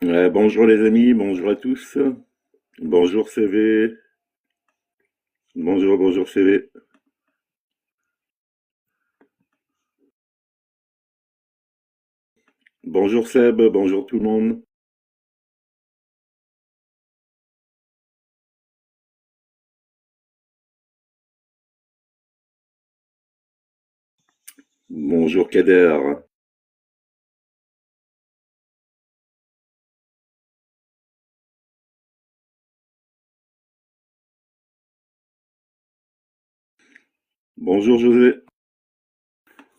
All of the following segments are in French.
Bonjour les amis, bonjour à tous. Bonjour CV. Bonjour CV. Bonjour Seb, bonjour tout le monde. Bonjour Kader. Bonjour José.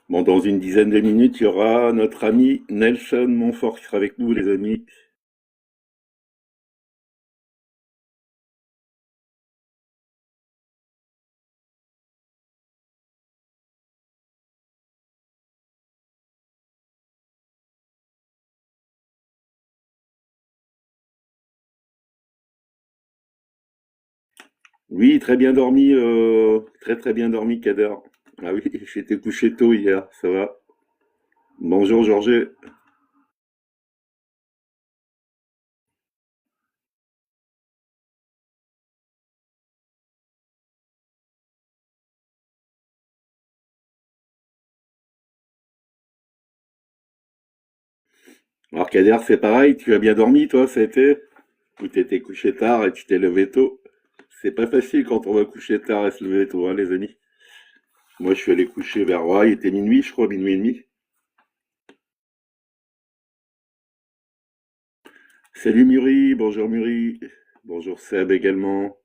Bon, dans une dizaine de minutes, il y aura notre ami Nelson Montfort qui sera avec nous les amis. Oui, très bien dormi, très très bien dormi Kader. Ah oui, j'étais couché tôt hier, ça va. Bonjour Georges. Alors Kader, c'est pareil, tu as bien dormi toi, ça a été? Ou t'étais couché tard et tu t'es levé tôt? C'est pas facile quand on va coucher tard et se lever tôt, hein, les amis. Moi, je suis allé coucher vers, ouais, il était minuit, je crois, minuit et demi. Salut Muri, bonjour Muri. Bonjour Seb également.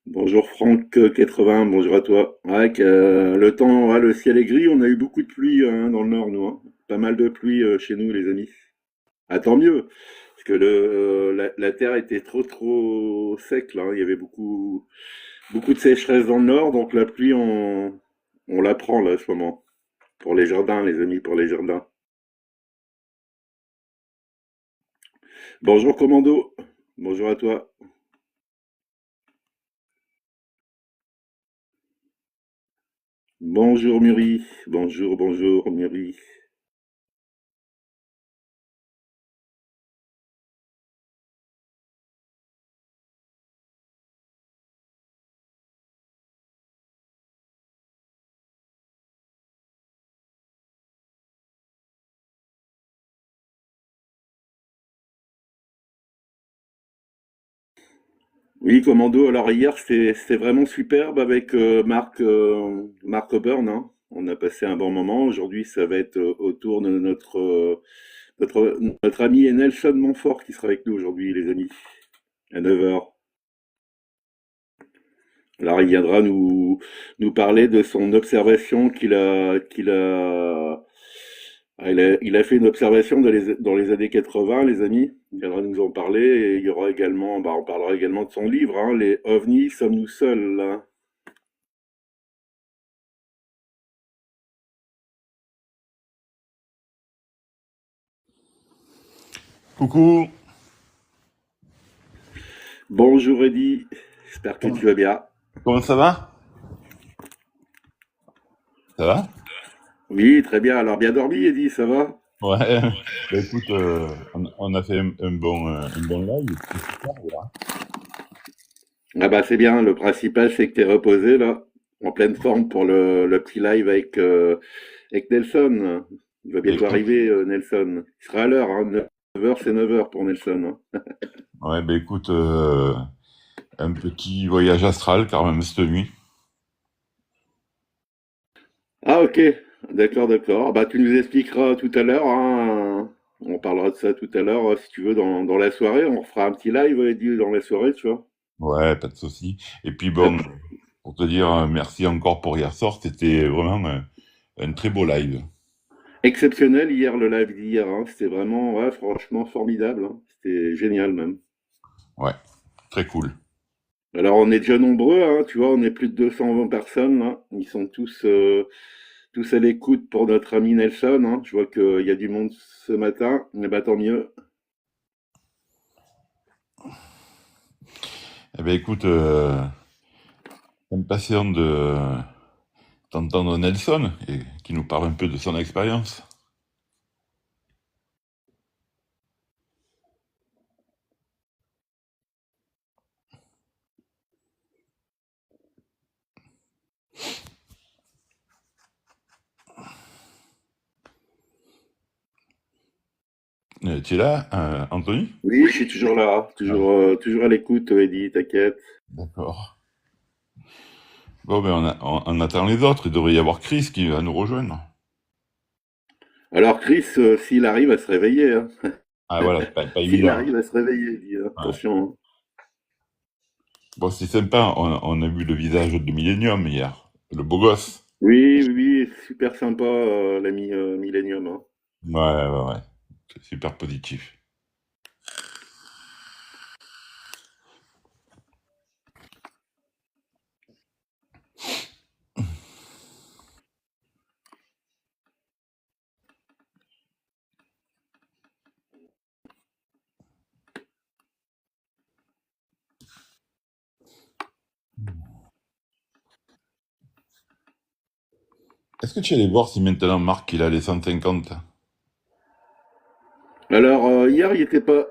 Bonjour Franck 80, bonjour à toi. Ouais, le temps, ouais, le ciel est gris, on a eu beaucoup de pluie hein, dans le nord, nous. Hein. Pas mal de pluie chez nous, les amis. Ah, tant mieux, parce que la terre était trop sec là. Il y avait beaucoup de sécheresse dans le nord, donc la pluie, on la prend là, en ce moment. Pour les jardins, les amis, pour les jardins. Bonjour Commando, bonjour à toi. Bonjour Muri, bonjour Muri. Oui, Commando, alors hier c'était vraiment superbe avec Marc Auburn. Hein. On a passé un bon moment. Aujourd'hui, ça va être au tour de notre ami Nelson Montfort qui sera avec nous aujourd'hui, les amis, à 9 heures. Alors il viendra nous parler de son observation il a fait une observation dans les années 80, les amis. Il viendra nous en parler et il y aura également, on parlera également de son livre, hein, Les ovnis, sommes-nous seuls, hein. Coucou, Bonjour Eddy, j'espère que comment, tu vas bien. comment ça va? Ça va? Oui, très bien. Alors bien dormi, Eddy, ça va? Ouais, bah écoute, on a fait un bon live, c'est super, là. Ah bah c'est bien. Le principal, c'est que t'es reposé là, en pleine forme pour le petit live avec Nelson. Il va Bah bientôt écoute, arriver, Nelson. Il sera à l'heure, hein. 9 heures, c'est 9 heures pour Nelson. Hein. ouais, bah écoute, un petit voyage astral quand même cette nuit. Ah ok, d'accord. Bah tu nous expliqueras tout à l'heure, hein. On parlera de ça tout à l'heure, si tu veux, dans la soirée. On fera un petit live, Eddy, dans la soirée, tu vois. Ouais, pas de souci. Et puis Euh, bon, pour te dire merci encore pour hier soir, c'était vraiment un très beau live. Exceptionnel hier, le live d'hier, hein. C'était vraiment, ouais, franchement formidable. Hein. C'était génial même. Ouais, très cool. Alors on est déjà nombreux, hein, tu vois, on est plus de 220 personnes là. Ils sont tous à l'écoute pour notre ami Nelson. Hein. Je vois qu'il y a du monde ce matin. Eh ben, tant mieux. Eh ben écoute, impatient d'entendre Nelson et qui nous parle un peu de son expérience. Tu es là, Anthony? Oui, je suis toujours là, Ah, toujours à l'écoute, Eddy, t'inquiète. d'accord. Bon, ben on attend les autres. Il devrait y avoir Chris qui va nous rejoindre. Alors Chris, s'il arrive à se réveiller, hein. Ah voilà, c'est pas S'il évident. arrive à se réveiller, Eddy, hein. Ouais. Attention, hein. Bon, c'est sympa. On a vu le visage de Millennium hier. Le beau gosse. Oui, oui, oui, super sympa, l'ami Millennium, hein. Ouais, ouais, ouais. C'est super positif. Est-ce que tu allais voir si maintenant Marc il a les 150? Alors hier, il était pas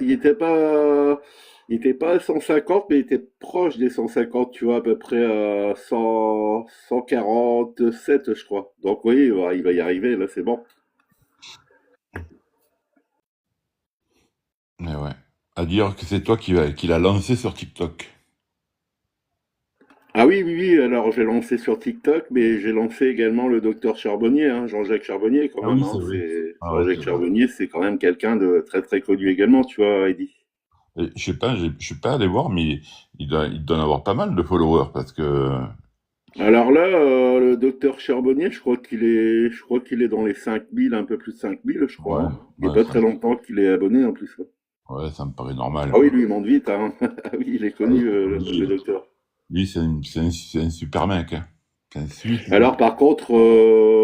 à 150, mais il était proche des 150, tu vois, à peu près à 100, 147, je crois. Donc oui, il va y arriver, là, c'est bon. Eh ouais. À dire que c'est toi qui l'a lancé sur TikTok. Ah oui, oui, oui, alors j'ai lancé sur TikTok, mais j'ai lancé également le docteur Charbonnier, hein, Jean-Jacques Charbonnier quand Ah même, oui, hein, c'est vrai. c'est Ah ouais, c'est Jean-Jacques vrai. Charbonnier, c'est quand même quelqu'un de très très connu également, tu vois, Eddy. Et je sais pas, je suis pas allé voir, mais il doit en avoir pas mal de followers parce que. Alors là, le docteur Charbonnier, je crois qu'il est dans les 5000, un peu plus de 5000, je crois, Ouais, hein. Il n'y a ouais, pas très longtemps qu'il est abonné en plus, hein. ouais, ça me paraît normal, Ah oui, quoi. lui, il monte vite, hein. Ah oui, il est Ouais, connu, le lui, docteur. lui, c'est un super mec, hein. C'est un super. Alors par contre,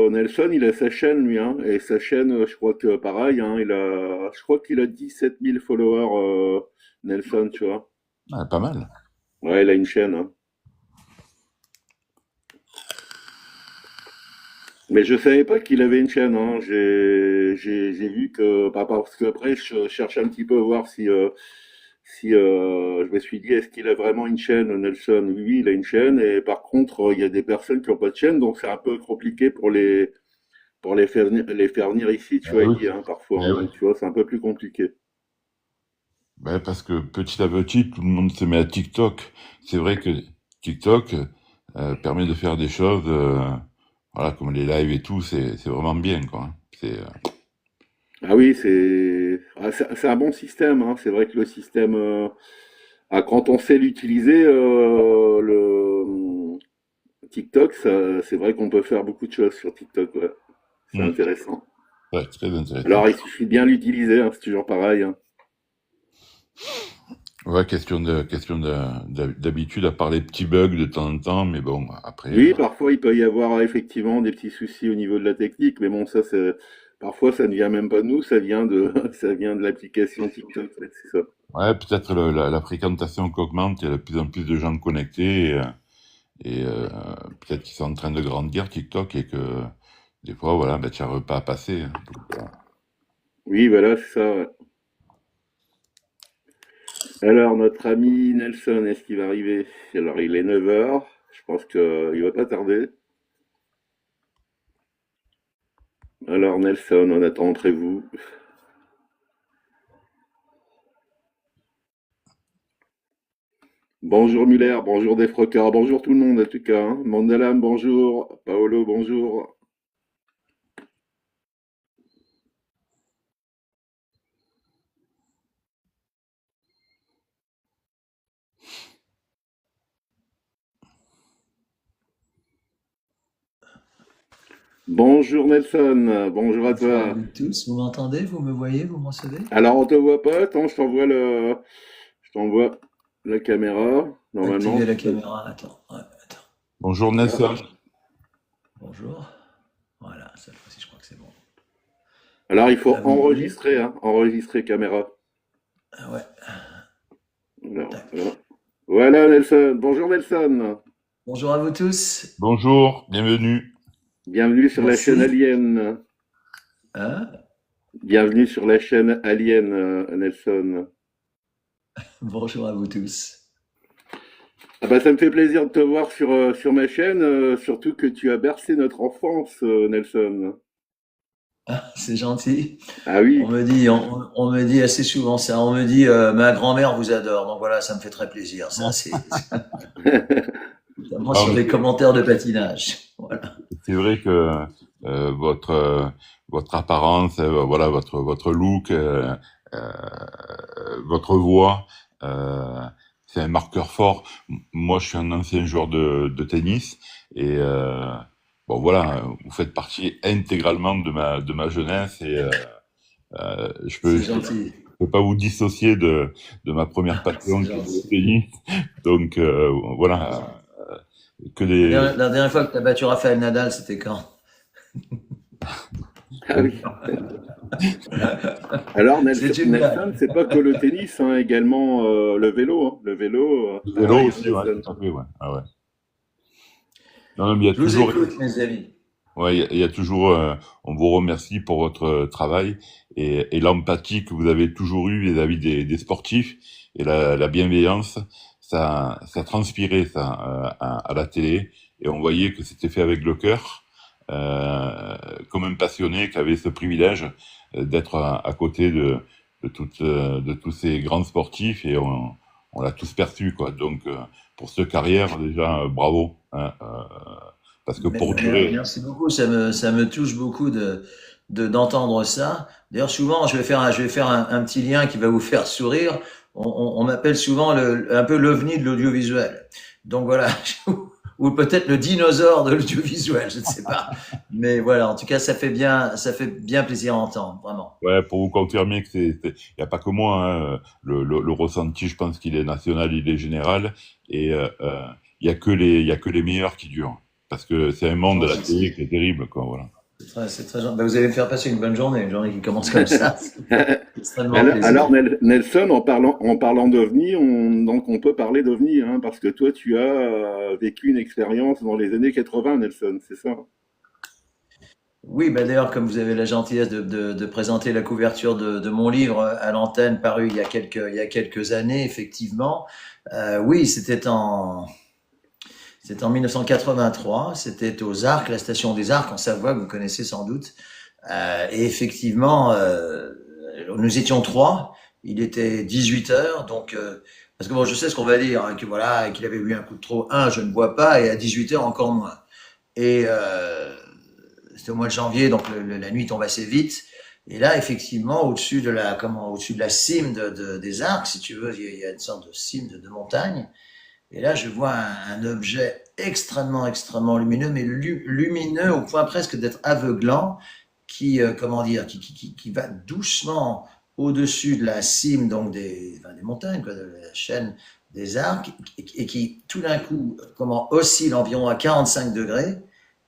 Nelson, il a sa chaîne, lui, hein, et sa chaîne, je crois que pareil, hein, je crois qu'il a 17 000 followers, Nelson, tu vois. Ah, pas mal. Ouais, il a une chaîne, hein. Mais je savais pas qu'il avait une chaîne, hein. J'ai vu que, bah, parce que après, je cherchais un petit peu à voir si je me suis dit, est-ce qu'il a vraiment une chaîne, Nelson? Oui, oui, il a une chaîne, et par contre, il y a des personnes qui n'ont pas de chaîne, donc c'est un peu compliqué pour les faire venir ici, tu Eh vois, oui. Eddie, hein, parfois, Eh hein. oui. Donc, tu vois, c'est un peu plus compliqué. Ben, parce que petit à petit, tout le monde se met à TikTok. C'est vrai que TikTok permet de faire des choses, voilà, comme les lives et tout, c'est vraiment bien, quoi, hein. Ah oui, c'est un bon système, hein. C'est vrai que le système, quand on sait l'utiliser, TikTok, c'est vrai qu'on peut faire beaucoup de choses sur TikTok, ouais. C'est Hmm. intéressant. Ouais, très intéressant. Alors, il suffit de bien l'utiliser, hein, c'est toujours pareil, hein. Ouais, d'habitude, à part les petits bugs de temps en temps, mais bon, après, Oui, parfois, il peut y avoir effectivement des petits soucis au niveau de la technique, mais bon, parfois, ça ne vient même pas de nous, ça vient de, ça vient de l'application TikTok, ouais, c'est ça. ouais, peut-être la fréquentation qui augmente, il y a de plus en plus de gens connectés, et peut-être qu'ils sont en train de grandir, TikTok, et que des fois, voilà, ben, tu n'arrives pas à passer, hein. Oui, voilà, c'est ça, ouais. Alors, notre ami Nelson, est-ce qu'il va arriver? Alors, il est 9 heures. Je pense qu'il va pas tarder. Alors, Nelson, on attend entre vous. Bonjour Muller, bonjour Defrocker, bonjour tout le monde en tout cas, hein. Mandalam, bonjour. Paolo, bonjour. Bonjour Nelson, bonjour à Bonjour à toi. vous tous, vous m'entendez, vous me voyez, vous me recevez? Alors, on te voit pas, attends, je t'envoie la caméra. Normalement, Activez la caméra, attends, ouais, attends. Bonjour voilà. Nelson. Bonjour. Voilà, cette fois-ci je crois que c'est bon. Alors, il faut Là vous me voyez? enregistrer, hein, enregistrer caméra. Ah ouais, Alors, tac. voilà. Voilà Nelson. Bonjour Nelson. Bonjour à vous tous. Bonjour, bienvenue. Bienvenue sur la chaîne Merci. Alien. Hein? Bienvenue sur la chaîne Alien, Nelson. Bonjour à vous tous. Ah bah, ça me fait plaisir de te voir sur ma chaîne, surtout que tu as bercé notre enfance, Nelson. Ah, c'est gentil. Ah On oui. me dit, on me dit assez souvent ça. On me dit, ma grand-mère vous adore. Donc voilà, ça me fait très plaisir. Ça, c'est notamment Non, sur mais les commentaires de patinage. Voilà. c'est vrai que votre votre apparence, voilà, votre look, votre voix, euh, c'est un marqueur fort. Moi, je suis un ancien joueur de tennis et bon voilà, vous faites partie intégralement de ma jeunesse et C'est je gentil. peux pas vous dissocier de ma première passion C'est qui était le gentil. tennis. Donc voilà, que des La dernière fois que tu as battu Raphaël Nadal, c'était quand? Ah oui. Alors C'est une Nelson, blague. c'est pas que le tennis, hein, également le vélo, hein. Le vélo, vélos pareil, hein, aussi, ouais, Nelson. tout à fait, ouais. Ah ouais. Non, non, mais il y a Je vous toujours, écoute, mes amis. ouais, il y a toujours, on vous remercie pour votre travail et l'empathie que vous avez toujours eue vis-à-vis des sportifs et la bienveillance, ça transpirait ça à la télé et on voyait que c'était fait avec le cœur, comme un passionné qui avait ce privilège d'être à côté de tous ces grands sportifs et on l'a tous perçu quoi. Donc pour ce carrière déjà bravo, hein, parce que pour durer. Merci beaucoup, ça me touche beaucoup d'entendre ça. D'ailleurs, souvent, je vais faire un petit lien qui va vous faire sourire. On m'appelle souvent un peu l'ovni de l'audiovisuel. Donc voilà, ou peut-être le dinosaure de l'audiovisuel, je ne sais pas. Mais voilà, en tout cas, ça fait bien plaisir à entendre, vraiment. Ouais, pour vous confirmer que il y a pas que moi, hein, le ressenti, je pense qu'il est national, il est général, et il y a que les meilleurs qui durent, parce que c'est un monde de J'en la suis télé sûr. qui est terrible, quoi, voilà. C'est très gentil. Ben, vous allez me faire passer une journée qui commence comme ça. Ça fait extrêmement Alors, plaisir. Nelson, en parlant d'OVNI, donc on peut parler d'OVNI, hein, parce que toi, tu as vécu une expérience dans les années 80, Nelson, c'est ça? Oui, bah d'ailleurs, comme vous avez la gentillesse de présenter la couverture de mon livre à l'antenne paru il y a quelques années, effectivement, oui, c'était en 1983, c'était aux Arcs, la station des Arcs en Savoie, que vous connaissez sans doute. Et effectivement, nous étions trois, il était 18 heures, donc parce que bon, je sais ce qu'on va dire, hein, que voilà, qu'il avait bu un coup de trop. Un, je ne bois pas, et à 18 heures encore moins. Et c'était au mois de janvier, donc la nuit tombe assez vite. Et là, effectivement, au-dessus de la cime des Arcs, si tu veux, il y a une sorte de cime de montagne. Et là, je vois un objet extrêmement lumineux, mais lumineux au point presque d'être aveuglant, comment dire, qui va doucement au-dessus de la cime donc des montagnes, quoi, de la chaîne des Arcs, et qui tout d'un coup, oscille environ à 45 degrés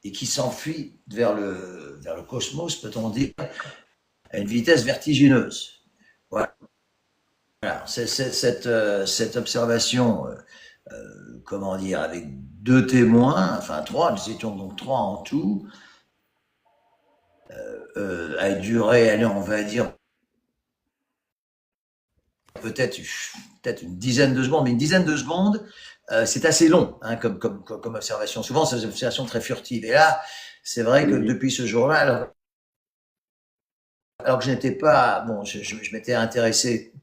et qui s'enfuit vers le cosmos, peut-on dire, à une vitesse vertigineuse. Voilà. Cette observation, comment dire, avec deux témoins, enfin trois, nous étions donc trois en tout, a duré, allez, on va dire, peut-être une dizaine de secondes, mais une dizaine de secondes, c'est assez long hein, comme observation. Souvent, c'est une observation très furtive. Et là, c'est vrai que Mhm. depuis ce jour-là, alors que je n'étais pas, bon, je m'étais intéressé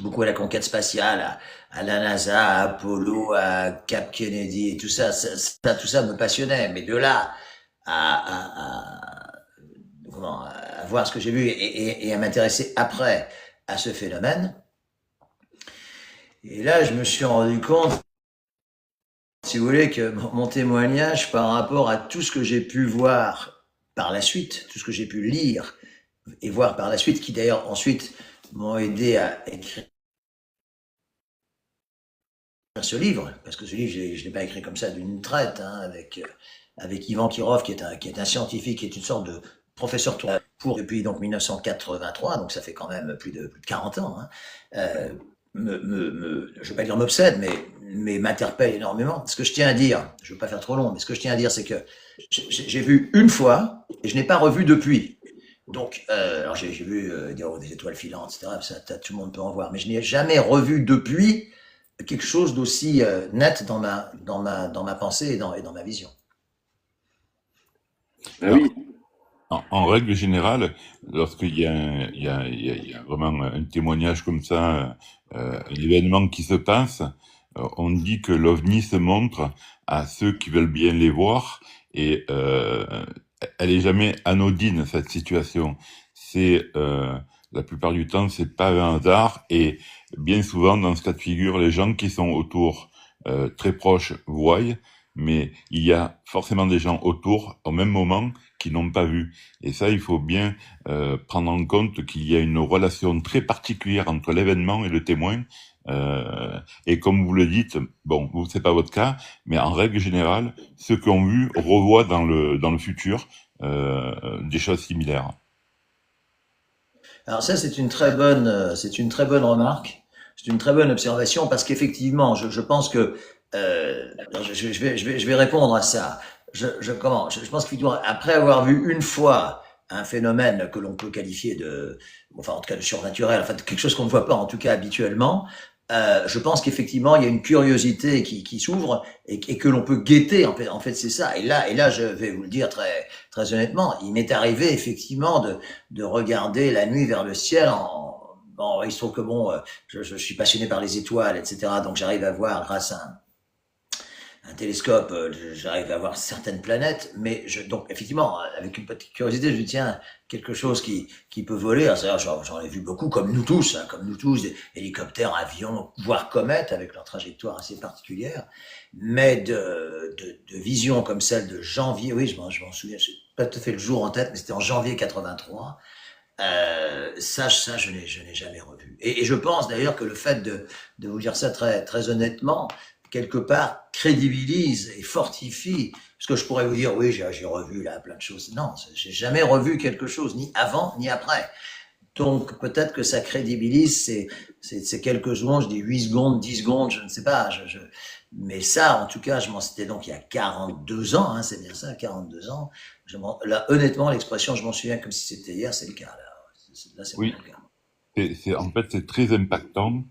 beaucoup à la conquête spatiale, à la NASA, à Apollo, à Cap Kennedy et tout ça, tout ça me passionnait. Mais de là à, à voir ce que j'ai vu et à m'intéresser après à ce phénomène. Et là, je me suis rendu compte, si vous voulez, que mon témoignage par rapport à tout ce que j'ai pu voir par la suite, tout ce que j'ai pu lire et voir par la suite, qui d'ailleurs ensuite m'ont aidé à écrire ce livre, parce que ce livre, je ne l'ai pas écrit comme ça d'une traite, hein, avec Ivan Kirov, qui est un scientifique, qui est une sorte de professeur pour depuis donc 1983, donc ça fait quand même plus de 40 ans. Hein. je veux pas dire m'obsède, mais m'interpelle énormément. Ce que je tiens à dire, je veux pas faire trop long, mais ce que je tiens à dire, c'est que j'ai vu une fois et je n'ai pas revu depuis. Donc, alors j'ai vu des étoiles filantes, etc. Ça, tout le monde peut en voir, mais je n'ai jamais revu depuis quelque chose d'aussi net dans ma pensée et dans ma vision. Ah oui, En règle générale, lorsqu'il y a, il y a vraiment un témoignage comme ça, un événement qui se passe, on dit que l'OVNI se montre à ceux qui veulent bien les voir et elle est jamais anodine cette situation. C'est la plupart du temps c'est pas un hasard et bien souvent dans ce cas de figure les gens qui sont autour très proches voient, mais il y a forcément des gens autour au même moment qui n'ont pas vu. Et ça, il faut bien prendre en compte qu'il y a une relation très particulière entre l'événement et le témoin. Et comme vous le dites, bon, vous c'est pas votre cas, mais en règle générale, ceux qui ont vu revoient dans le futur des choses similaires. Alors ça, c'est une très bonne remarque, c'est une très bonne observation parce qu'effectivement, je pense que je vais répondre à ça. Je pense qu'effectivement, après avoir vu une fois un phénomène que l'on peut qualifier de, enfin en tout cas de surnaturel, enfin de quelque chose qu'on ne voit pas en tout cas habituellement, je pense qu'effectivement il y a une curiosité qui s'ouvre et que l'on peut guetter en fait c'est ça. Et là je vais vous le dire très honnêtement, il m'est arrivé effectivement de regarder la nuit vers le ciel bon, il se trouve que bon, je suis passionné par les étoiles, etc. Donc j'arrive à voir grâce à un télescope, j'arrive à voir certaines planètes, mais donc effectivement, avec une petite curiosité, je dis tiens, quelque chose qui peut voler. Alors, j'en ai vu beaucoup, comme nous tous, des hélicoptères, avions, voire comètes, avec leur trajectoire assez particulière. Mais de visions comme celle de janvier, oui, je m'en souviens, je n'ai pas tout à fait le jour en tête, mais c'était en janvier 83. Ça, je n'ai jamais revu. Et je pense d'ailleurs que le fait de vous dire ça très honnêtement, quelque part, crédibilise et fortifie. Parce que je pourrais vous dire, oui, j'ai revu là plein de choses. Non, j'ai jamais revu quelque chose, ni avant, ni après. Donc, peut-être que ça crédibilise ces quelques secondes, je dis 8 secondes, 10 secondes, je ne sais pas. Mais ça, en tout cas, je m'en citais donc il y a 42 ans, hein, c'est bien ça, 42 ans. Là, honnêtement, l'expression, je m'en souviens comme si c'était hier, c'est le cas. Là, c'est Oui, vraiment le cas. en fait, c'est très impactant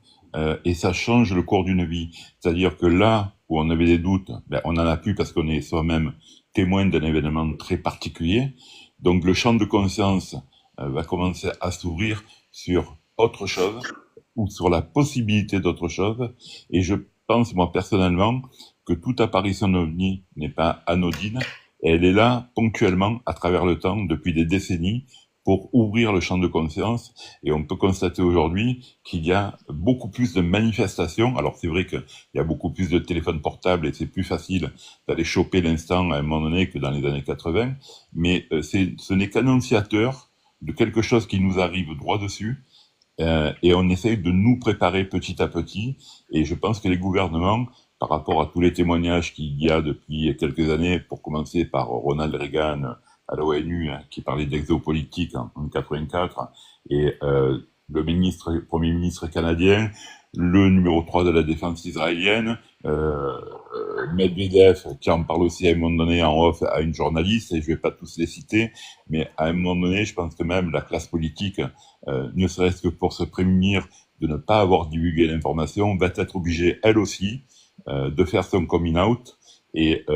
et ça change le cours d'une vie. C'est-à-dire que là où on avait des doutes, ben, on en a plus parce qu'on est soi-même témoin d'un événement très particulier. Donc le champ de conscience va commencer à s'ouvrir sur autre chose ou sur la possibilité d'autre chose. Et je pense, moi personnellement, que toute apparition ovni n'est pas anodine. Et elle est là ponctuellement à travers le temps depuis des décennies pour ouvrir le champ de conscience. Et on peut constater aujourd'hui qu'il y a beaucoup plus de manifestations. Alors c'est vrai qu'il y a beaucoup plus de téléphones portables et c'est plus facile d'aller choper l'instant à un moment donné que dans les années 80. Mais ce n'est qu'annonciateur de quelque chose qui nous arrive droit dessus. Et on essaye de nous préparer petit à petit. Et je pense que les gouvernements, par rapport à tous les témoignages qu'il y a depuis quelques années, pour commencer par Ronald Reagan à l'ONU, hein, qui parlait d'exopolitique en 84, et le premier ministre canadien, le numéro 3 de la défense israélienne, Medvedev, qui en parle aussi à un moment donné en off à une journaliste, et je vais pas tous les citer, mais à un moment donné, je pense que même la classe politique, ne serait-ce que pour se prémunir de ne pas avoir divulgué l'information, va être obligée, elle aussi, de faire son coming out, et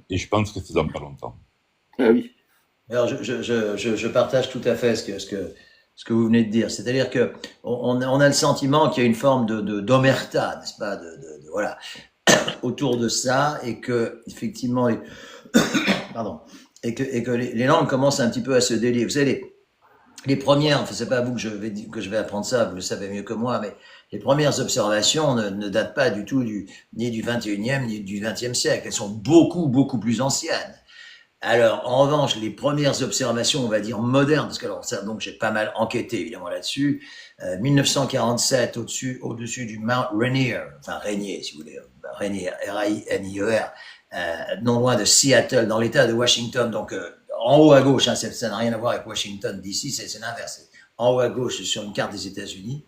je pense que c'est dans pas longtemps. ah oui. Alors, je partage tout à fait ce que vous venez de dire. C'est-à-dire que on a le sentiment qu'il y a une forme d'omerta, n'est-ce pas, voilà, autour de ça, et que effectivement, pardon, et que les langues commencent un petit peu à se délier. Vous savez, les premières, enfin, c'est pas à vous que je vais apprendre ça, vous le savez mieux que moi, mais les premières observations ne datent pas du tout ni du 21e ni du 20e siècle. Elles sont beaucoup plus anciennes. Alors, en revanche, les premières observations, on va dire modernes, parce que alors ça, donc j'ai pas mal enquêté évidemment là-dessus. 1947, au-dessus du Mount Rainier, enfin Rainier, si vous voulez, Rainier, R-A-I-N-I-E-R, non loin de Seattle, dans l'État de Washington. Donc, en haut à gauche, hein, ça n'a rien à voir avec Washington D.C., c'est l'inverse. En haut à gauche, sur une carte des États-Unis.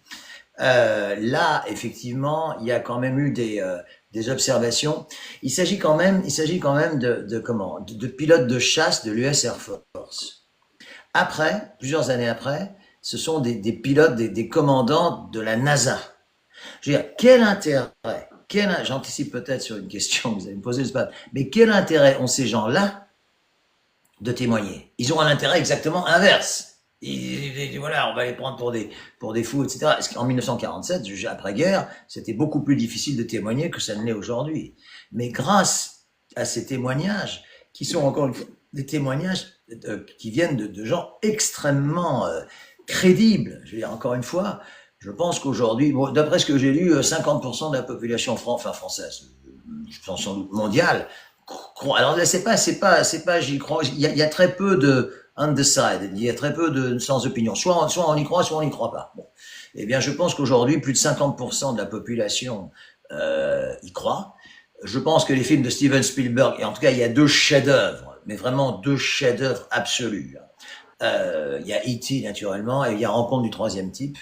Là, effectivement, il y a quand même eu des observations. Il s'agit quand même de pilotes de chasse de l'US Air Force. Après, plusieurs années après, ce sont des pilotes, des commandants de la NASA. Je veux dire, quel intérêt, j'anticipe peut-être sur une question que vous allez me poser, mais quel intérêt ont ces gens-là de témoigner? Ils ont un intérêt exactement inverse. Voilà, on va les prendre pour des fous, etc. Parce qu'en 1947, après-guerre, c'était beaucoup plus difficile de témoigner que ça ne l'est aujourd'hui. Mais grâce à ces témoignages, qui sont encore une fois des témoignages qui viennent de gens extrêmement crédibles, je veux dire, encore une fois, je pense qu'aujourd'hui, bon, d'après ce que j'ai lu, 50% de la population française, je pense sans doute mondiale, alors là, c'est pas, j'y crois, il y a très peu de undecided, il y a très peu de sans opinion. Soit on y croit, soit on n'y croit pas. Bon. Eh bien, je pense qu'aujourd'hui, plus de 50% de la population y croit. Je pense que les films de Steven Spielberg, et en tout cas, il y a 2 chefs-d'œuvre, mais vraiment 2 chefs-d'œuvre absolus. Il y a E.T. naturellement, et il y a Rencontre du troisième type,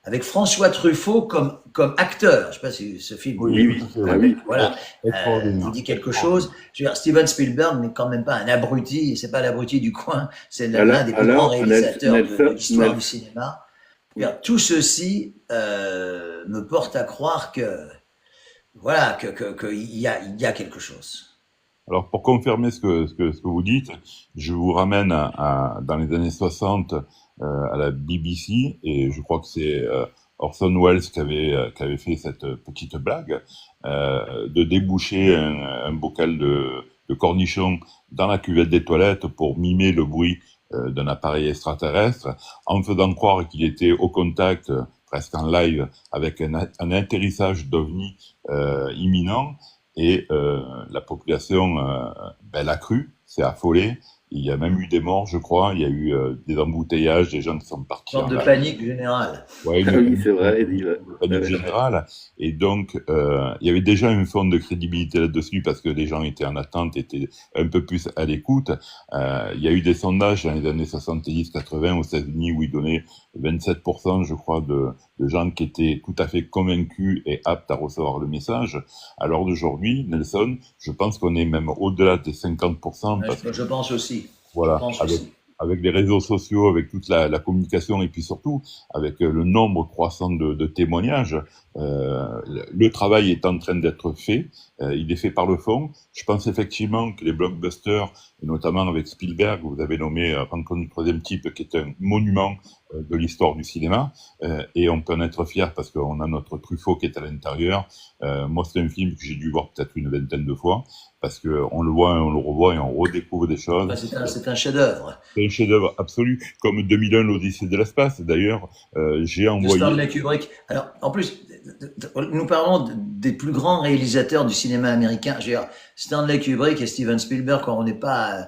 avec François Truffaut comme acteur. Je sais pas si ce film Oui. Ah oui. Voilà, il dit quelque chose. Je veux dire, Steven Spielberg n'est quand même pas un abruti, c'est pas l'abruti du coin, c'est l'un des plus grands réalisateurs de l'histoire du cinéma. Tout ceci me porte à croire que voilà, qu'il y a quelque chose. Alors, pour confirmer ce que vous dites, je vous ramène dans les années 60 à la BBC, et je crois que c'est Orson Welles qui avait fait cette petite blague de déboucher un bocal de cornichons dans la cuvette des toilettes pour mimer le bruit d'un appareil extraterrestre, en faisant croire qu'il était au contact, presque en live, avec un atterrissage d'OVNI imminent. Et la population l'a cru, s'est affolée. Il y a même eu des morts, je crois. Il y a eu des embouteillages, des gens qui sont partis. Une sorte de panique générale. Ouais, oui, c'est vrai. Une panique générale. Et donc, il y avait déjà une forme de crédibilité là-dessus parce que les gens étaient en attente, étaient un peu plus à l'écoute. Il y a eu des sondages dans les années 70-80 aux États-Unis où ils donnaient 27%, je crois, de gens qui étaient tout à fait convaincus et aptes à recevoir le message. À l'heure d'aujourd'hui, Nelson, je pense qu'on est même au-delà des 50%. Ouais, je pense aussi. Voilà, avec les réseaux sociaux, avec toute la communication et puis surtout avec le nombre croissant de témoignages, le travail est en train d'être fait, il est fait par le fond. Je pense effectivement que les blockbusters, et notamment avec Spielberg, vous avez nommé Rencontre du troisième type, qui est un monument de l'histoire du cinéma, et on peut en être fier parce qu'on a notre Truffaut qui est à l'intérieur. Moi, c'est un film que j'ai dû voir peut-être une vingtaine de fois, parce que on le voit et on le revoit et on redécouvre des choses. C'est un chef-d'œuvre. C'est un chef-d'œuvre absolu, comme 2001, l'Odyssée de l'espace. D'ailleurs, j'ai envoyé. Stanley Kubrick. Alors, en plus, nous parlons des plus grands réalisateurs du cinéma américain. Je veux dire, Stanley Kubrick et Steven Spielberg, quand on n'est pas.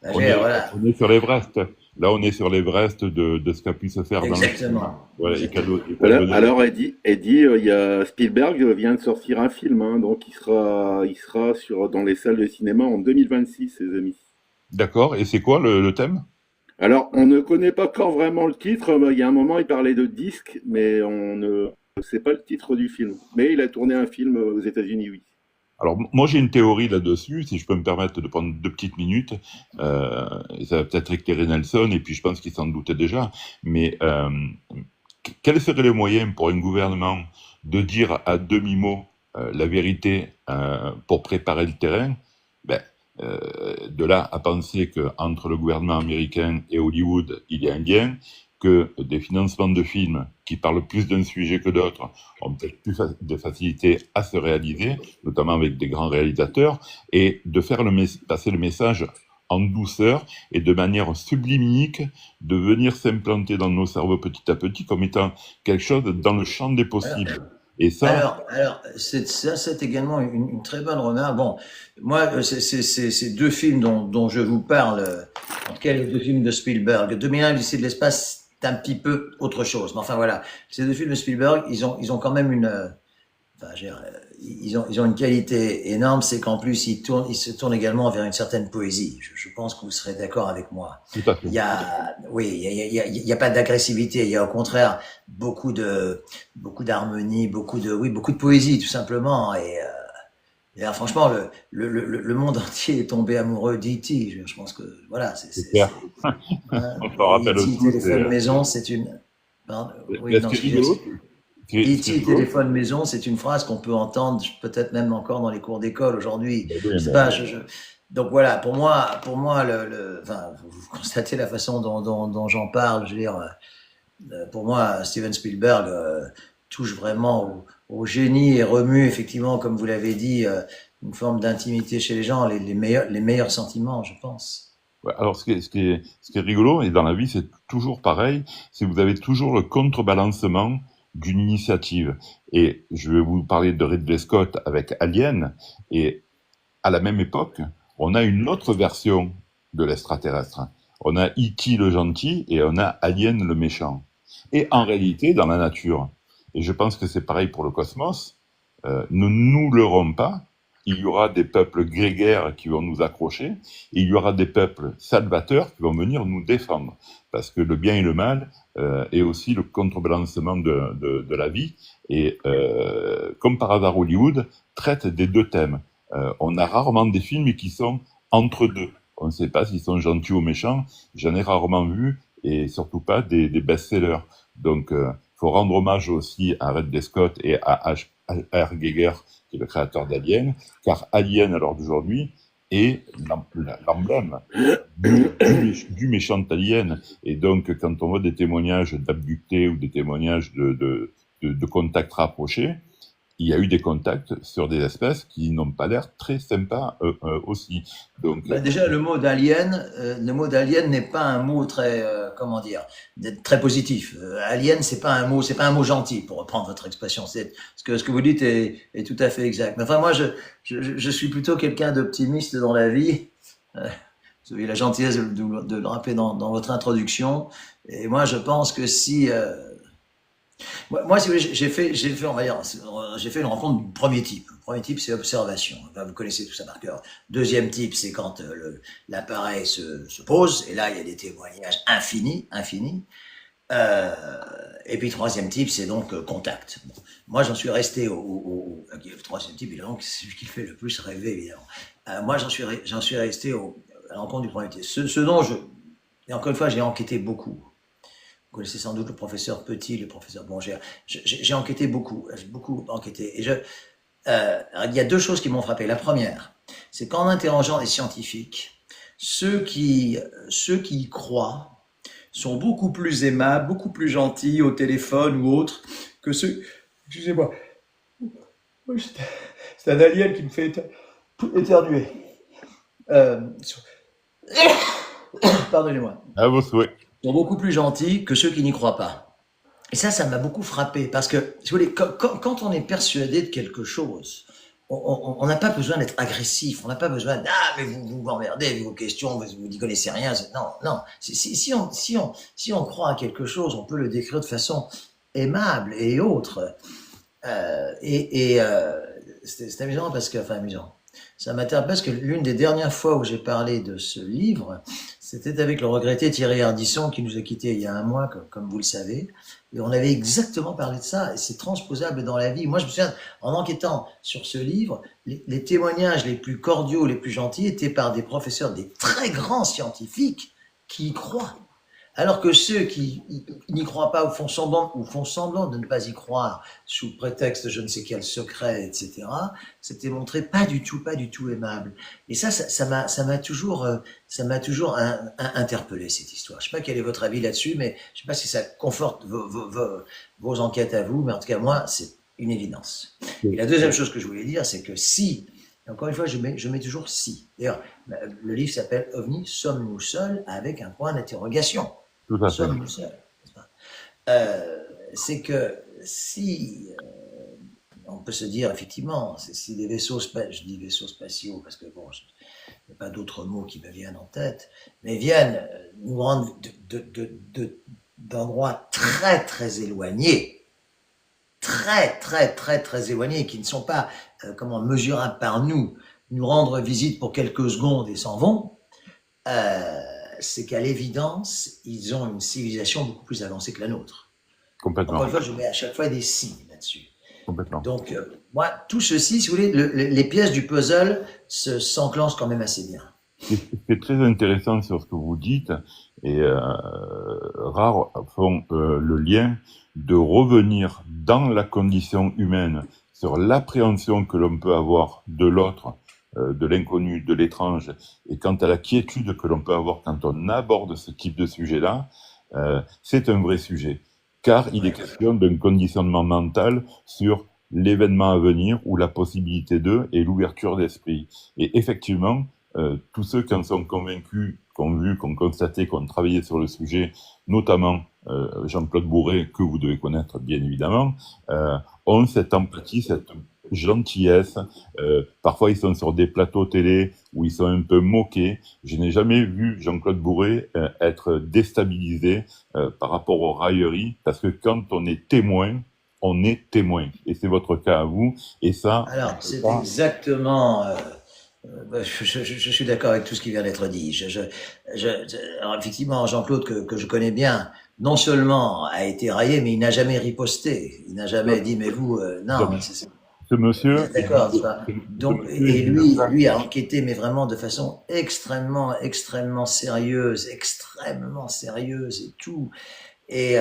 On est sur l'Everest. Là, on est sur l'Everest de ce qu'a pu se faire. Exactement. Voilà, alors, Eddie, il y a Spielberg vient de sortir un film, hein, donc il sera dans les salles de cinéma en 2026, ses amis. D'accord. Et c'est quoi le thème? Alors, on ne connaît pas encore vraiment le titre. Il y a un moment, il parlait de disque, mais on ne sait pas le titre du film. Mais il a tourné un film aux États-Unis, oui. Alors, moi, j'ai une théorie là-dessus, si je peux me permettre de prendre 2 petites minutes. Et ça va peut-être éclairer Nelson, et puis je pense qu'il s'en doutait déjà. Mais quels seraient les moyens pour un gouvernement de dire à demi-mot la vérité pour préparer le terrain? De là à penser qu'entre le gouvernement américain et Hollywood, il y a un lien, que des financements de films qui parlent plus d'un sujet que d'autres ont peut-être plus de facilité à se réaliser, notamment avec des grands réalisateurs, et de faire passer le message en douceur et de manière sublimique, de venir s'implanter dans nos cerveaux petit à petit comme étant quelque chose dans le champ des possibles. Et ça, alors c'est également une très bonne remarque. Bon, moi, ces 2 films dont je vous parle, en tout cas les 2 films de Spielberg, 2001, l'Odyssée de l'espace, c'est un petit peu autre chose. Mais enfin voilà, ces 2 films de Spielberg, ils ont quand même enfin, ils ont une qualité énorme, c'est qu'en plus ils se tournent également vers une certaine poésie. Je pense que vous serez d'accord avec moi. Tout à fait. Il y a pas d'agressivité, il y a au contraire beaucoup d'harmonie, beaucoup de poésie tout simplement. Et alors, franchement, le monde entier est tombé amoureux d'E.T. Je pense que voilà, C'est clair. hein, On s'en rappelle E.T. tous. téléphone maison, c'est une. Pardon, oui, Mais ce non, qui est excusez-moi. rigolo, ce qui est E.T. rigolo, téléphone maison, c'est une phrase qu'on peut entendre peut-être même encore dans les cours d'école aujourd'hui. ben oui, Je sais ben, pas, donc voilà, pour moi, enfin, vous constatez la façon dont j'en parle. Je veux dire, pour moi, Steven Spielberg touche vraiment au génie et remue effectivement, comme vous l'avez dit, une forme d'intimité chez les gens, les meilleurs sentiments, je pense. ouais, alors ce qui est rigolo, et dans la vie, c'est toujours pareil, c'est que vous avez toujours le contrebalancement d'une initiative. Et je vais vous parler de Ridley Scott avec Alien, et à la même époque, on a une autre version de l'extraterrestre. On a E.T. le gentil et on a Alien le méchant. Et en réalité, dans la nature, et je pense que c'est pareil pour le cosmos, ne nous leurrons pas, il y aura des peuples grégaires qui vont nous accrocher, et il y aura des peuples salvateurs qui vont venir nous défendre. Parce que le bien et le mal est aussi le contrebalancement de la vie. Et comme par hasard, Hollywood traite des deux thèmes. On a rarement des films qui sont entre deux. On ne sait pas s'ils sont gentils ou méchants. J'en ai rarement vu, et surtout pas des best-sellers. Donc, faut rendre hommage aussi à Ridley Scott et à H.R. Giger, qui est le créateur d'Alien, car Alien, à l'heure d'aujourd'hui, est l'emblème du méchant alien. Et donc, quand on voit des témoignages d'abductés ou des témoignages de contacts rapprochés, il y a eu des contacts sur des espèces qui n'ont pas l'air très sympas aussi. Donc, Bah déjà, le mot d'alien n'est pas un mot très, comment dire, très positif. Alien, c'est pas un mot gentil, pour reprendre votre expression. C'est ce que vous dites est tout à fait exact. Mais enfin, moi, je suis plutôt quelqu'un d'optimiste dans la vie. Vous avez eu la gentillesse de le rappeler dans votre introduction. Et moi, je pense que si moi, si vous voulez, on va dire, j'ai fait une rencontre du premier type. Le premier type, c'est observation. Enfin, vous connaissez tout ça par cœur. Deuxième type, c'est quand l'appareil se pose, et là, il y a des témoignages infinis. Et puis, troisième type, c'est donc contact. Bon. Moi, j'en suis resté le troisième type, évidemment, c'est celui qui fait le plus rêver, évidemment. Moi, j'en suis resté à la rencontre du premier type. Ce dont et encore une fois, j'ai enquêté beaucoup. Vous connaissez sans doute le professeur Petit, le professeur Bongère. J'ai enquêté beaucoup, j'ai beaucoup enquêté. Et il y a deux choses qui m'ont frappé. La première, c'est qu'en interrogeant les scientifiques, ceux qui y croient sont beaucoup plus aimables, beaucoup plus gentils au téléphone ou autres que ceux. Excusez-moi, c'est un alien qui me fait éternuer. Pardonnez-moi. à vos souhaits. Sont beaucoup plus gentils que ceux qui n'y croient pas. Et ça m'a beaucoup frappé parce que, si vous voulez, quand on est persuadé de quelque chose, on n'a pas besoin d'être agressif, on n'a pas besoin de ah mais vous m'emmerdez avec vos questions, vous n'y connaissez rien. Non. Si on croit à quelque chose, on peut le décrire de façon aimable et autre. C'est amusant parce que, enfin amusant. Ça m'intéresse parce que l'une des dernières fois où j'ai parlé de ce livre, c'était avec le regretté Thierry Ardisson qui nous a quittés il y a un mois, comme vous le savez. Et on avait exactement parlé de ça, et c'est transposable dans la vie. Moi, je me souviens, en enquêtant sur ce livre, les témoignages les plus cordiaux, les plus gentils étaient par des professeurs, des très grands scientifiques qui y croient. Alors que ceux qui n'y croient pas ou font semblant de ne pas y croire sous prétexte de je ne sais quel secret, etc., c'était montré pas du tout aimable. Et ça m'a toujours interpellé cette histoire. Je sais pas quel est votre avis là-dessus, mais je sais pas si ça conforte vos enquêtes à vous, mais en tout cas moi c'est une évidence. Et la deuxième chose que je voulais dire, c'est que si, encore une fois, je mets toujours si. D'ailleurs, le livre s'appelle OVNI, sommes-nous seuls, avec un point d'interrogation. Tout à fait. Sommes-nous seuls, n'est-ce pas? C'est que si on peut se dire effectivement, si des vaisseaux, je dis vaisseaux spatiaux parce que bon, il n'y a pas d'autres mots qui me viennent en tête, mais viennent nous rendre d'endroits très très éloignés, très, très, très, très éloignés, qui ne sont pas mesurables par nous, nous rendre visite pour quelques secondes et s'en vont, c'est qu'à l'évidence, ils ont une civilisation beaucoup plus avancée que la nôtre. Encore Complètement, une fois, je mets à chaque fois des signes là-dessus. complètement. Donc, moi, tout ceci, si vous voulez, les pièces du puzzle s'enclenchent quand même assez bien. C'est très intéressant sur ce que vous dites, et rares font le lien de revenir dans la condition humaine sur l'appréhension que l'on peut avoir de l'autre, de l'inconnu, de l'étrange, et quant à la quiétude que l'on peut avoir quand on aborde ce type de sujet-là. C'est un vrai sujet, car il est question d'un conditionnement mental sur l'événement à venir ou la possibilité d'eux et l'ouverture d'esprit. Et effectivement, tous ceux qui en sont convaincus, qui ont vu, qui ont constaté, qui ont travaillé sur le sujet, notamment Jean-Claude Bourret, que vous devez connaître bien évidemment, ont cette empathie, cette gentillesse. Parfois, ils sont sur des plateaux télé où ils sont un peu moqués. Je n'ai jamais vu Jean-Claude Bourret être déstabilisé par rapport aux railleries, parce que quand on est témoin, on est témoin. Et c'est votre cas à vous. Et ça... Alors, c'est exactement... je suis d'accord avec tout ce qui vient d'être dit. Alors effectivement, Jean-Claude, que je connais bien, non seulement a été raillé, mais il n'a jamais riposté. Il n'a jamais dit, mais vous, non. Ce monsieur... D'accord. Donc, et lui a enquêté, mais vraiment de façon extrêmement, extrêmement sérieuse et tout. Et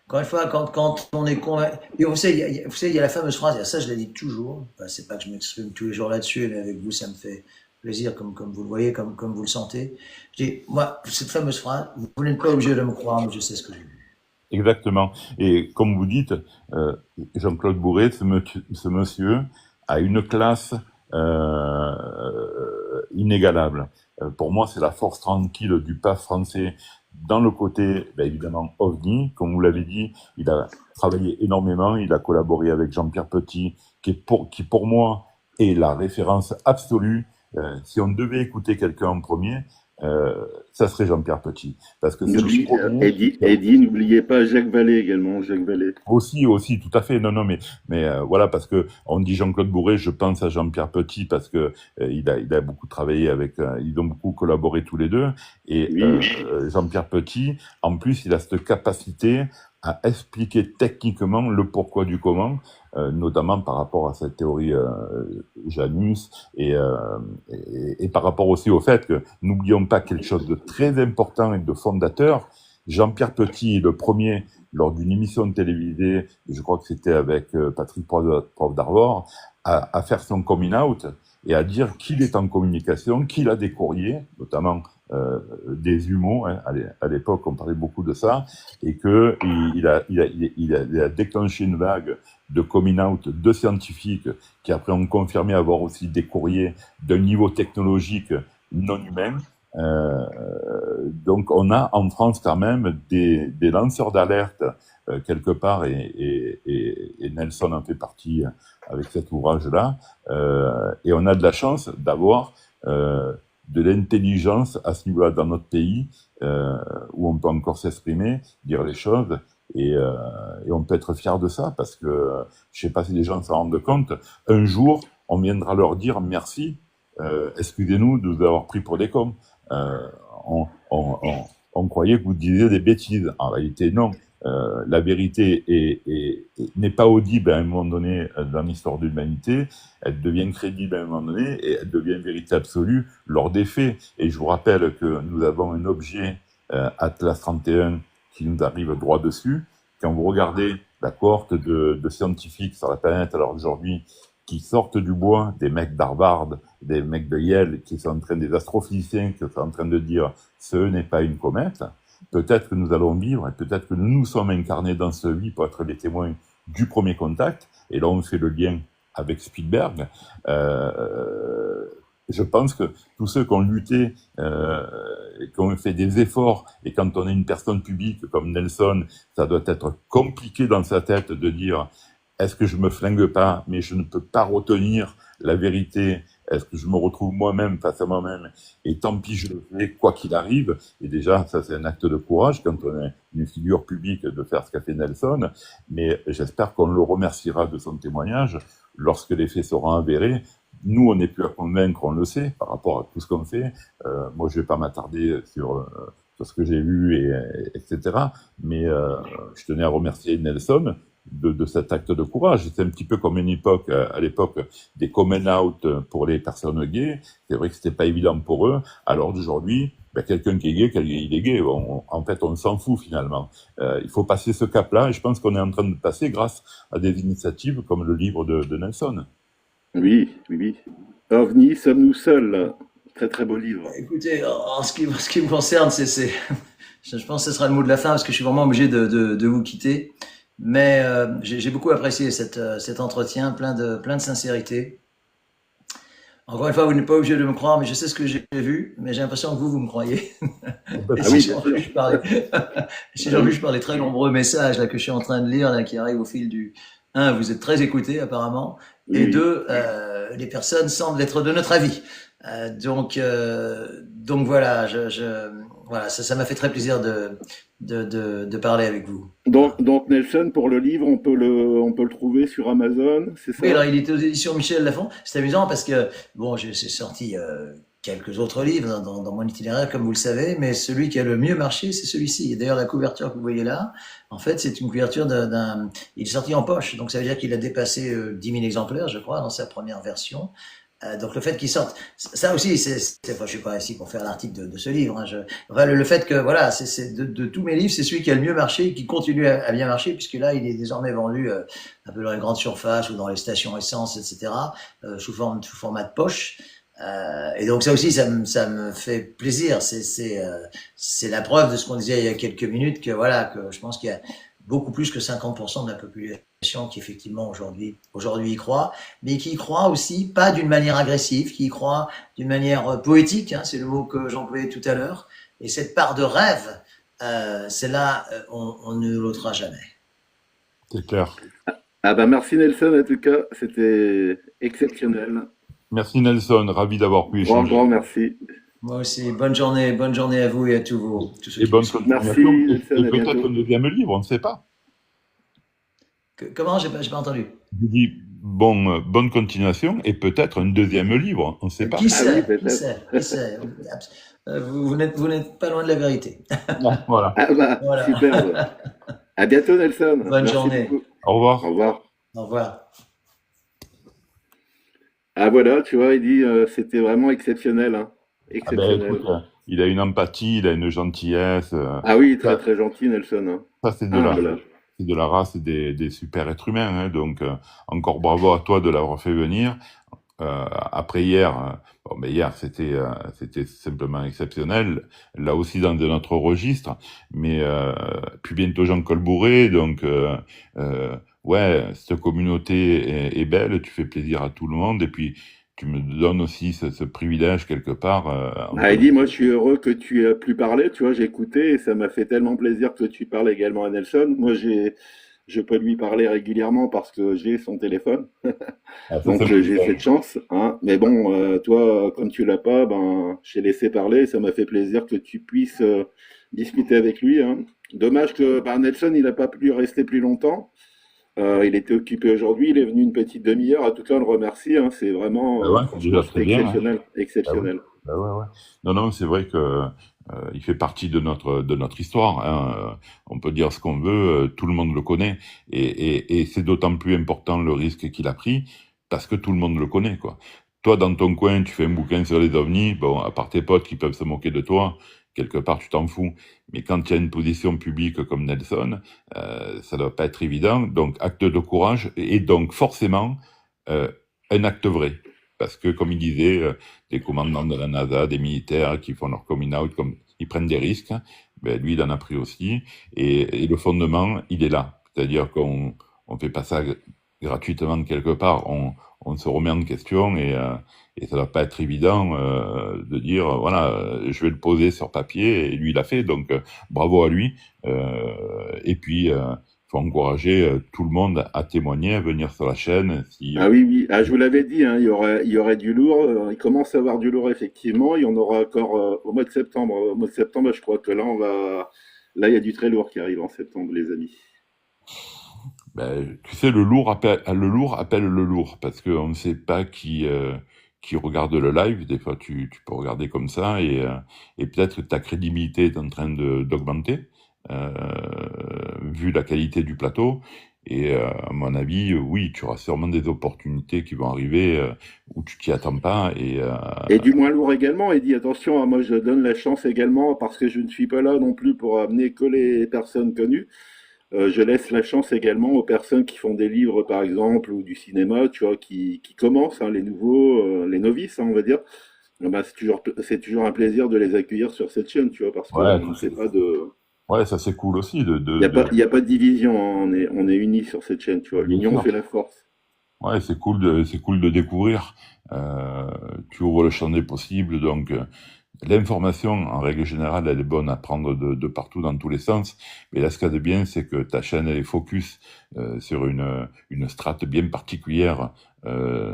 encore une fois, quand on est convaincu, vous savez, il y a la fameuse phrase, et ça je la dis toujours, enfin, c'est pas que je m'exprime tous les jours là-dessus, mais avec vous ça me fait plaisir, comme vous le voyez, comme vous le sentez. Je dis, moi, cette fameuse phrase, vous n'êtes pas obligé de me croire, mais je sais ce que j'ai vu. Exactement. Et comme vous dites, Jean-Claude Bourret, ce monsieur a une classe inégalable. Pour moi, c'est la force tranquille du PAF français dans le côté, évidemment, OVNI. Comme vous l'avez dit, il a travaillé énormément, il a collaboré avec Jean-Pierre Petit, qui pour moi est la référence absolue. Si on devait écouter quelqu'un en premier, ça serait Jean-Pierre Petit. Parce que Eddie, n'oubliez pas Jacques Vallée également, Jacques Vallée. Aussi, tout à fait. Non, mais voilà, parce que on dit Jean-Claude Bourret, je pense à Jean-Pierre Petit parce que il a beaucoup travaillé avec, ils ont beaucoup collaboré tous les deux. Et Jean-Pierre Petit, en plus, il a cette capacité à expliquer techniquement le pourquoi du comment, notamment par rapport à cette théorie Janus et par rapport aussi au fait que n'oublions pas quelque chose de très important et de fondateur. Jean-Pierre Petit est le premier, lors d'une émission télévisée, je crois que c'était avec Patrick Prof d'Arvor, à faire son coming out et à dire qu'il est en communication, qu'il a des courriers, notamment des humours, hein, à l'époque on parlait beaucoup de ça, et que il a déclenché une vague de coming out de scientifiques qui après ont confirmé avoir aussi des courriers d'un niveau technologique non humain. Donc on a en France quand même des lanceurs d'alerte quelque part, et Nelson en fait partie avec cet ouvrage-là, et on a de la chance d'avoir de l'intelligence à ce niveau-là dans notre pays, où on peut encore s'exprimer, dire les choses, et on peut être fier de ça, parce que je sais pas si les gens s'en rendent compte, un jour on viendra leur dire merci, excusez-nous de vous avoir pris pour des cons. On croyait que vous disiez des bêtises. En réalité, non. La vérité n'est pas audible à un moment donné dans l'histoire de l'humanité. Elle devient crédible à un moment donné et elle devient vérité absolue lors des faits. Et je vous rappelle que nous avons un objet Atlas 31 qui nous arrive droit dessus. Quand vous regardez la cohorte de scientifiques sur la planète alors aujourd'hui qui sortent du bois, des mecs d'Harvard, des mecs de Yale, qui sont en train, des astrophysiciens qui sont en train de dire ce n'est pas une comète, peut-être que nous allons vivre, et peut-être que nous nous sommes incarnés dans ce vie pour être les témoins du premier contact, et là on fait le lien avec Spielberg. Je pense que tous ceux qui ont lutté, qui ont fait des efforts, et quand on est une personne publique comme Nelson, ça doit être compliqué dans sa tête de dire est-ce que je me flingue pas, mais je ne peux pas retenir la vérité, est-ce que je me retrouve moi-même face à moi-même et tant pis, je le fais, quoi qu'il arrive. Et déjà, ça, c'est un acte de courage quand on est une figure publique de faire ce qu'a fait Nelson. Mais j'espère qu'on le remerciera de son témoignage lorsque les faits seront avérés. Nous, on n'est plus à convaincre, on le sait, par rapport à tout ce qu'on fait. Moi, je vais pas m'attarder sur ce que j'ai vu, etc. Mais je tenais à remercier Nelson de cet acte de courage. C'est un petit peu comme une époque, à l'époque des coming out pour les personnes gays. C'est vrai que c'était pas évident pour eux. Alors d'aujourd'hui, ben, quelqu'un qui est gay, il est gay. En fait, on s'en fout finalement. Il faut passer ce cap-là, et je pense qu'on est en train de passer grâce à des initiatives comme le livre de Nelson. Oui, oui, oui. OVNI, sommes-nous seuls? Très très beau livre. Écoutez, ce qui me concerne, je pense que ce sera le mot de la fin parce que je suis vraiment obligé de vous quitter. Mais j'ai beaucoup apprécié cet entretien, plein de sincérité. Encore une fois, vous n'êtes pas obligé de me croire, mais je sais ce que j'ai vu, mais j'ai l'impression que vous me croyez. Et si j'en juge par les très nombreux messages là, que je suis en train de lire, là, qui arrivent au fil du... Un, vous êtes très écoutés apparemment, et Oui. deux, les personnes semblent être de notre avis. Donc voilà, voilà, ça m'a fait très plaisir de parler avec vous. Donc Nelson, pour le livre, on peut le trouver sur Amazon, c'est ça? Oui, alors il était aux éditions Michel Lafon. C'est amusant parce que, bon, j'ai sorti quelques autres livres dans mon itinéraire, comme vous le savez, mais celui qui a le mieux marché, c'est celui-ci. Et d'ailleurs, la couverture que vous voyez là, en fait, c'est une couverture il est sorti en poche, donc ça veut dire qu'il a dépassé 10 000 exemplaires, je crois, dans sa première version. Donc le fait qu'il sorte, ça aussi, enfin, je suis pas ici pour faire l'article de ce livre. Hein, enfin, le fait que voilà, c'est de tous mes livres, c'est celui qui a le mieux marché et qui continue à bien marcher, puisque là, il est désormais vendu un peu dans les grandes surfaces ou dans les stations essence, etc., sous format de poche. Et donc ça aussi, ça me fait plaisir. C'est la preuve de ce qu'on disait il y a quelques minutes, que voilà, que je pense qu'il y a beaucoup plus que 50% de la population qui effectivement aujourd'hui y croit, mais qui y croit aussi pas d'une manière agressive, qui y croit d'une manière poétique, hein, c'est le mot que j'employais tout à l'heure, et cette part de rêve, celle-là, on ne l'ôtera jamais. C'est clair. Ah bah merci Nelson, en tout cas, c'était exceptionnel. Merci Nelson, ravi d'avoir pu Grand, échanger. grand merci. Moi aussi, bonne journée à vous et à tous ceux Et qui bonne nous suivent. continuation. Merci, Nelson, Et à peut-être bientôt. un deuxième livre, on ne sait pas. Comment? J'ai pas entendu. Je dis bonne continuation et peut-être un deuxième livre, on ne sait pas. Qui Ah oui, sait? Qui peut-être. sait? Qui sait? Vous n'êtes pas loin de la vérité. Voilà. Ah bah, Voilà. superbe. À bientôt Nelson. Bonne Merci journée. beaucoup. Au revoir. Au revoir. Au revoir. Ah voilà, tu vois, il dit c'était vraiment exceptionnel, hein. Ah ben, Exceptionnel. écoute, il a une empathie, il a une gentillesse. Ah oui, très Ça, très gentil Nelson, hein. ça, c'est Humble. de la race des super êtres humains. Hein. Donc, encore bravo à toi de l'avoir fait venir. Après hier, bon, mais hier c'était simplement exceptionnel. Là aussi dans de notre registre, mais puis bientôt Jean Colbouré, donc ouais, cette communauté est belle. Tu fais plaisir à tout le monde et puis tu me donnes aussi ce privilège quelque part. Ah, il dit, moi je suis heureux que tu aies pu parler, tu vois, j'ai écouté et ça m'a fait tellement plaisir que tu parles également à Nelson. Moi je peux lui parler régulièrement parce que j'ai son téléphone. Ça, Donc c'est j'ai cette chance, hein. Mais bon, toi, comme tu l'as pas, ben, je t'ai laissé parler. Ça m'a fait plaisir que tu puisses discuter avec lui, hein. Dommage que ben, Nelson, il n'a pas pu rester plus longtemps. Il était occupé aujourd'hui. Il est venu une petite demi-heure. À tout cas, on le remercie, hein. C'est vraiment, ouais, c'est déjà franchement, très c'était bien. Hein. exceptionnel, Bah oui. exceptionnel. Bah ouais, ouais. Non, c'est vrai que il fait partie de notre histoire. Hein. On peut dire ce qu'on veut, tout le monde le connaît, et c'est d'autant plus important le risque qu'il a pris parce que tout le monde le connaît, quoi. Toi, dans ton coin, tu fais un bouquin sur les ovnis, bon, à part tes potes qui peuvent se moquer de toi, quelque part, tu t'en fous. Mais quand il y a une position publique comme Nelson, ça doit pas être évident. Donc, acte de courage et donc forcément un acte vrai. Parce que, comme il disait, des commandants de la NASA, des militaires qui font leur coming out, comme ils prennent des risques, ben lui, il en a pris aussi. Et le fondement, il est là. C'est-à-dire qu'on fait pas ça gratuitement quelque part. On se remet en question et ça va pas être évident de dire voilà, je vais le poser sur papier et lui il l'a fait. Donc bravo à lui. Et puis faut encourager tout le monde à témoigner, à venir sur la chaîne. Si, Ah oui, oui. Ah, je vous l'avais dit, hein, il y aurait du lourd. Il commence à avoir du lourd, effectivement. Il y en aura encore au mois de septembre. Au mois de septembre, je crois que là, là, il y a du très lourd qui arrive en septembre, les amis. ben, tu sais, le lourd appelle le lourd, parce qu'on ne sait pas qui regarde le live. Des fois, tu peux regarder comme ça, et peut-être que ta crédibilité est en train d'augmenter, euh, vu la qualité du plateau. Et à mon avis, oui, tu auras sûrement des opportunités qui vont arriver où tu t'y attends pas. Et du moins lourd également. Et dit attention, hein, moi, je donne la chance également parce que je ne suis pas là non plus pour amener que les personnes connues. Je laisse la chance également aux personnes qui font des livres, par exemple, ou du cinéma, tu vois, qui commencent, hein, les nouveaux, les novices, hein, on va dire. Ben, c'est toujours un plaisir de les accueillir sur cette chaîne, tu vois, parce ouais, qu'on ne sait pas de, ouais, ça c'est cool aussi il y a pas de division, hein, on est unis sur cette chaîne, tu vois. bien L'union sûr. fait la force. Ouais, c'est cool de découvrir. Euh, Tu ouvres le champ des possibles, donc l'information, en règle générale, elle est bonne à prendre de partout, dans tous les sens. Mais là, ce qu'il y a de bien, c'est que ta chaîne, elle est focus sur une strate bien particulière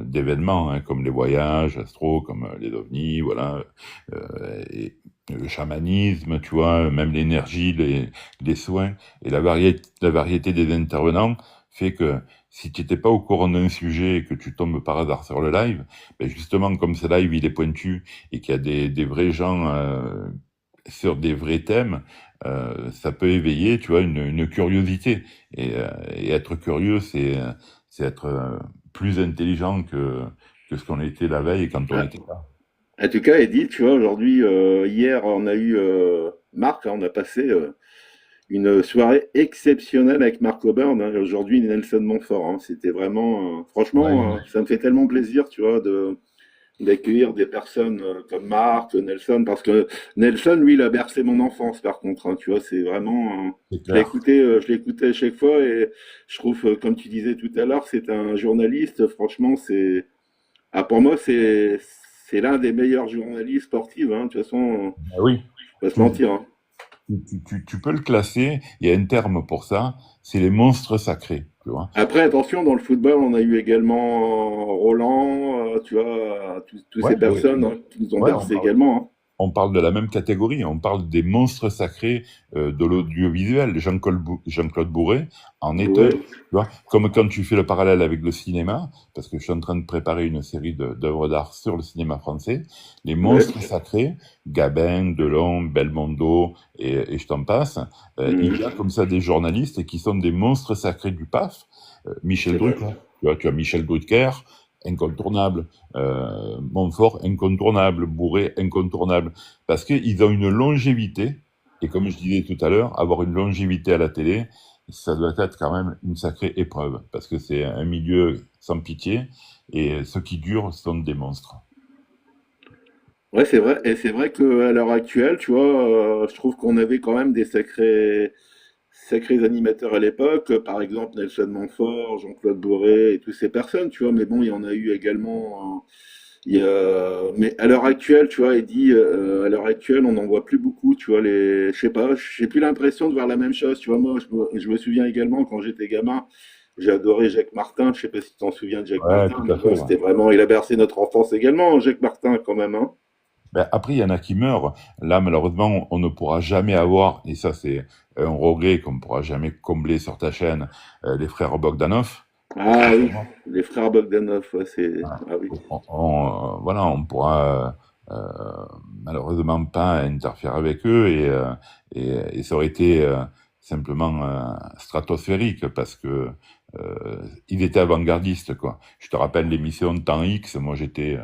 d'événements, hein, comme les voyages astro, comme les ovnis, voilà, et le chamanisme, tu vois, même l'énergie, les soins, et la variété des intervenants fait que si tu n'étais pas au courant d'un sujet et que tu tombes par hasard sur le live, ben justement, comme ce live, il est pointu, et qu'il y a des vrais gens sur des vrais thèmes, ça peut éveiller, tu vois, une curiosité. Et être curieux, c'est être plus intelligent que ce qu'on était la veille quand on Ah, était là. en tout cas, Edith, tu vois, aujourd'hui, hier, on a eu Marc, hein, on a passé une soirée exceptionnelle avec Marc Auburn, hein, et aujourd'hui Nelson Montfort, hein. C'était vraiment, Ouais, franchement, ça me fait tellement plaisir, tu vois, d'accueillir des personnes comme Marc, Nelson, parce que Nelson, lui, il a bercé mon enfance, par contre, hein, tu vois, c'est vraiment, c'est clair. je l'écoutais à chaque fois, et je trouve, comme tu disais tout à l'heure, c'est un journaliste, franchement, pour moi, c'est l'un des meilleurs journalistes sportifs, hein, de toute façon, Ben oui, pas se tu, mentir, hein. tu peux le classer, il y a un terme pour ça, c'est les monstres sacrés, tu vois. Après, attention, dans le football, on a eu également Roland, tu vois, tous Ouais, ces personnes, hein, qui nous ont ouais, bercé également, hein. on parle de la même catégorie, on parle des monstres sacrés de l'audiovisuel. Jean-Claude Bourré en est un. Ouais. Tu vois, comme quand tu fais le parallèle avec le cinéma, parce que je suis en train de préparer une série d'œuvres d'art sur le cinéma français, les Ouais. monstres sacrés, Gabin, Delon, Belmondo, et je t'en passe, il y a Mhm. comme ça des journalistes qui sont des monstres sacrés du PAF. Michel C'est vrai. Drucker, tu as Michel Drucker, incontournable. Montfort, incontournable. Bourré, incontournable. Parce qu'ils ont une longévité, et comme je disais tout à l'heure, avoir une longévité à la télé, ça doit être quand même une sacrée épreuve, parce que c'est un milieu sans pitié, et ceux qui durent sont des monstres. Ouais, c'est vrai. Et c'est vrai qu'à l'heure actuelle, tu vois, je trouve qu'on avait quand même des sacrés animateurs à l'époque. Par exemple, Nelson Montfort, Jean-Claude Bourré et toutes ces personnes, tu vois. Mais bon, il y en a eu également. Mais à l'heure actuelle, tu vois, Eddie, à l'heure actuelle, on n'en voit plus beaucoup, tu vois. Je sais pas, j'ai plus l'impression de voir la même chose, tu vois. Moi, je me souviens également quand j'étais gamin. J'ai adoré Jacques Martin. Je sais pas si tu t'en souviens de Jacques Ouais, Martin, tout mais à fait. bon, Ouais. c'était vraiment, il a bercé notre enfance également, Jacques Martin, quand même, hein. Ben, après, il y en a qui meurent. Là, malheureusement, on ne pourra jamais avoir, et ça, c'est un regret qu'on ne pourra jamais combler sur ta chaîne, les frères Bogdanov. Ah oui, les frères Bogdanov, ouais, ah oui. Voilà, on pourra malheureusement pas interférer avec eux, et ça aurait été simplement stratosphérique, parce que il était avant-gardiste, quoi. Je te rappelle l'émission Temps X, moi j'étais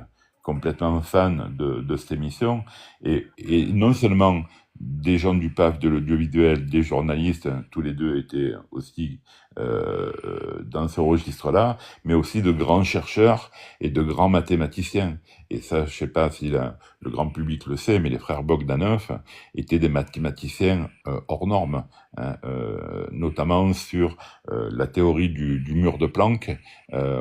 complètement fan de cette émission, et non seulement des gens du PAF, de l'audiovisuel, des journalistes, tous les deux étaient aussi dans ce registre-là, mais aussi de grands chercheurs et de grands mathématiciens. Et ça, je sais pas si le grand public le sait, mais les frères Bogdanov étaient des mathématiciens hors normes, hein, notamment sur la théorie du mur de Planck,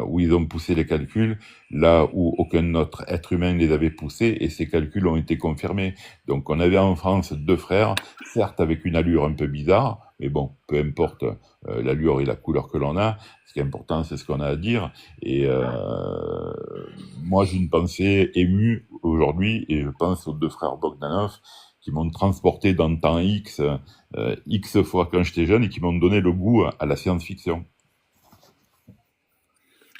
où ils ont poussé les calculs là où aucun autre être humain les avait poussés, et ces calculs ont été confirmés. Donc on avait en France deux frères, certes avec une allure un peu bizarre, Mais bon, peu importe l'allure et la couleur que l'on a, ce qui est important, c'est ce qu'on a à dire. Et moi, j'ai une pensée émue aujourd'hui, et je pense aux deux frères Bogdanov, qui m'ont transporté dans le temps X fois quand j'étais jeune, et qui m'ont donné le goût à la science-fiction.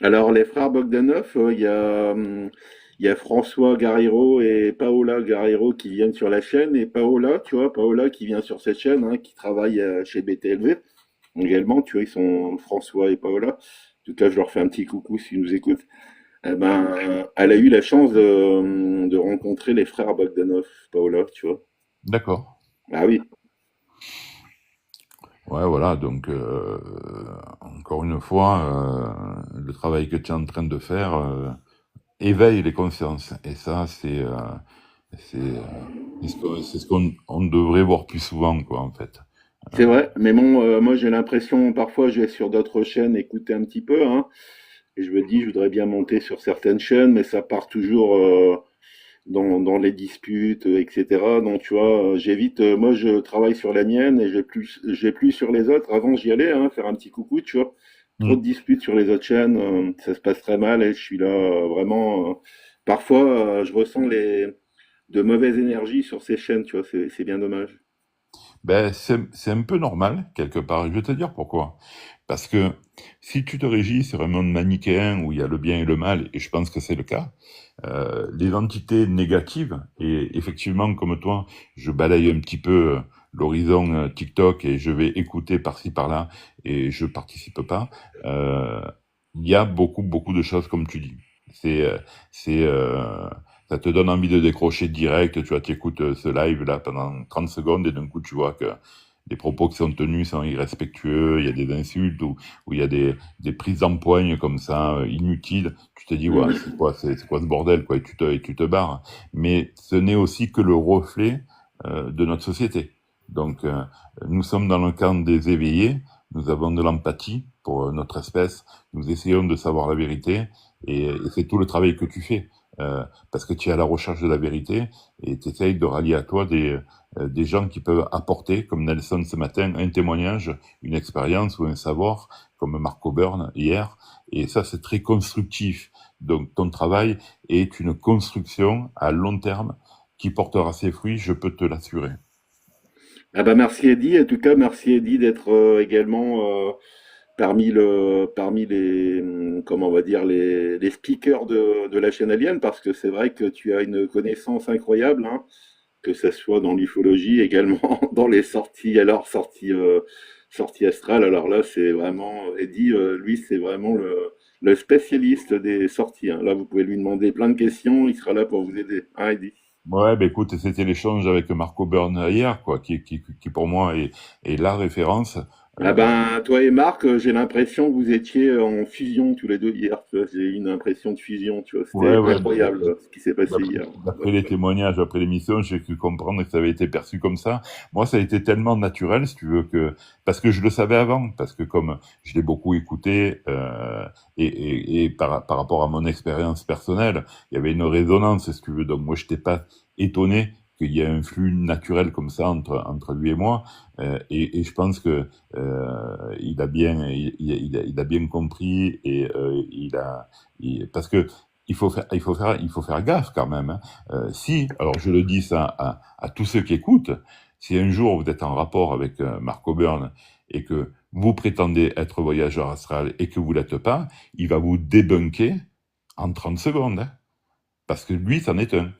Alors, les frères Bogdanov, il y a François Gariro et Paola Gariro qui viennent sur la chaîne. Et Paola, tu vois, Paola qui vient sur cette chaîne, hein, qui travaille chez BTLV également. Tu vois, ils sont François et Paola. En tout cas, je leur fais un petit coucou s'ils nous écoutent. Eh ben, elle a eu la chance de rencontrer les frères Bogdanov, Paola, tu vois. D'accord. Ah oui. Ouais, voilà, donc encore une fois, le travail que tu es en train de faire éveille les consciences. Et ça, c'est ce qu'on devrait voir plus souvent, quoi, en fait. C'est vrai, mais bon, moi j'ai l'impression, parfois je vais sur d'autres chaînes écouter un petit peu, hein, et je me dis, je voudrais bien monter sur certaines chaînes, mais ça part toujours dans les disputes, etc. Donc tu vois, j'évite, moi je travaille sur la mienne et j'ai plus sur les autres. Avant j'y allais, hein, faire un petit coucou, tu vois. Trop de Mm. disputes sur les autres chaînes, ça se passe très mal et je suis là vraiment. Parfois, je ressens de mauvaises énergies sur ces chaînes, tu vois, c'est bien dommage. Ben, c'est un peu normal, quelque part. Je vais te dire pourquoi. Parce que si tu te régis sur un monde manichéen où il y a le bien et le mal, et je pense que c'est le cas, les entités négatives, et effectivement, comme toi, je balaye un petit peu l'horizon TikTok et je vais écouter par-ci par-là et je participe pas, euh, il y a beaucoup, beaucoup de choses comme tu dis. C'est, euh, c'est, ça te donne envie de décrocher direct, tu vois, tu écoutes ce live là pendant 30 secondes et d'un coup tu vois que les propos qui sont tenus sont irrespectueux, il y a des insultes ou il y a des prises d'empoigne comme ça inutiles. Tu te dis ouais, Mhm. c'est quoi ce bordel quoi et tu te barres. Mais ce n'est aussi que le reflet de notre société. Donc nous sommes dans le camp des éveillés, nous avons de l'empathie pour notre espèce, nous essayons de savoir la vérité et c'est tout le travail que tu fais. Parce que tu es à la recherche de la vérité et tu essayes de rallier à toi des gens qui peuvent apporter, comme Nelson ce matin, un témoignage, une expérience ou un savoir, comme Marco Byrne hier. Et ça, c'est très constructif. Donc, ton travail est une construction à long terme qui portera ses fruits, je peux te l'assurer. Ah bah merci Eddy, en tout cas merci Eddy d'être également parmi les comment on va dire les speakers de la chaîne Alien parce que c'est vrai que tu as une connaissance incroyable, hein, que ce soit dans l'ufologie également dans les sorties sorties astrales. Alors là c'est vraiment Eddy, lui c'est vraiment le spécialiste des sorties, hein. Là vous pouvez lui demander plein de questions, il sera là pour vous aider, hein Eddy. Ouais, ben écoute, c'était l'échange avec Marco Byrne hier, quoi, qui pour moi est la référence. Ah Euh, ben, toi et Marc, j'ai l'impression que vous étiez en fusion tous les deux hier. Tu vois, j'ai eu une impression de fusion, tu vois. ouais, C'était ouais, incroyable ce qui s'est passé D'après hier. d'après les témoignages, après l'émission, j'ai pu comprendre que ça avait été perçu comme ça. Moi, ça a été tellement naturel, si tu veux, que parce que je le savais avant, parce que comme je l'ai beaucoup écouté et par rapport à mon expérience personnelle, il y avait une résonance, si tu veux. Donc moi, je n'étais pas étonné qu'il y ait un flux naturel comme ça entre lui et moi. Et je pense que il a bien compris et parce que il faut faire gaffe quand même, hein. Si, alors je le dis ça à tous ceux qui écoutent, si un jour vous êtes en rapport avec Marco Byrne et que vous prétendez être voyageur astral et que vous l'êtes pas, il va vous débunker en 30 secondes, hein, parce que lui, c'en est un.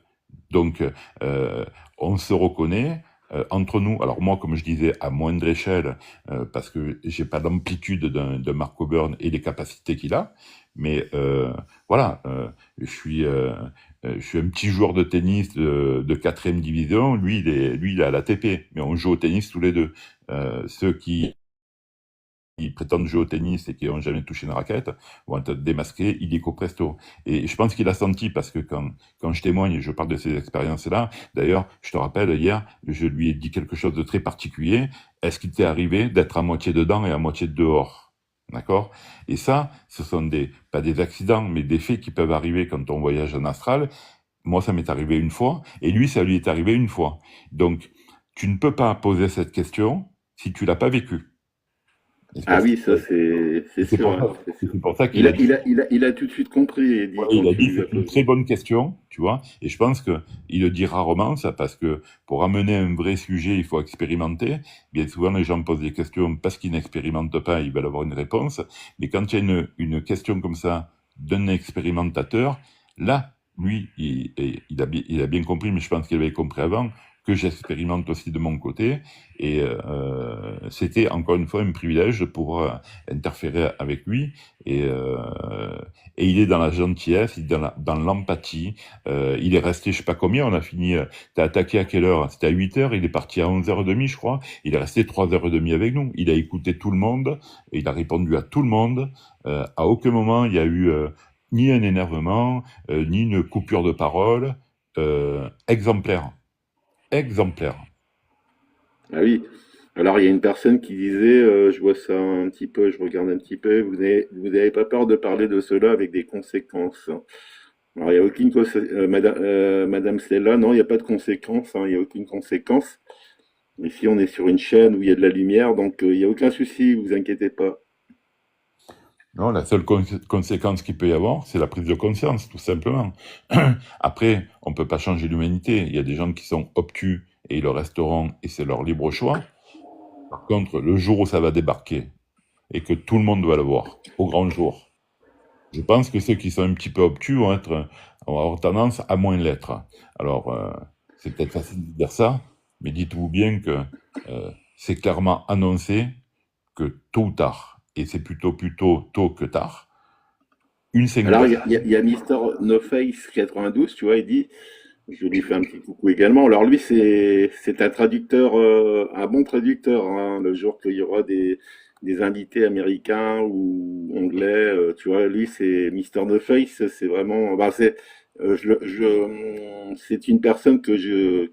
Donc, on se reconnaît entre nous. Alors moi, comme je disais, à moindre échelle, parce que j'ai pas l'amplitude de Marco Byrne et les capacités qu'il a, mais voilà, je suis un petit joueur de tennis de 4e division. Lui, il est à l'ATP, mais on joue au tennis tous les deux. Ceux qui prétendent jouer au tennis et qui n'ont jamais touché une raquette vont être démasqués illico presto. Et je pense qu'il a senti parce que quand je témoigne et je parle de ces expériences-là, d'ailleurs, je te rappelle, hier, je lui ai dit quelque chose de très particulier. Est-ce qu'il t'est arrivé d'être à moitié dedans et à moitié dehors? D'accord? Et ça, ce sont pas des accidents, mais des faits qui peuvent arriver quand on voyage en astral. Moi, ça m'est arrivé une fois, et lui, ça lui est arrivé une fois. Donc, tu ne peux pas poser cette question si tu l'as pas vécu. Et Ah oui, ça c'est c'est sûr, pour hein, ça, c'est sûr. c'est pour ça qu'il Il a a, dit, il a, il a, il a tout de suite compris et dit ouais, quand il a tu dit lui as c'est une très posé. bonne question, tu vois. Et je pense que il le dit rarement ça parce que pour amener un vrai sujet, il faut expérimenter. Bien souvent, les gens posent des questions parce qu'ils n'expérimentent pas, ils veulent avoir une réponse. Mais quand il y a une question comme ça d'un expérimentateur, là, lui, il a bien compris, mais je pense qu'il avait compris avant que j'expérimente aussi de mon côté. Et c'était encore une fois un privilège de pouvoir interférer avec lui. Et, euh, et il est dans la gentillesse, il est dans l'empathie. Il est resté, je sais pas combien, on a fini. T'as attaqué à quelle heure? C'était à 8h, il est parti à 11h30, je crois. Il est resté 3h30 avec nous. Il a écouté tout le monde, et il a répondu à tout le monde. À aucun moment, il y a eu ni un énervement, ni une coupure de parole. Exemplaire. Exemplaire. Ah oui. Alors il y a une personne qui disait, je vois ça un petit peu, je regarde un petit peu, vous avez pas peur de parler de cela avec des conséquences. Alors il y a aucune Madame Stella, non, il n'y a pas de conséquences, hein, il n'y a aucune conséquence. Ici on est sur une chaîne où il y a de la lumière, donc il n'y a aucun souci, vous inquiétez pas. Non, la seule conséquence qu'il peut y avoir, c'est la prise de conscience, tout simplement. Après, on peut pas changer l'humanité. Il y a des gens qui sont obtus et ils le resteront et c'est leur libre choix. Par contre, le jour où ça va débarquer et que tout le monde va le voir, au grand jour, je pense que ceux qui sont un petit peu obtus vont avoir tendance à moins l'être. Alors, c'est peut-être facile de dire ça, mais dites-vous bien que c'est clairement annoncé que tôt ou tard, et c'est plutôt tôt que tard, une Alors singularité. il y a Mister No Face 92, tu vois, il dit, je lui fais un petit coucou également. Alors lui c'est un traducteur, un bon traducteur, hein, le jour qu'il y aura des invités américains ou anglais, tu vois, lui c'est Mister No Face, c'est vraiment, bah c'est une personne que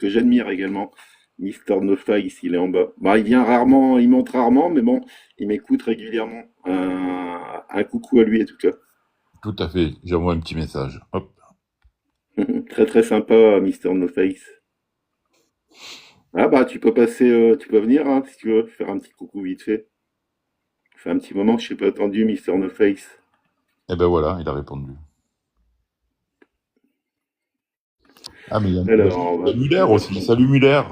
j'admire également. Mister No Face, il est en bas. Bah, il vient rarement, il monte rarement, mais bon, il m'écoute régulièrement. Un coucou à lui en tout cas. Tout à fait, j'envoie un petit message. Hop. Très très sympa, Mister No Face. Ah bah tu peux passer, tu peux venir hein, si tu veux, faire un petit coucou vite fait. Ça fait un petit moment que je t'ai pas attendu, Mister No Face. Et ben voilà, il a répondu. Ah, mais Alors, il y a Muller aussi. Salut Muller.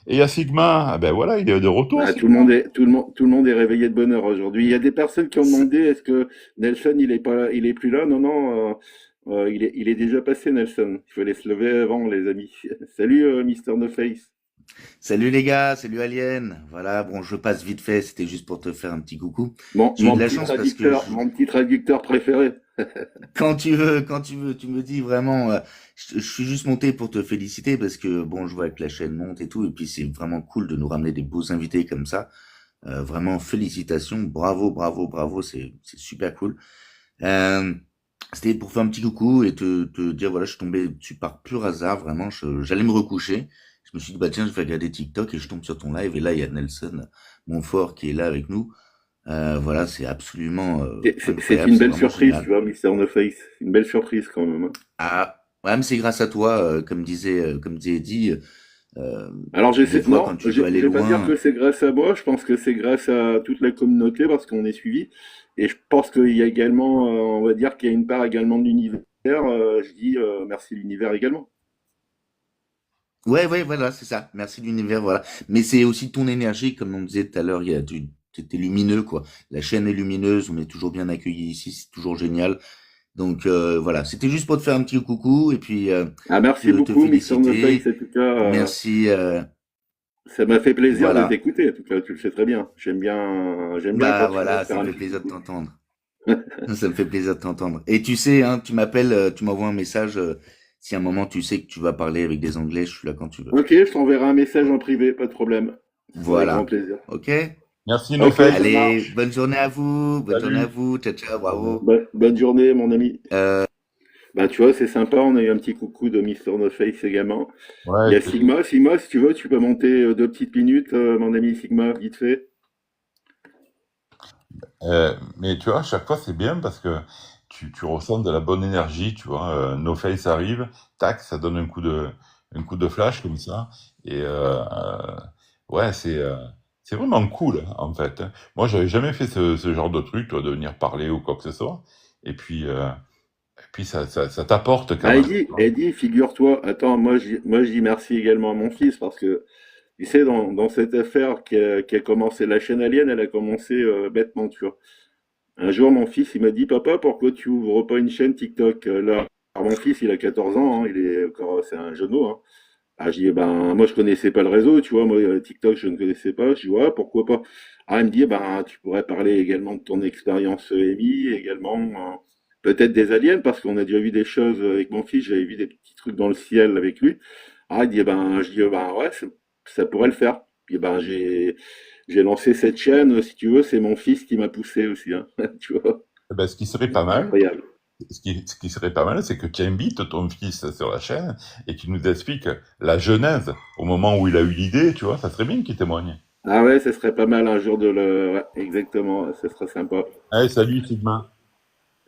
Et il y a Sigma. Ah ben voilà, il est de retour, bah, Sigma. tout le monde est réveillé de bonne heure aujourd'hui. Il y a des personnes qui ont demandé est-ce que Nelson il est plus là? Non non, il est déjà passé Nelson. Il fallait se lever avant les amis. Salut Mister No Face. Salut les gars, salut Alien. Voilà, bon, je passe vite fait, c'était juste pour te faire un petit coucou. Bon, J'ai eu de la chance parce que mon petit traducteur préféré. quand tu veux, tu me dis vraiment, je suis juste monté pour te féliciter parce que bon, je vois que la chaîne monte et tout, et puis c'est vraiment cool de nous ramener des beaux invités comme ça. Vraiment, félicitations, bravo, bravo, bravo, c'est super cool. Euh, C'était pour faire un petit coucou et te dire, voilà, je suis tombé dessus par pur hasard, vraiment, j'allais me recoucher. Je me suis dit, bah tiens, je vais regarder TikTok et je tombe sur ton live. Et là, il y a Nelson Montfort qui est là avec nous. Voilà, c'est absolument C'est incroyable, une c'est belle vraiment surprise, génial. tu vois, Mister No Face. Une belle surprise quand même, hein. Ah, ouais, mais c'est grâce à toi, comme disait Eddie, Alors, des fois, quand tu veux je aller vais pas dire que loin, c'est grâce à moi, je pense que c'est grâce à toute la communauté parce qu'on est suivi. Et je pense qu'il y a également, on va dire qu'il y a une part également de l'univers. Je dis merci l'univers également. ouais, ouais, voilà, c'est ça. Merci l'univers, voilà. Mais c'est aussi ton énergie, comme on disait tout à l'heure, t'es lumineux, quoi. La chaîne est lumineuse, on est toujours bien accueillis ici, c'est toujours génial. Donc voilà, c'était juste pour te faire un petit coucou et puis Ah, merci te beaucoup, Mister No Face. féliciter. En tout cas, Merci, ça m'a fait plaisir de voilà. t'écouter. En tout cas, tu le sais très bien. J'aime bien quand Bah tu viens voilà, faire ça me un fait petit plaisir de coucou. t'entendre. Ça me fait plaisir de t'entendre. Et tu sais, hein, tu m'appelles, tu m'envoies un message. Si à un moment tu sais que tu vas parler avec des Anglais, je suis là quand tu veux. Ok, je t'enverrai un message en privé, pas de problème. Ce sera avec grand Voilà. plaisir. Ok? Merci, No Ok, ça Face. Allez, marche. bonne journée à vous. Bonne journée à Salut. vous. Ciao, ciao, Salut. bravo. Bonne journée, mon ami. Euh, Bah, tu vois, c'est sympa. On a eu un petit coucou de Mister No Face également. Il y Ouais, a Sigma. Sigma, si tu veux, tu peux monter 2 petites minutes, mon ami Sigma, vite fait. mais tu vois, à chaque fois, c'est bien parce que tu ressens de la bonne énergie, tu vois. No Face arrive, tac, ça donne un coup de flash comme ça. Et ouais, c'est c'est vraiment cool, en fait, hein. Moi, j'avais jamais fait ce genre de truc, toi, de venir parler ou quoi que ce soit. Et puis ça t'apporte quand Ah, même. Eddie, figure-toi, attends, moi, je dis merci également à mon fils parce que, tu sais, dans cette affaire qui a commencé, la chaîne Alien, elle a commencé bêtement, tu vois. Un jour, mon fils, il m'a dit, papa, pourquoi tu ouvres pas une chaîne TikTok? Là, alors, mon fils, il a 14 ans, hein, il est encore, c'est un jeuneau, hein. Ah, je dis, eh ben, moi, je connaissais pas le réseau, tu vois, moi, TikTok, je ne connaissais pas. Je dis, ouais, pourquoi pas? Ah, il me dit, eh ben, tu pourrais parler également de ton expérience EMI, également, peut-être des aliens, parce qu'on a déjà vu des choses avec mon fils, j'avais vu des petits trucs dans le ciel avec lui. Ah, il dit, eh ben, je dis, eh ben, ouais, ça pourrait le faire. Puis, eh ben, j'ai lancé cette chaîne, si tu veux, c'est mon fils qui m'a poussé aussi, hein, tu vois. Eh ben, ce qui serait pas mal, Incroyable. ce qui serait pas mal, c'est que tu invites ton fils sur la chaîne et qu'il nous explique la genèse au moment où il a eu l'idée, tu vois, ça serait bien qu'il témoigne. Ah ouais, ce serait pas mal un jour de le, ouais, exactement, ce serait sympa. Allez, salut Sigma.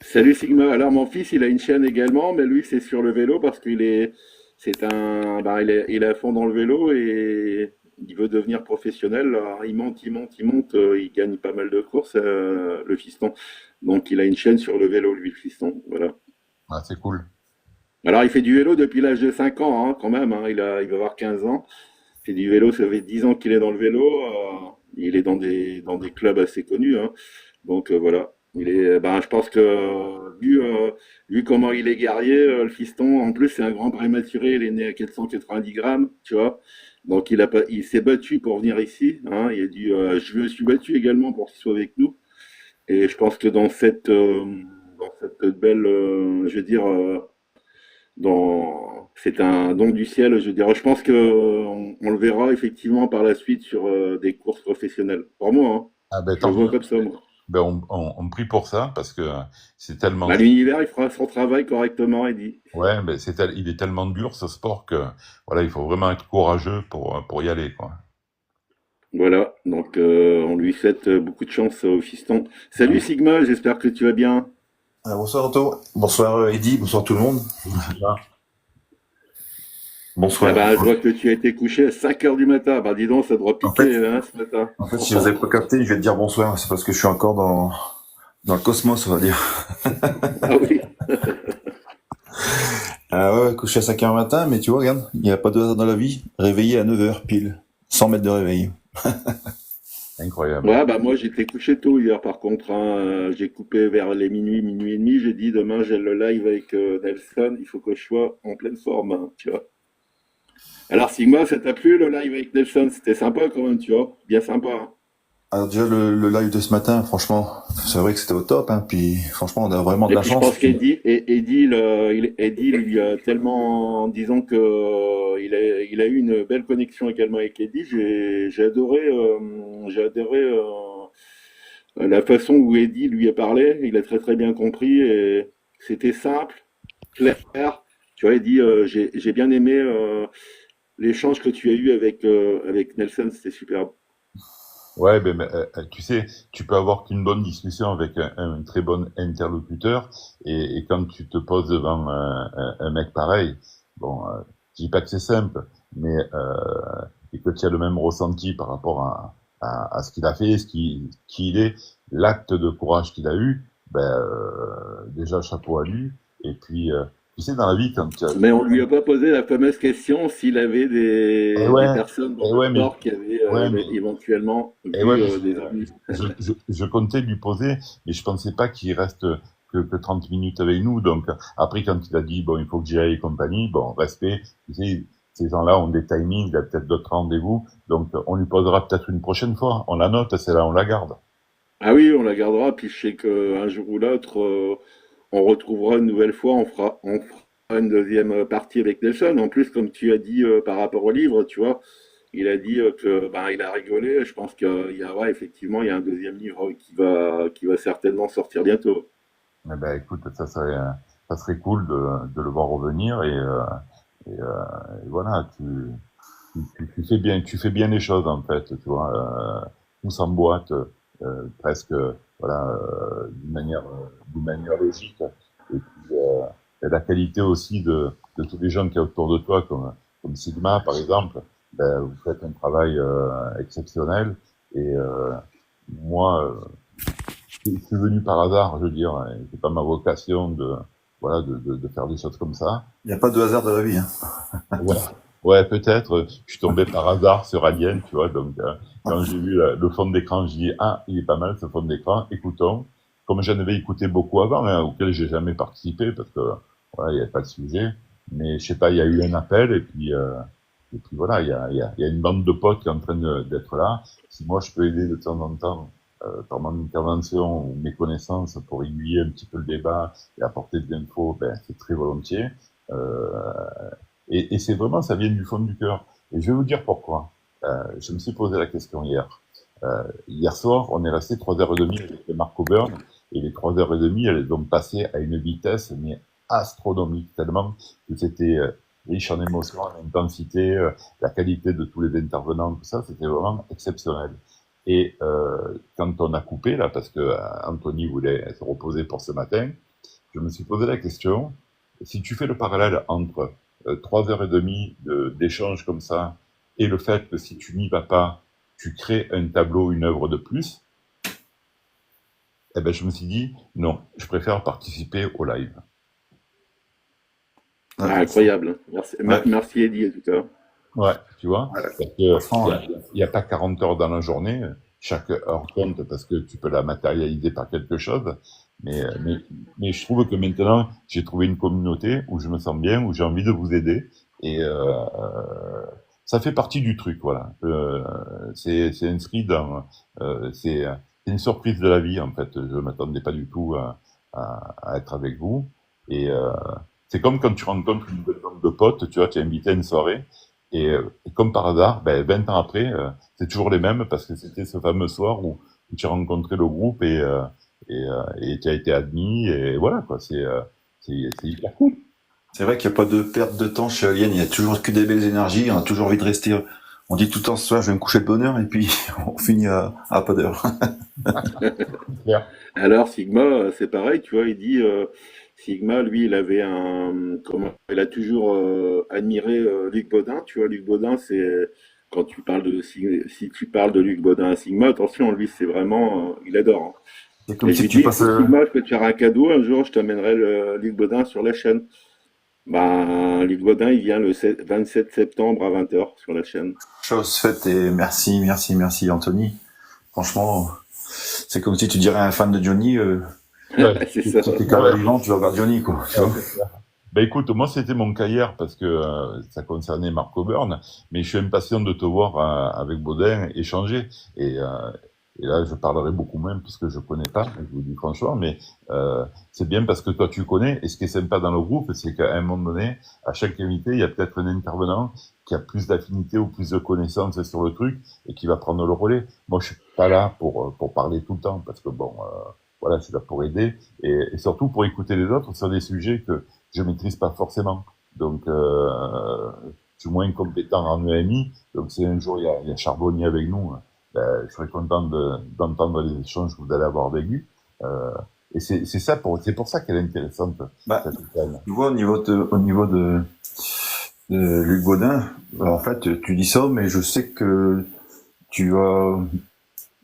Salut Sigma. Alors mon fils, il a une chaîne également, mais lui c'est sur le vélo parce c'est un, bah, il est à fond dans le vélo et il veut devenir professionnel. Alors, il monte, il monte, il monte, il gagne pas mal de courses, le fiston. Donc il a une chaîne sur le vélo, lui, le fiston. Voilà. Ah, c'est cool. Alors il fait du vélo depuis l'âge de 5 ans, hein, quand même. Hein, il va avoir 15 ans. Il fait du vélo, ça fait 10 ans qu'il est dans le vélo. Il est dans des clubs assez connus, hein. Donc voilà, ben, je pense que vu comment il est guerrier, le fiston, en plus c'est un grand prématuré, il est né à 490 grammes, tu vois. Donc il s'est battu pour venir ici, hein. Je me suis battu également pour qu'il soit avec nous. Et je pense que dans cette belle, je veux dire, c'est un don du ciel, je veux dire. Je pense que on le verra effectivement par la suite sur des courses professionnelles. Pour moi, hein. Ah ben Je le tant vois mieux. comme ça, moi. Ben, on prie pour ça parce que c'est tellement, Bah, l'univers, il fera son travail correctement, il dit. ouais, ben il est tellement dur ce sport que voilà, il faut vraiment être courageux pour y aller, quoi. Voilà, donc on lui souhaite beaucoup de chance au fiston. Salut Sigma, j'espère que tu vas bien. Bonsoir Otto, bonsoir Eddy, bonsoir tout le monde. Ah Bonsoir. bah, je vois que tu as été couché à 5 heures du matin. Bah dis donc, ça doit En fait, piquer hein, ce matin. si vous avez pas capté, je vais te dire bonsoir, c'est parce que je suis encore dans le cosmos, on va dire. Ah oui. Ah ouais, couché à 5 heures du matin, mais tu vois, regarde, il n'y a pas de hasard dans la vie, réveillé à 9 heures pile, 100 mètres de réveil. Incroyable. Ouais, bah moi j'étais couché tôt hier par contre, hein. J'ai coupé vers les minuit, minuit et demi. J'ai dit demain j'ai le live avec Nelson, il faut que je sois en pleine forme, hein, tu vois. Alors Sigma, ça t'a plu le live avec Nelson? C'était sympa quand même, tu vois. Bien sympa, hein. Alors déjà, le live de ce matin, franchement, c'est vrai que c'était au top, hein, puis franchement, on a vraiment de Et la puis je chance. pense Eddie lui a tellement, disons que il a eu une belle connexion également avec Eddie. J'ai adoré la façon où Eddie lui a parlé. Il a très très bien compris et c'était simple, clair. Tu vois, Eddie, j'ai bien aimé l'échange que tu as eu avec Nelson. C'était superbe. Ouais, tu sais, tu peux avoir qu'une bonne discussion avec un très bon interlocuteur, et quand tu te poses devant un mec pareil, bon, je dis pas que c'est simple, mais et que tu as le même ressenti par rapport à ce qu'il a fait, qui il est, l'acte de courage qu'il a eu, déjà chapeau à lui. Et puis, tu sais, dans la vie, quand tu as... Mais on lui a pas posé la fameuse question s'il avait Eh des ouais, personnes dans eh le ouais, mais, sport qui avaient ouais, mais éventuellement Et ouais, vu mais des amis. je comptais lui poser, mais je pensais pas qu'il reste que 30 minutes avec nous. Donc après, quand il a dit bon, il faut que j'y aille et compagnie, bon, respect. Tu sais, ces gens-là ont des timings, il a peut-être d'autres rendez-vous, donc on lui posera peut-être une prochaine fois. On la note, celle-là, on la garde. Ah oui, on la gardera, puis je sais qu'un jour ou l'autre, on retrouvera une nouvelle fois, on fera une deuxième partie avec Nelson. En plus, comme tu as dit par rapport au livre, tu vois, il a dit que ben, il a rigolé. Je pense qu'il y a, ouais, effectivement, il y a un deuxième livre qui va certainement sortir bientôt. Eh ben, écoute, ça serait cool de le voir revenir, et voilà, tu fais bien les choses en fait, tu vois, tout s'emboîte presque, voilà, d'une manière logique. Et puis et la qualité aussi de tous les gens qui y a autour de toi, comme Sigma par exemple, vous faites un travail exceptionnel, Et moi, c'est venu par hasard, je veux dire. C'est pas ma vocation de faire des choses comme ça. Il n'y a pas de hasard dans la vie, hein. Ouais, ouais, peut-être. Je suis tombé par hasard sur Alien, tu vois. Donc, quand j'ai vu le fond d'écran, je dis ah, il est pas mal ce fond d'écran. Écoutons. Comme j'en avais écouté beaucoup avant, hein, auquel j'ai jamais participé parce que voilà, il n'y avait pas de sujet. Mais je sais pas, il y a eu un appel et puis voilà, il y a une bande de potes qui est en train d'être là. Si moi je peux aider de temps en temps par mon intervention ou mes connaissances pour aiguiller un petit peu le débat et apporter de l'info, ben c'est très volontiers. Euh, et c'est vraiment, ça vient du fond du cœur. Et je vais vous dire pourquoi. Je me suis posé la question hier. Hier soir, on est resté 3h30 avec Marc Auburn, et les 3h30, elles ont passé à une vitesse mais astronomique, tellement que c'était riche en émotions, en intensité, la qualité de tous les intervenants, tout ça, c'était vraiment exceptionnel. Et quand on a coupé, là, parce que Anthony voulait se reposer pour ce matin, je me suis posé la question, si tu fais le parallèle entre 3h30 d'échange comme ça, et le fait que si tu n'y vas pas, tu crées un tableau, une œuvre de plus, eh ben, je me suis dit, non, je préfère participer au live. Ah, incroyable. Merci, Ouais. merci Eddie, en tout cas. Ouais, tu vois, Ouais. parce que Franchement, ouais. il y a pas 40 heures dans la journée, chaque heure compte parce que tu peux la matérialiser par quelque chose, mais, euh, mais, mais je trouve que maintenant, j'ai trouvé une communauté où je me sens bien, où j'ai envie de vous aider, et ça fait partie du truc, voilà. C'est inscrit dans, c'est une surprise de la vie, en fait. Je m'attendais pas du tout à être avec vous, et c'est comme quand tu rencontres une nouvelle bande de potes, tu vois, tu es invité à une soirée, et comme par hasard, ben, 20 ans après, c'est toujours les mêmes parce que c'était ce fameux soir où tu as rencontré le groupe et tu as été admis et voilà quoi. C'est hyper cool. C'est vrai qu'il n'y a pas de perte de temps chez Alien, il y a toujours que des belles énergies, on a toujours envie de rester. On dit tout le temps ce soir, je vais me coucher de bonne heure, et puis on finit à pas d'heure. Claire. Alors Sigma, c'est pareil, tu vois, il dit Sigma, lui, il a toujours admiré Luc Baudin, tu vois, Luc Baudin, c'est quand tu parles si tu parles de Luc Baudin à Sigma, attention, lui, c'est vraiment, il adore, hein. C'est comme Et je si lui tu dis, passes écoute Sigma, je peux te faire un cadeau, un jour, je t'amènerai le Luc Baudin sur la chaîne. Bah, Luc Baudin, il vient le 27 septembre à 20h sur la chaîne. chose faite, et merci, merci, merci Anthony. Franchement, c'est comme si tu dirais à un fan de Johnny, Ouais, C'est ça. si t'es quand même vivant, tu vas voir Johnny, quoi. Tu vois. ben écoute, moi c'était mon cas hier parce que ça concernait Marc Auburn, mais je suis impatient de te voir avec Baudin échanger. Et, euh, et là, je parlerai beaucoup moins puisque je connais pas, je vous dis franchement, mais c'est bien parce que toi tu connais. Et ce qui est sympa dans le groupe, c'est qu'à un moment donné, à chaque invité, il y a peut-être un intervenant qui a plus d'affinité ou plus de connaissances sur le truc et qui va prendre le relais. Moi, je suis pas là pour parler tout le temps parce que bon, voilà, c'est là pour aider et surtout pour écouter les autres sur des sujets que je maîtrise pas forcément. Donc, je suis moins compétent en EMI. Donc, si un jour il y a Charbonnier avec nous, ben, je serais content d'entendre les échanges que vous allez avoir avec lui. Euh, et c'est pour ça qu'elle est intéressante, Bah, cette école. tu vois, au niveau de Luc Baudin, en fait, tu dis ça, mais je sais que tu vas,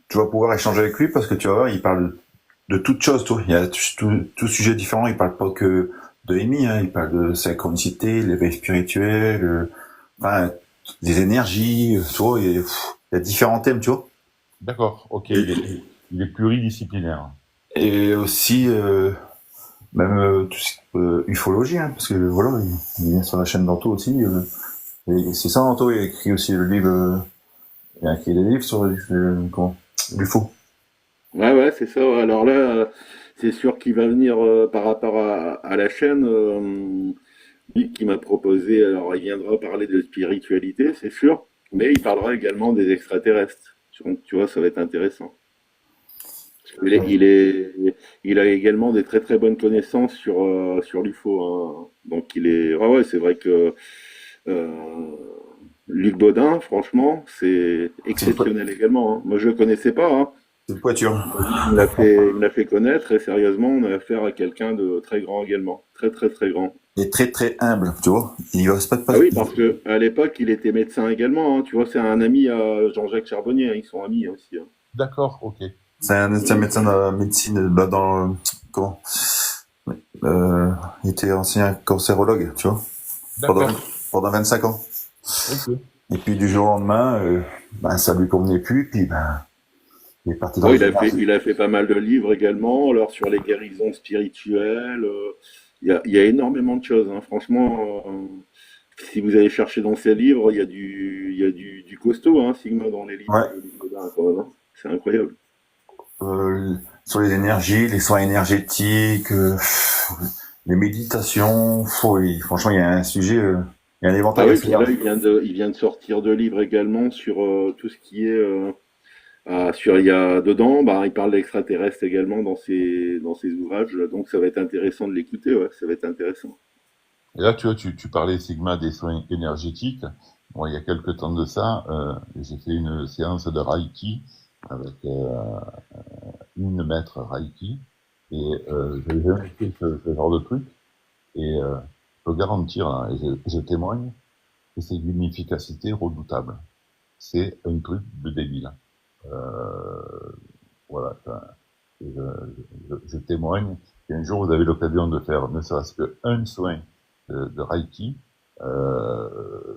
tu vas pouvoir échanger avec lui parce que tu vas voir, il parle de toutes choses, toi. Il y a tout sujet différent. Il parle pas que de Amy, hein. Il parle de synchronicité, l'éveil spirituel, enfin, des énergies, tu vois. Il y a différents thèmes, tu vois. D'accord, ok, Et, il est pluridisciplinaire. et aussi, même tout ce ufologie, hein, parce que voilà, il vient sur la chaîne d'Anto aussi. Et c'est ça, Anto, il a écrit aussi le livre, il a écrit des livres sur comment, l'UFO. Ouais, ouais, c'est ça. Ouais. Alors là, c'est sûr qu'il va venir par rapport à la chaîne. Lui qui m'a proposé, alors il viendra parler de spiritualité, c'est sûr, mais il parlera également des extraterrestres. Donc, tu vois, ça va être intéressant. Parce qu'il est, Ouais. il est- il a également des très très bonnes connaissances sur l'UFO, hein. Donc il est, ouais, ouais, c'est vrai que euh, Luc Baudin, franchement, c'est C'est une, exceptionnel également, hein. Moi, je le connaissais pas, hein. c'est une poiture. Il il me l'a fait connaître et sérieusement, on a affaire à quelqu'un de très grand également. Très, très, très grand. est très très humble, tu vois. Il va pas Ah oui, parce que à l'époque, il était médecin également, hein. Tu vois, c'est un ami à Jean-Jacques Charbonnier, hein. Ils sont amis aussi, hein. D'accord, ok. c'est un médecin de la médecine, bah, dans comment euh, il était ancien cancérologue, tu vois, pendant D'accord, pendant 25 ans. ok. Et puis du jour au lendemain, ben ça lui convenait plus, puis ben il est parti Oh, dans une marche. il a fait pas mal de livres également, alors sur les guérisons spirituelles. Il y a énormément de choses, hein. Franchement, si vous allez chercher dans ses livres, il y a du costaud, hein, Sigma, dans les livres Ouais. de Nicolas, quand même, hein. C'est incroyable. Sur les énergies, les soins énergétiques, les méditations. Franchement, il y a un sujet, il y a un Ah éventail oui, assez puis là, large. il vient de sortir deux livres également sur tout ce qui est il y a dedans, bah, il parle d'extraterrestres également dans ses ouvrages, donc ça va être intéressant de l'écouter, ouais, ça va être intéressant. Et là, tu vois, tu parlais, Sigma, des soins énergétiques. Bon, il y a quelques temps de ça, j'ai fait une séance de Reiki avec une maître Reiki. Et j'avais jamais fait ce genre de truc. Et je peux garantir, hein, et je témoigne, que c'est d'une efficacité redoutable. C'est un truc de débile. Euh, voilà. Enfin, je témoigne. Si un jour vous avez l'occasion de faire ne serait-ce qu'un soin de Reiki,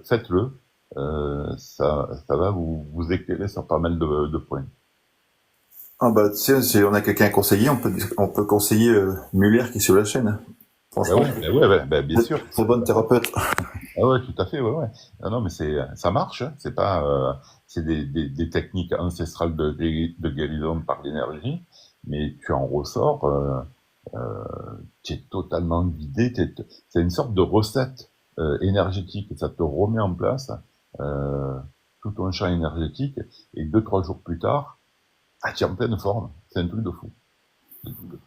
faites-le. Ça va vous éclairer sur pas mal de points. Ah bah tu sais, si on a quelqu'un à conseiller, on peut conseiller Muller qui est sur la chaîne, hein. Franchement, Bien sûr. très bonne thérapeute. Ah ouais, tout à fait, ouais, ouais. Ah non, mais ça marche, hein. C'est pas, c'est des techniques ancestrales de guérison par l'énergie, mais tu en ressors, tu es totalement vidé, c'est une sorte de recette, énergétique, ça te remet en place, euh, tout ton champ énergétique, et 2, 3 jours plus tard, ah, tu es en pleine forme. C'est un truc de fou. C'est un truc de fou.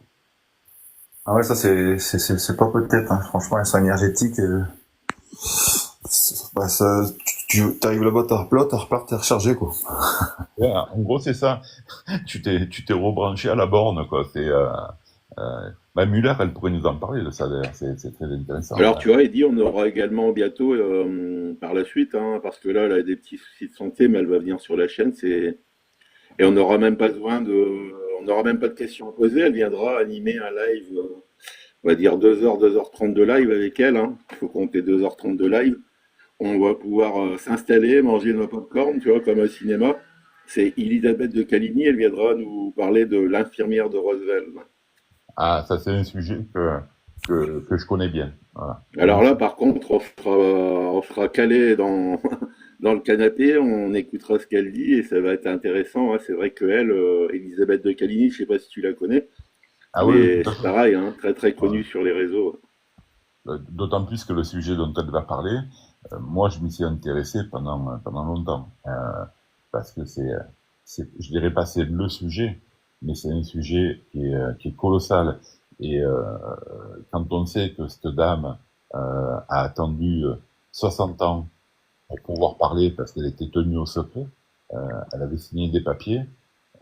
Ah ouais, ça c'est pas peut-être, hein. Franchement, les soins énergétiques, bah, ça, tu t'arrives là-bas, t'as repars, t'es rechargé quoi. Ouais, en gros, c'est ça. Tu t'es rebranché à la borne, quoi. Bah, Muller, elle pourrait nous en parler de ça, d'ailleurs. C'est très intéressant, Alors ouais. tu vois, Eddie, on aura également bientôt par la suite, hein, parce que là, elle a des petits soucis de santé, mais elle va venir sur la chaîne, et on n'aura même pas on n'aura même pas de questions à poser, elle viendra animer un live, on va dire 2h 30 de live avec elle, hein. Il faut compter 2h30 de live. On va pouvoir s'installer, manger nos popcorn, tu vois, comme au cinéma. C'est Elisabeth de Caligny, elle viendra nous parler de l'infirmière de Roswell. Ah, ça, c'est un sujet que je connais bien. Voilà. Alors là, par contre, on sera calé dans, dans le canapé, on écoutera ce qu'elle dit et ça va être intéressant, hein. C'est vrai que elle, Elisabeth de Caligny, je sais pas si tu la connais, Ah oui, oui, mais tout à c'est fait. pareil, hein, très très Voilà. connue sur les réseaux. D'autant plus que le sujet dont elle va parler, moi, je m'y suis intéressé pendant longtemps. Parce que je dirais pas c'est le sujet, mais c'est un sujet qui est colossal. Et quand on sait que cette dame a attendu 60 ans pour pouvoir parler parce qu'elle était tenue au secret, elle avait signé des papiers,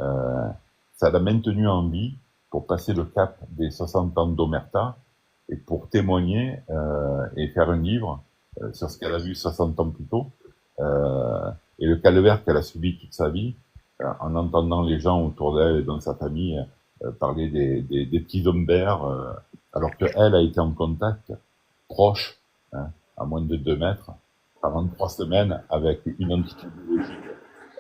euh, ça l'a maintenue en vie pour passer le cap des 60 ans d'Omerta et pour témoigner et faire un livre sur ce qu'elle a vu 60 ans plus tôt et le calvaire qu'elle a subi toute sa vie en entendant les gens autour d'elle et dans sa famille parler des petits hommes verts alors qu'elle a été en contact proche, hein, à moins de 2 mètres, pendant 3 semaines avec une entité biologique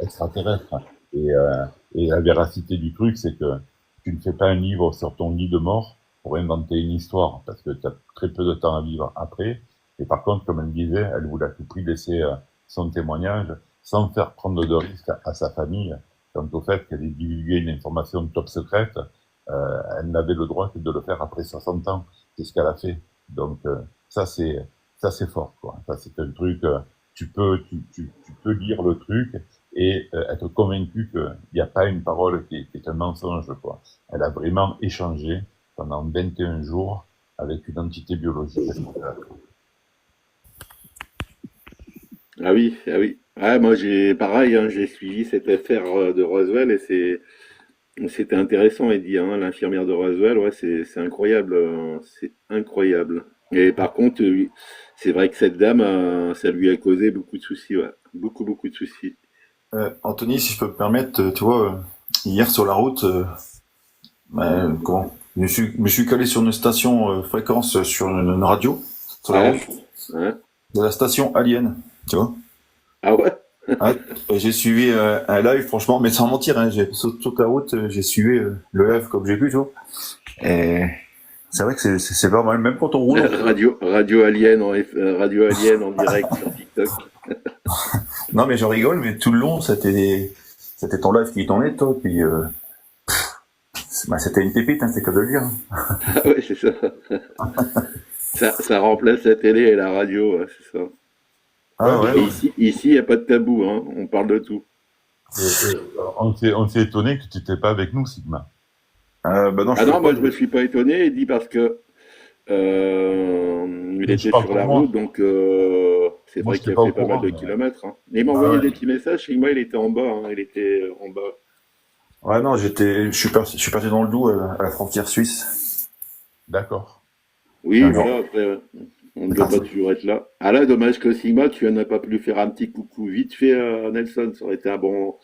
extraterrestre. Et, euh, et la véracité du truc, c'est que tu ne fais pas un livre sur ton lit de mort pour inventer une histoire, parce que tu as très peu de temps à vivre après. Et par contre, comme elle disait, elle voulait à tout prix laisser son témoignage sans faire prendre de risques à sa famille quant au fait qu'elle ait divulgué une information top secrète. Elle n'avait le droit que de le faire après 60 ans. C'est ce qu'elle a fait. Donc ça c'est ça c'est fort, quoi. Ça c'est un truc. Tu peux lire le truc et être convaincu qu'il n'y a pas une parole qui est un mensonge, quoi. Elle a vraiment échangé pendant 21 jours avec une entité biologique. Ah oui, ah oui. Ah, moi j'ai pareil, hein, j'ai suivi cette affaire de Roswell et c'était intéressant, Eddie, hein, l'infirmière de Roswell, ouais, c'est incroyable, c'est incroyable. Et par contre, c'est vrai que cette dame, ça lui a causé beaucoup de soucis, ouais. Beaucoup, beaucoup de soucis. Anthony, si je peux me permettre, tu vois, hier sur la route, comment je suis calé sur une station fréquence sur une radio sur la route Ouais, ouais. de la station Alien, tu vois. Ah ouais? Ouais, j'ai suivi un live, franchement, mais sans mentir, hein, j'ai sur toute la route, j'ai suivi le live comme j'ai pu, tu vois. Et c'est vrai que c'est pas mal, même quand on roule. Radio Alien en direct sur TikTok. Non, mais j'en rigole, mais tout le long, c'était ton live qui tournait, toi, puis c'était une pépite, hein, c'est que de le dire. Ah ouais, c'est ça. Ça remplace la télé et la radio, ouais, c'est ça. Ouais, Ah mais ouais, Et ouais. ici, il n'y a pas de tabou, hein. On parle de tout. on s'est étonné que tu n'étais pas avec nous, Sigma. Bah non, je Ah peux non, pas. moi je me suis pas étonné, il dit parce que il Mais je était parle sur pour la moi. route, donc c'est Moi, vrai je n'étais qu'il a pas au fait pas mal courant. de Mais... kilomètres, hein. Mais il m'a Ah envoyé ouais. des petits messages, chez moi il était en bas, hein. Il était en bas. Ouais, non, je suis parti dans le Doubs, à la frontière suisse. D'accord. Oui, Un jour. voilà, après, on ne C'est doit pas parti. toujours être là. Ah là, dommage que Sigma, tu n'as pas pu faire un petit coucou vite fait à Nelson, ça aurait été un bon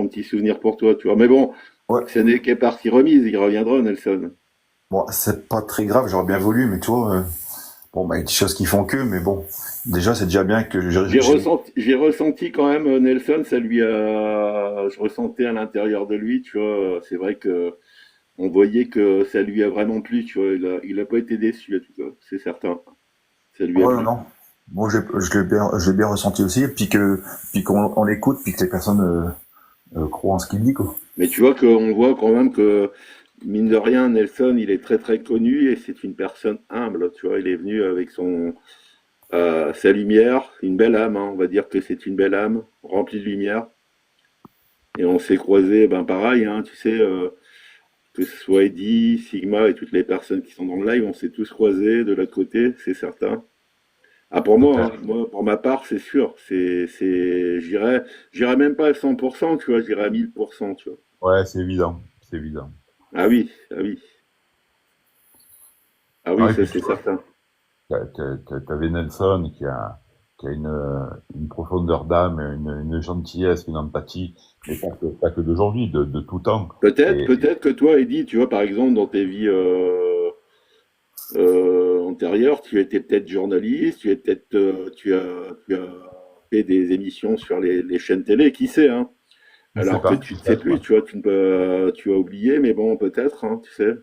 petit souvenir pour toi, tu vois. Mais bon, Ouais. ce n'est qu'est partie remise, il reviendra, Nelson. Bon, c'est pas très grave, j'aurais bien voulu, mais tu vois, bon, bah, il y a des choses qui font que, mais bon, déjà, c'est déjà bien que J'ai ressenti quand même Nelson, je ressentais à l'intérieur de lui, tu vois. C'est vrai que on voyait que ça lui a vraiment plu, tu vois. Il a pas été déçu, en tout cas, c'est certain. Ça lui a ouais, non, plu. non. Moi, je l'ai bien ressenti aussi, puis qu'on l'écoute, puis que les personnes croient en ce qu'il dit, quoi. Mais tu vois qu'on voit quand même que mine de rien, Nelson, il est très très connu et c'est une personne humble, tu vois. Il est venu avec sa lumière, une belle âme, hein. On va dire que c'est une belle âme remplie de lumière. Et on s'est croisés, ben pareil, hein, tu sais. Que ce soit Eddie, Sigma et toutes les personnes qui sont dans le live, on s'est tous croisés de l'autre côté, c'est certain. Ah, pour moi, hein, Peut-être. moi, pour ma part, c'est sûr. J'irais même pas à 100%, tu vois, j'irais à 1000%, tu vois. Ouais, c'est évident. C'est évident. Ah oui, ah oui, ah oui, Ouais, et ça puis c'est tu vois, certain. t'avais Nelson qui a une profondeur d'âme, une gentillesse, une empathie, mais pas que d'aujourd'hui, de tout temps. Peut-être que toi, Eddie, tu vois, par exemple, dans tes vies antérieures, tu étais peut-être journaliste, tu as fait des émissions sur les chaînes télé, qui sait, hein? Je sais Alors que pas, tu ne sais peut-être, plus, ouais. tu vois, tu as oublié, mais bon, peut-être, hein, tu sais.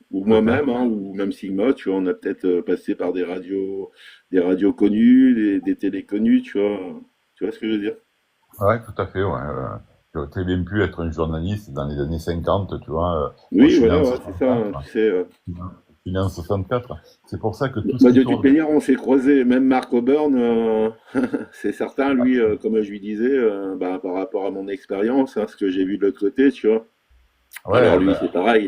Ou moi-même, Peut-être. hein, ou même Sigma, tu vois, on a peut-être passé par des radios connues, des télés connues, tu vois ce que je veux dire? Ouais, tout à fait, ouais. Tu aurais très bien pu être un journaliste dans les années 50, tu vois. Moi, je Oui, suis né voilà, en ouais, c'est ça, 64. hein, tu sais. Je suis né en 64. C'est pour ça que tout ce Bah, qui de toute tourne. manière, on s'est croisés, même Marc Auburn, c'est certain, lui, comme je lui disais, bah, par rapport à mon expérience, hein, ce que j'ai vu de l'autre côté, tu vois. Alors Ouais, lui, ben, c'est pareil,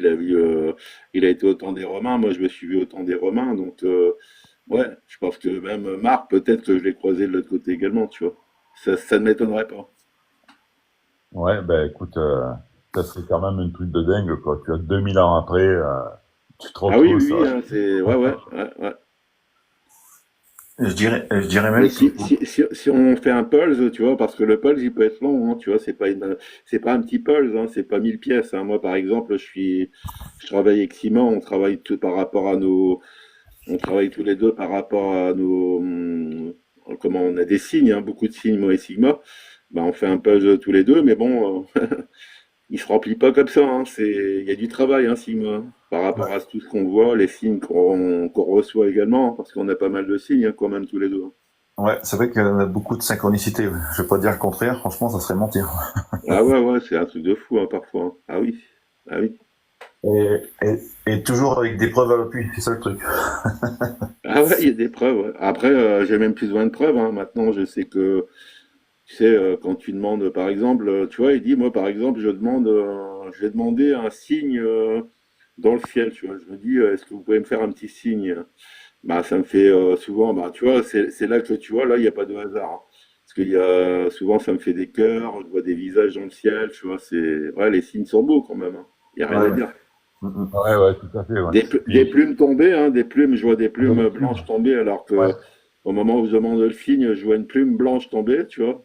il a été au temps des Romains, moi je me suis vu au temps des Romains, donc ouais, je pense que même Marc, peut-être que je l'ai croisé de l'autre côté également, tu vois. Ça ne m'étonnerait pas. ouais, ben, écoute, ça serait quand même un truc de dingue, quoi. Tu as 2000 ans après, tu te Ah oui, retrouves, oui, ça. oui, hein, ouais. Je dirais Mais même que, si on fait un pulse, tu vois, parce que le pulse, il peut être long, hein, tu vois, c'est pas un petit pulse, hein, c'est pas 1000 pièces, hein. Moi, par exemple, je travaille avec Simon, on travaille tout par rapport à on travaille tous les deux par rapport à comment on a des signes, hein, beaucoup de signes, moi et Sigma. Bah, on fait un puzzle tous les deux, mais bon, il se remplit pas comme ça, hein. Il y a du travail, hein, Sigma, hein, par rapport à tout ce qu'on voit, les signes qu'on reçoit également, parce qu'on a pas mal de signes, hein, quand même, tous les deux, hein. ouais, c'est vrai qu'il y a beaucoup de synchronicité. Ouais. Je vais pas dire le contraire, franchement, ça serait mentir. Ah ouais, ouais, c'est un truc de fou, hein, parfois, hein. Ah oui, ah oui. Et toujours avec des preuves à l'appui, c'est ça le truc. Ah ouais, il y a des preuves, ouais. Après, j'ai même plus besoin de preuves, hein. Maintenant, je sais que tu sais, quand tu demandes, par exemple, tu vois, il dit, moi, par exemple, je vais demander un signe dans le ciel, tu vois. Je me dis, est-ce que vous pouvez me faire un petit signe? Bah, ça me fait souvent, bah, tu vois, c'est là que tu vois, là, il n'y a pas de hasard, hein. Parce qu'il y a, souvent, ça me fait des cœurs, je vois des visages dans le ciel, tu vois, ouais, les signes sont beaux quand même, hein. Il n'y a rien Ouais, à ouais. dire. Ouais, ouais, tout à fait, ouais. Des plumes tombées, hein, des plumes, je vois des Ah, plumes blanches tomber, alors ouais, que au moment où je demande le signe, je vois une plume blanche tomber, tu vois.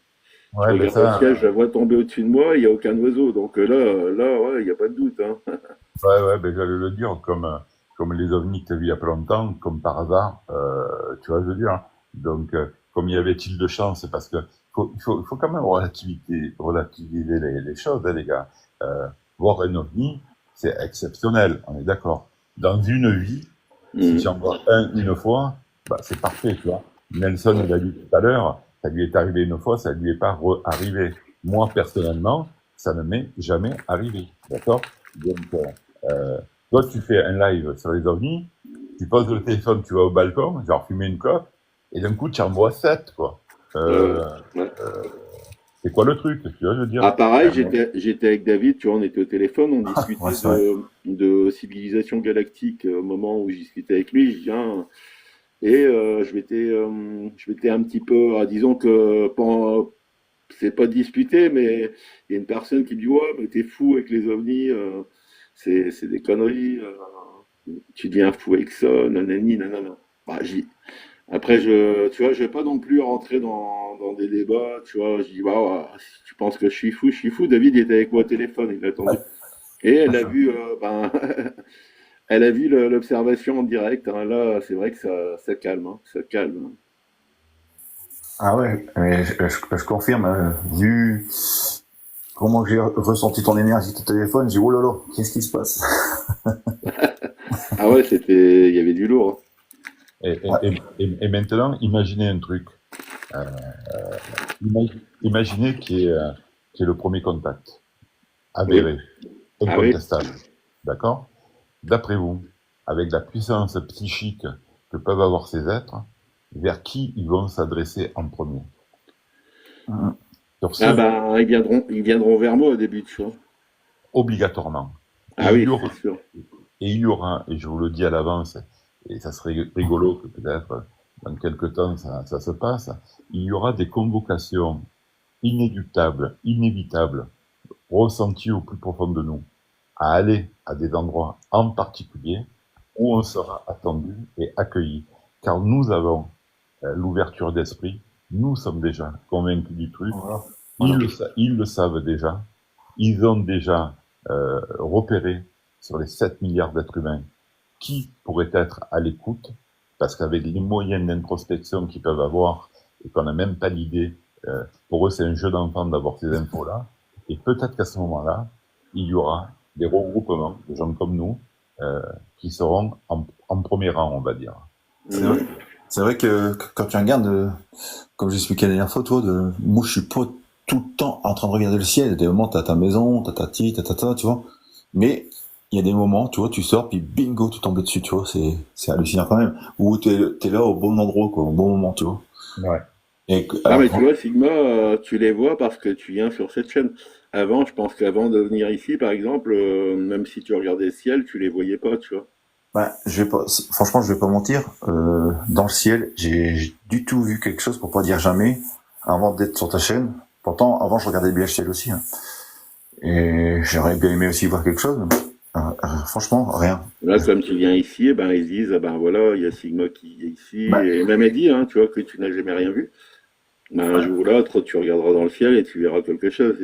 Je ouais, ben regarde le ça, ciel, je la vois tomber au-dessus de moi, il n'y a aucun oiseau. Donc là, ouais, il n'y a pas de doute, hein. ouais, ouais, ben j'allais le dire, comme les ovnis que tu as vus il y a pas longtemps, comme par hasard, tu vois, je veux dire. Donc, comme y avait-il de chance, c'est parce que il faut quand même relativiser les choses, hein, les gars. Voir un ovni, c'est exceptionnel, on est d'accord. Dans une vie, si tu Mhm. en vois un une fois, bah, c'est parfait, tu vois. Nelson, il a dit tout à l'heure, ça lui est arrivé une fois, ça lui est pas arrivé. Moi, personnellement, ça ne m'est jamais arrivé, d'accord? Donc, toi, tu fais un live sur les ovnis, tu poses le téléphone, tu vas au balcon, genre fumer une clope, et d'un coup, tu en bois 7, quoi. Ouais, Euh, ouais. c'est quoi le truc, tu vois, je veux Ah, dire? pareil, j'étais avec David, tu vois, on était au téléphone, on Ouais, discutait c'est vrai. de civilisation galactique au moment où je discutais avec lui. Je dis, hein, et je m'étais un petit peu, disons que c'est pas disputé, mais il y a une personne qui me dit, ouais, mais t'es fou avec les ovnis, c'est des conneries, tu deviens fou avec ça, nanani, nanana. Bah, après, tu vois, je vais pas non plus rentrer dans des débats, tu vois. Je dis, bah, ouais, si tu penses que je suis fou. David il était avec moi au téléphone, il a attendu. Et elle a vu, ben, elle a vu l'observation en direct, hein. Là, c'est vrai que ça calme, hein, ça calme. Ah ouais, mais je confirme, vu comment j'ai ressenti ton énergie de téléphone, j'ai dit, oh là là, qu'est-ce qui se passe? Ah ouais, il y avait du lourd, Et maintenant, imaginez un truc. Euh, imaginez qui est le premier contact, hein. Oui. avéré, Ah oui. incontestable. D'accord? D'après vous, avec la puissance psychique que peuvent avoir ces êtres, vers qui ils vont s'adresser en premier? Sur Ah ce, ben, ils viendront vers moi au début, tu vois. obligatoirement. Et Ah il y oui, c'est aura, sûr. et il y aura, et je vous le dis à l'avance, et ça serait rigolo que peut-être dans quelques temps ça se passe, il y aura des convocations inéluctables, inévitables, ressenties au plus profond de nous, à aller à des endroits en particulier où on sera attendu et accueilli. Car nous avons l'ouverture d'esprit, nous sommes déjà convaincus du truc, Voilà. ils Voilà. ils le savent déjà, ils ont déjà repéré sur les 7 milliards d'êtres humains qui pourrait être à l'écoute, parce qu'avec les moyens d'introspection qu'ils peuvent avoir et qu'on n'a même pas l'idée, pour eux c'est un jeu d'enfant d'avoir ces infos-là, et peut-être qu'à ce moment-là, il y aura des regroupements de gens comme nous qui seront en premier rang, on va dire. C'est vrai. Mhm. C'est vrai que quand tu regardes, comme j'expliquais la dernière fois, toi, moi, je suis pas tout le temps en train de regarder le ciel. Des moments, t'as ta maison, t'as ta petite, t'as ta, tu vois. Mais il y a des moments, tu vois, tu sors, puis bingo, tu tombes dessus, tu vois. C'est hallucinant quand même. Ou t'es là au bon endroit, quoi, au bon moment, tu vois. Ouais. Ah mais Alors, tu vois, Sigma, tu les vois parce que tu viens sur cette chaîne. Avant, je pense qu'avant de venir ici, par exemple, même si tu regardais le ciel, tu les voyais pas, tu vois. ben, je vais pas, franchement, je vais pas mentir. Dans le ciel, j'ai du tout vu quelque chose pour pas dire jamais avant d'être sur ta chaîne. Pourtant, avant, je regardais bien le ciel aussi, hein. Et j'aurais bien aimé aussi voir quelque chose. Mais, franchement, rien. Là, comme tu viens ici, eh ben, ils se disent, ah ben voilà, il y a Sigma qui est ici. Ben, Et même elle dit, hein, tu vois, que tu n'as jamais rien vu. Ben, un jour ou l'autre, tu regarderas dans le ciel et tu verras quelque chose.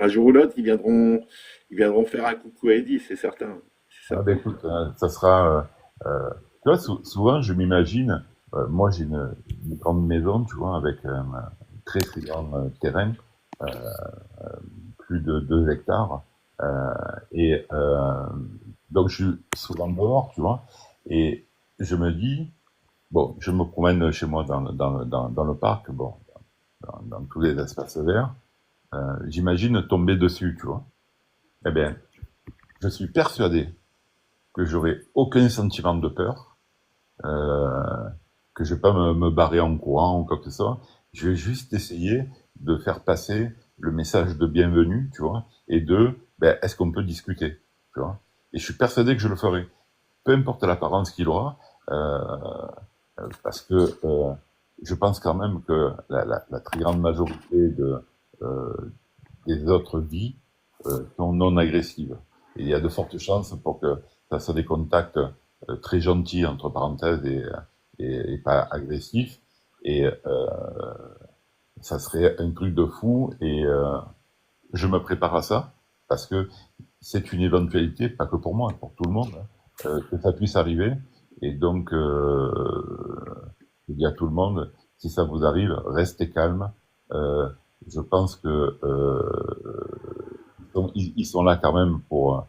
Un jour ou l'autre, ils viendront faire un coucou à Eddie, c'est certain. C'est Ah ben certain. écoute, ça sera... tu vois, souvent je m'imagine, moi j'ai une grande maison, tu vois, avec un très très grand terrain, euh, plus de 2 hectares, et donc je suis souvent dehors, tu vois, et je me dis, bon, je me promène chez moi dans le parc, bon, dans tous les espaces verts, j'imagine tomber dessus, tu vois. Eh bien, je suis persuadé que j'aurai aucun sentiment de peur, euh, que je vais pas me barrer en courant ou quoi que ce soit. Je vais juste essayer de faire passer le message de bienvenue, tu vois, et ben, est-ce qu'on peut discuter, tu vois. Et je suis persuadé que je le ferai. Peu importe l'apparence qu'il aura, parce que je pense quand même que la très grande majorité euh, des autres vies sont non agressives. Et il y a de fortes chances pour que ça soit des contacts très gentils, entre parenthèses, et pas agressifs. Et ça serait un truc de fou. Et je me prépare à ça parce que c'est une éventualité, pas que pour moi, pour tout le monde, que ça puisse arriver. Et donc, je dis à tout le monde, si ça vous arrive, restez calme. Euh, je pense que ils sont là quand même pour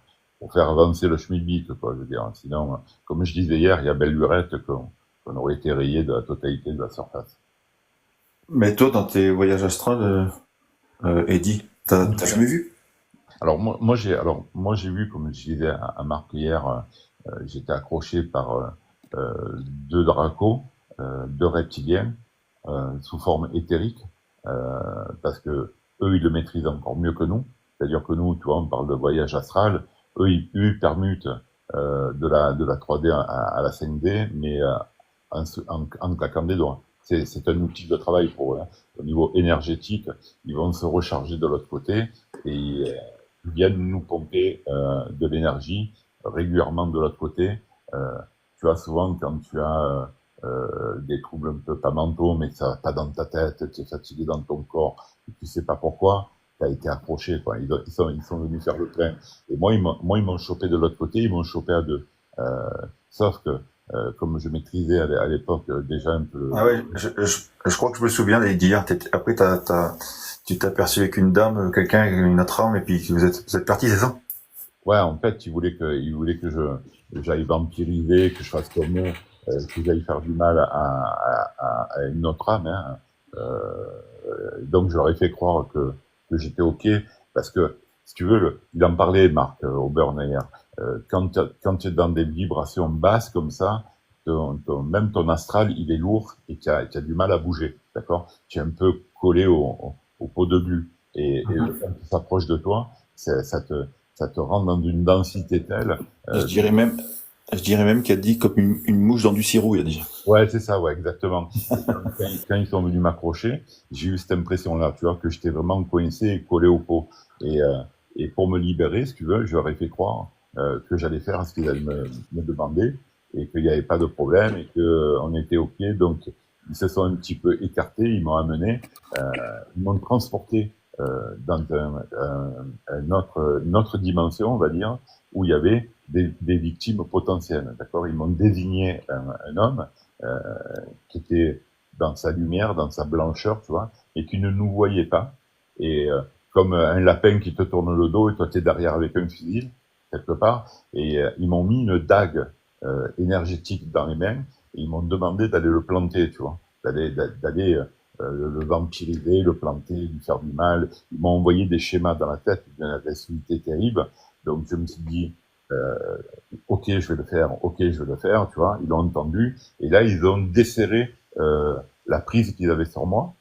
faire avancer le schmilblick, quoi, je veux dire. Sinon, comme je disais hier, il y a belle lurette qu'on aurait été rayé de la totalité de la surface. Mais toi, dans tes voyages astrales, Eddie, t'as jamais vu? Alors moi j'ai vu, comme je disais à Marc hier, j'étais accroché par deux dracos, deux reptiliens sous forme éthérique, parce que eux ils le maîtrisent encore mieux que nous. C'est-à-dire que nous, tu vois, on parle de voyage astral, eux ils permutent de la 3D à la 5D, mais en claquant des doigts. C'est un outil de travail pour eux, hein. Au niveau énergétique, ils vont se recharger de l'autre côté et viennent nous pomper de l'énergie régulièrement de l'autre côté. Euh, Tu vois, souvent quand tu as des troubles un peu pas mentaux, mais que ça va pas dans ta tête, tu es fatigué dans ton corps, et tu sais pas pourquoi, tu as été accroché, quoi. Ils sont venus faire le plein. Et ils m'ont chopé de l'autre côté, ils m'ont chopé à deux. Sauf que, comme je maîtrisais à l'époque déjà un peu... Ah ouais, je crois que je me souviens d'hier. Après, tu t'es aperçu avec une dame, quelqu'un, une autre âme, et puis vous êtes partis, c'est ça? Ouais, en fait, ils voulaient que j'aille vampiriser, que je fasse comme eux, que j'aille faire du mal à une autre âme, hein. Donc, je leur ai fait croire que j'étais OK, parce que, si tu veux, il en parlait, Marc, Auburn hier, quand tu es dans des vibrations basses comme ça, même ton astral, il est lourd et tu as du mal à bouger, d'accord? Tu es un peu collé au pot de glu. Et le fait qu'il s'approche de toi, ça te rend dans une densité telle. Je dirais même, je dirais même qu'il a dit comme une mouche dans du sirop, il a dit. Ouais, c'est ça, ouais, exactement. Quand ils sont venus m'accrocher, j'ai eu cette impression-là, tu vois, que j'étais vraiment coincé et collé au pot. Et pour me libérer, si tu veux, je leur ai fait croire que j'allais faire ce qu'ils allaient me demander et qu'il n'y avait pas de problème et que on était OK. Donc, ils se sont un petit peu écartés, ils m'ont amené, ils m'ont transporté dans une autre dimension, on va dire, où il y avait des victimes potentielles, d'accord? Ils m'ont désigné un homme euh, qui était dans sa lumière, dans sa blancheur, tu vois, et qui ne nous voyait pas. Et comme un lapin qui te tourne le dos et toi t'es derrière avec un fusil, quelque part, et ils m'ont mis une dague énergétique dans les mains et ils m'ont demandé d'aller le planter, tu vois, d'aller le vampiriser, le planter, lui faire du mal. Ils m'ont envoyé des schémas dans la tête d'une agressivité terrible. Donc je me suis dit, ok, je vais le faire, ok, je vais le faire, tu vois. Ils l'ont entendu et là ils ont desserré la prise qu'ils avaient sur moi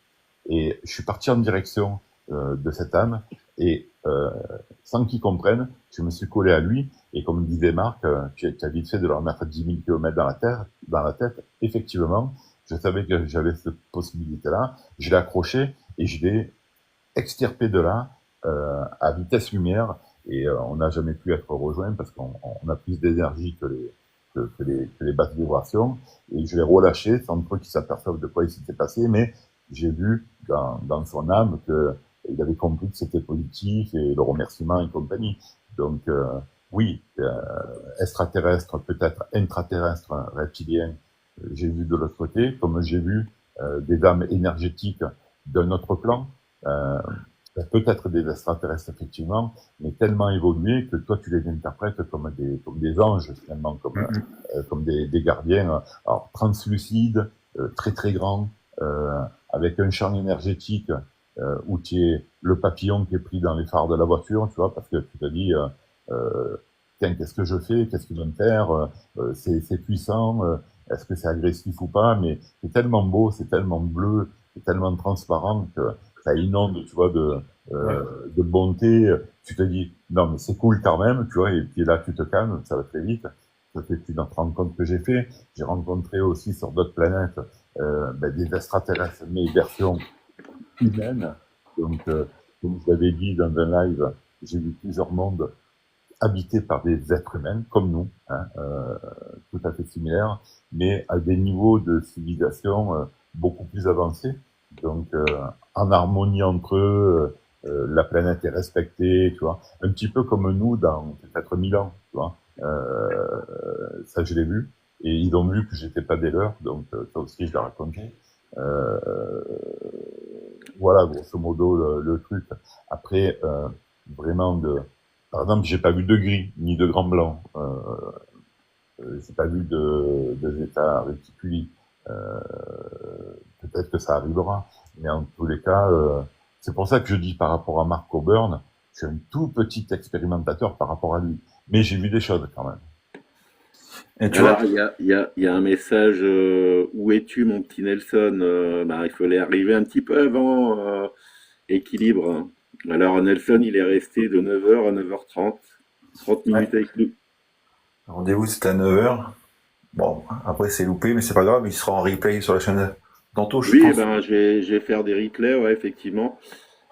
et je suis parti en direction de cette âme et sans qu'ils comprennent, je me suis collé à lui et comme disait Marc, tu as vite fait de leur mettre 10 000 km dans la tête. Effectivement, je savais que j'avais cette possibilité-là. Je l'ai accroché et je l'ai extirpé de là à vitesse lumière et on n'a jamais pu être rejoint parce qu'on a plus d'énergie que les basses vibrations et je l'ai relâché sans trop qu'il s'aperçoive de quoi il s'était passé, mais j'ai vu dans son âme que il avait compris que c'était positif et le remerciement et compagnie. Donc oui, extraterrestre, peut-être intraterrestre, reptilien, j'ai vu de l'autre côté, comme j'ai vu des âmes énergétiques d'un autre plan, peut-être des extraterrestres effectivement, mais tellement évolués que toi tu les interprètes comme des anges finalement, comme des gardiens, alors translucides, très très grands, avec un champ énergétique où tu es le papillon qui est pris dans les phares de la voiture, tu vois, parce que tu te dis tiens, qu'est-ce que je fais, qu'est-ce qu'ils vont me faire, c'est puissant, est-ce que c'est agressif ou pas, mais c'est tellement beau, c'est tellement bleu, c'est tellement transparent que ça inonde, tu vois, de bonté. Tu te dis, non, mais c'est cool quand même, tu vois, et puis là, tu te calmes, ça va très vite. Ça fait une autre rencontre que j'ai fait. J'ai rencontré aussi sur d'autres planètes des extraterrestres, mais version humaine. Donc, comme je l'avais dit dans un live, j'ai vu plusieurs mondes habités par des êtres humains comme nous, hein, tout à fait similaires, mais à des niveaux de civilisation beaucoup plus avancés. Donc, en harmonie entre eux, la planète est respectée, tu vois. Un petit peu comme nous dans peut-être 1000 ans, tu vois. Ça, je l'ai vu. Et ils ont vu que j'étais pas des leurs, donc ça aussi, je l'ai raconté. Euh, voilà, grosso modo, le truc. Après, vraiment par exemple, j'ai pas vu de gris, ni de grand blanc. J'ai pas vu de zeta réticuli. Euh, Peut-être que ça arrivera. Mais en tous les cas, c'est pour ça que je dis par rapport à Mark Coburn, je suis un tout petit expérimentateur par rapport à lui. Mais j'ai vu des choses quand même. Et tu vois, Alors, il y a un message, où es-tu, mon petit Nelson? Il fallait arriver un petit peu avant, équilibre, hein. Alors, Nelson, il est resté de 9h à 9h30, 30 ouais, minutes avec nous. le rendez-vous c'était à 9h. Bon, après c'est loupé, mais c'est pas grave, il sera en replay sur la chaîne tantôt, je Oui, eh pense. ben, je vais faire des replays, ouais, effectivement.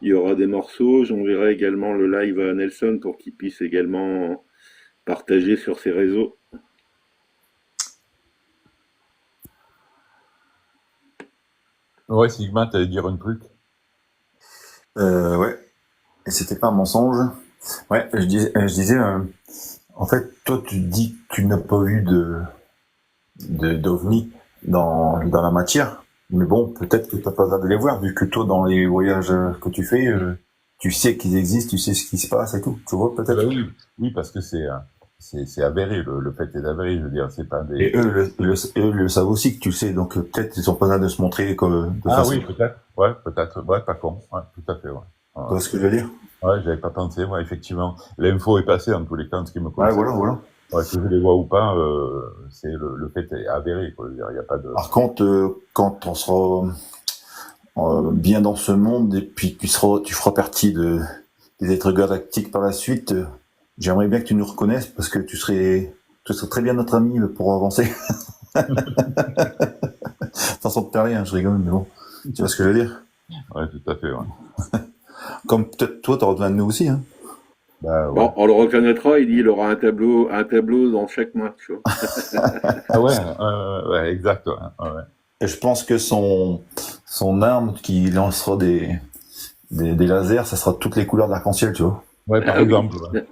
Il y aura des morceaux. J'enverrai également le live à Nelson pour qu'il puisse également partager sur ses réseaux. Ouais, Sigma, t'allais dire un truc. Ouais, et c'était pas un mensonge. Ouais, je disais, en fait, toi tu dis que tu n'as pas vu d'ovnis dans la matière, mais bon, peut-être que t'as pas besoin de les voir, vu que toi, dans les voyages que tu fais, tu sais qu'ils existent, tu sais ce qui se passe et tout, tu vois, Ah bah peut-être. oui, oui, parce que c'est avéré, le fait est avéré, je veux dire, c'est pas Et des... eux le savent aussi que tu le sais, donc peut-être ils ont pas besoin de se montrer comme de Ah façon. oui, peut-être, ouais, pas con, ouais, tout à fait, ouais. Ouais, Tu vois ce que je veux dire? ouais, j'avais pas pensé, ouais, effectivement. L'info est passée, en tous les cas, en ce qui me Ouais, concerne. voilà, voilà. Ouais, que je les vois ou pas, c'est le fait est avéré, quoi, je veux dire, il y a pas de... Par contre, quand on sera bien dans ce monde et puis tu feras partie des êtres galactiques par la suite, j'aimerais bien que tu nous reconnaisses parce que tu serais très bien notre ami pour avancer. Façon de parler, hein, je rigole, mais bon. Tu vois ce que je veux dire? Ouais, tout à fait, ouais. Comme peut-être toi, t'auras besoin de nous aussi, hein. Bah, ouais. Bon, on le reconnaîtra, il dit il aura un tableau dans chaque main, tu vois. Ah ouais, ouais, exact, ouais, ouais. Et je pense que son arme qui lancera des lasers, ça sera toutes les couleurs de l'arc-en-ciel, tu vois. Ouais, par Ah oui, exemple, ouais.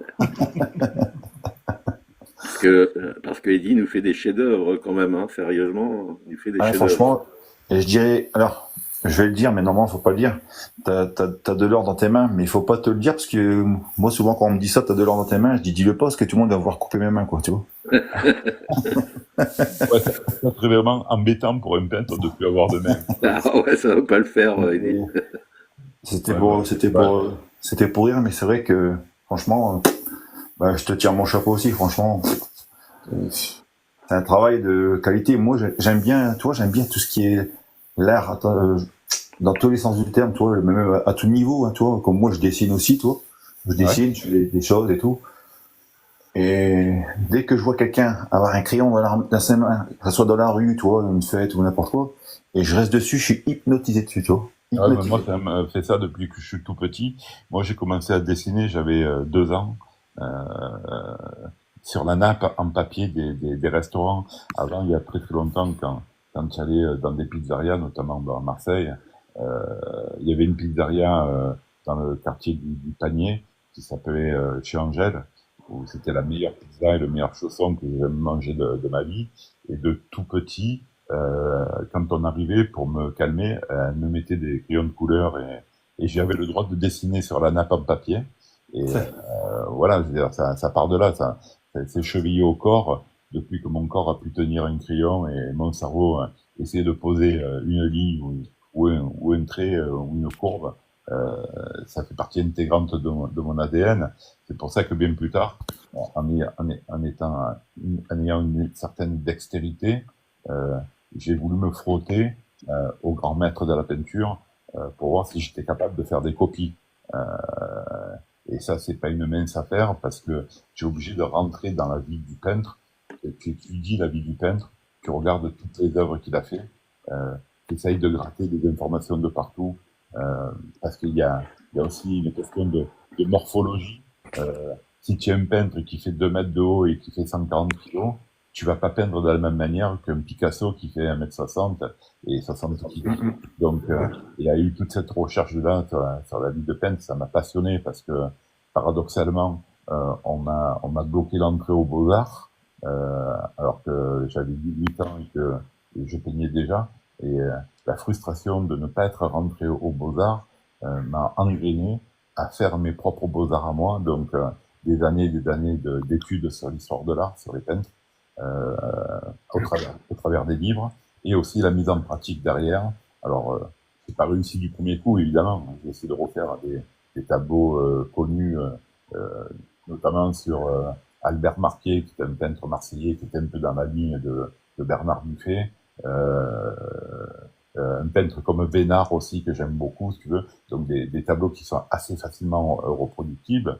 parce que Eddie nous fait des chefs-d'œuvre quand même, hein, sérieusement, il nous fait des Ouais, chefs-d'œuvre. franchement, et je dirais, alors, je vais le dire, mais normalement, faut pas le dire. T'as de l'or dans tes mains, mais il faut pas te le dire parce que moi, souvent, quand on me dit ça, t'as de l'or dans tes mains, je dis le pas parce que tout le monde va voir couper mes mains, quoi, tu vois. Ouais, ça serait vraiment embêtant pour un peintre de plus avoir de main. Ah ouais, ça va pas le faire, Eddie. C'était Ouais, pour, bah, c'était ouais. pour, c'était pour rire, mais c'est vrai que, franchement, bah, je te tire mon chapeau aussi, franchement. C'est un travail de qualité. Moi, j'aime bien, tu vois, j'aime bien tout ce qui est l'art, dans tous les sens du terme, tu vois, même à tout niveau, hein, tu vois, comme moi, je dessine aussi, tu vois. Je Ouais. dessine, je fais des choses et tout. Et dès que je vois quelqu'un avoir un crayon dans ses mains, que ce soit dans la rue, tu vois, une fête ou n'importe quoi, et je reste dessus, je suis hypnotisé dessus, tu vois. Ouais, mais moi, Hypnotisé. ça me fait ça depuis que je suis tout petit. Moi, j'ai commencé à dessiner, j'avais 2 ans, euh, sur la nappe en papier des restaurants. Avant, il y a très très longtemps, quand tu allais dans des pizzerias, notamment dans Marseille, il y avait une pizzeria dans le quartier du Panier qui s'appelait chez Angèle, où c'était la meilleure pizza et le meilleur chausson que j'ai jamais mangé de ma vie. Et de tout petit, quand on arrivait, pour me calmer, elle me mettait des crayons de couleur et j'avais le droit de dessiner sur la nappe en papier. Et voilà, je veux dire, ça part de là, c'est chevillé au corps depuis que mon corps a pu tenir un crayon et mon cerveau essayer de poser une ligne ou un trait ou une courbe. Euh, Ça fait partie intégrante de mon ADN. C'est pour ça que bien plus tard, en ayant une certaine dextérité, euh, j'ai voulu me frotter au grand maître de la peinture pour voir si j'étais capable de faire des copies. Euh, et ça, c'est pas une mince affaire parce que tu es obligé de rentrer dans la vie du peintre. Et tu étudies la vie du peintre, tu regardes toutes les œuvres qu'il a fait, tu essayes de gratter des informations de partout parce qu'il y a aussi une question de morphologie. si tu es un peintre qui fait 2 mètres de haut et qui fait 140 kilos, tu vas pas peindre de la même manière qu'un Picasso qui fait 1m60 et 60 kilos. Donc, il y a eu toute cette recherche-là sur la vie de peintre, ça m'a passionné parce que, paradoxalement, on m'a bloqué l'entrée aux Beaux-Arts, alors que j'avais 18 ans et je peignais déjà. Et la frustration de ne pas être rentré aux Beaux-Arts m'a engrainé à faire mes propres Beaux-Arts à moi. Donc, des années d'études sur l'histoire de l'art, sur les peintres, euh, au travers des livres, et aussi la mise en pratique derrière. Alors, j'ai pas réussi du premier coup, évidemment. J'ai essayé de refaire des tableaux connus, notamment sur Albert Marquet, qui est un peintre marseillais, qui était un peu dans la ligne de Bernard Buffet. Un peintre comme Vénard aussi, que j'aime beaucoup, si tu veux. Donc des tableaux qui sont assez facilement reproductibles,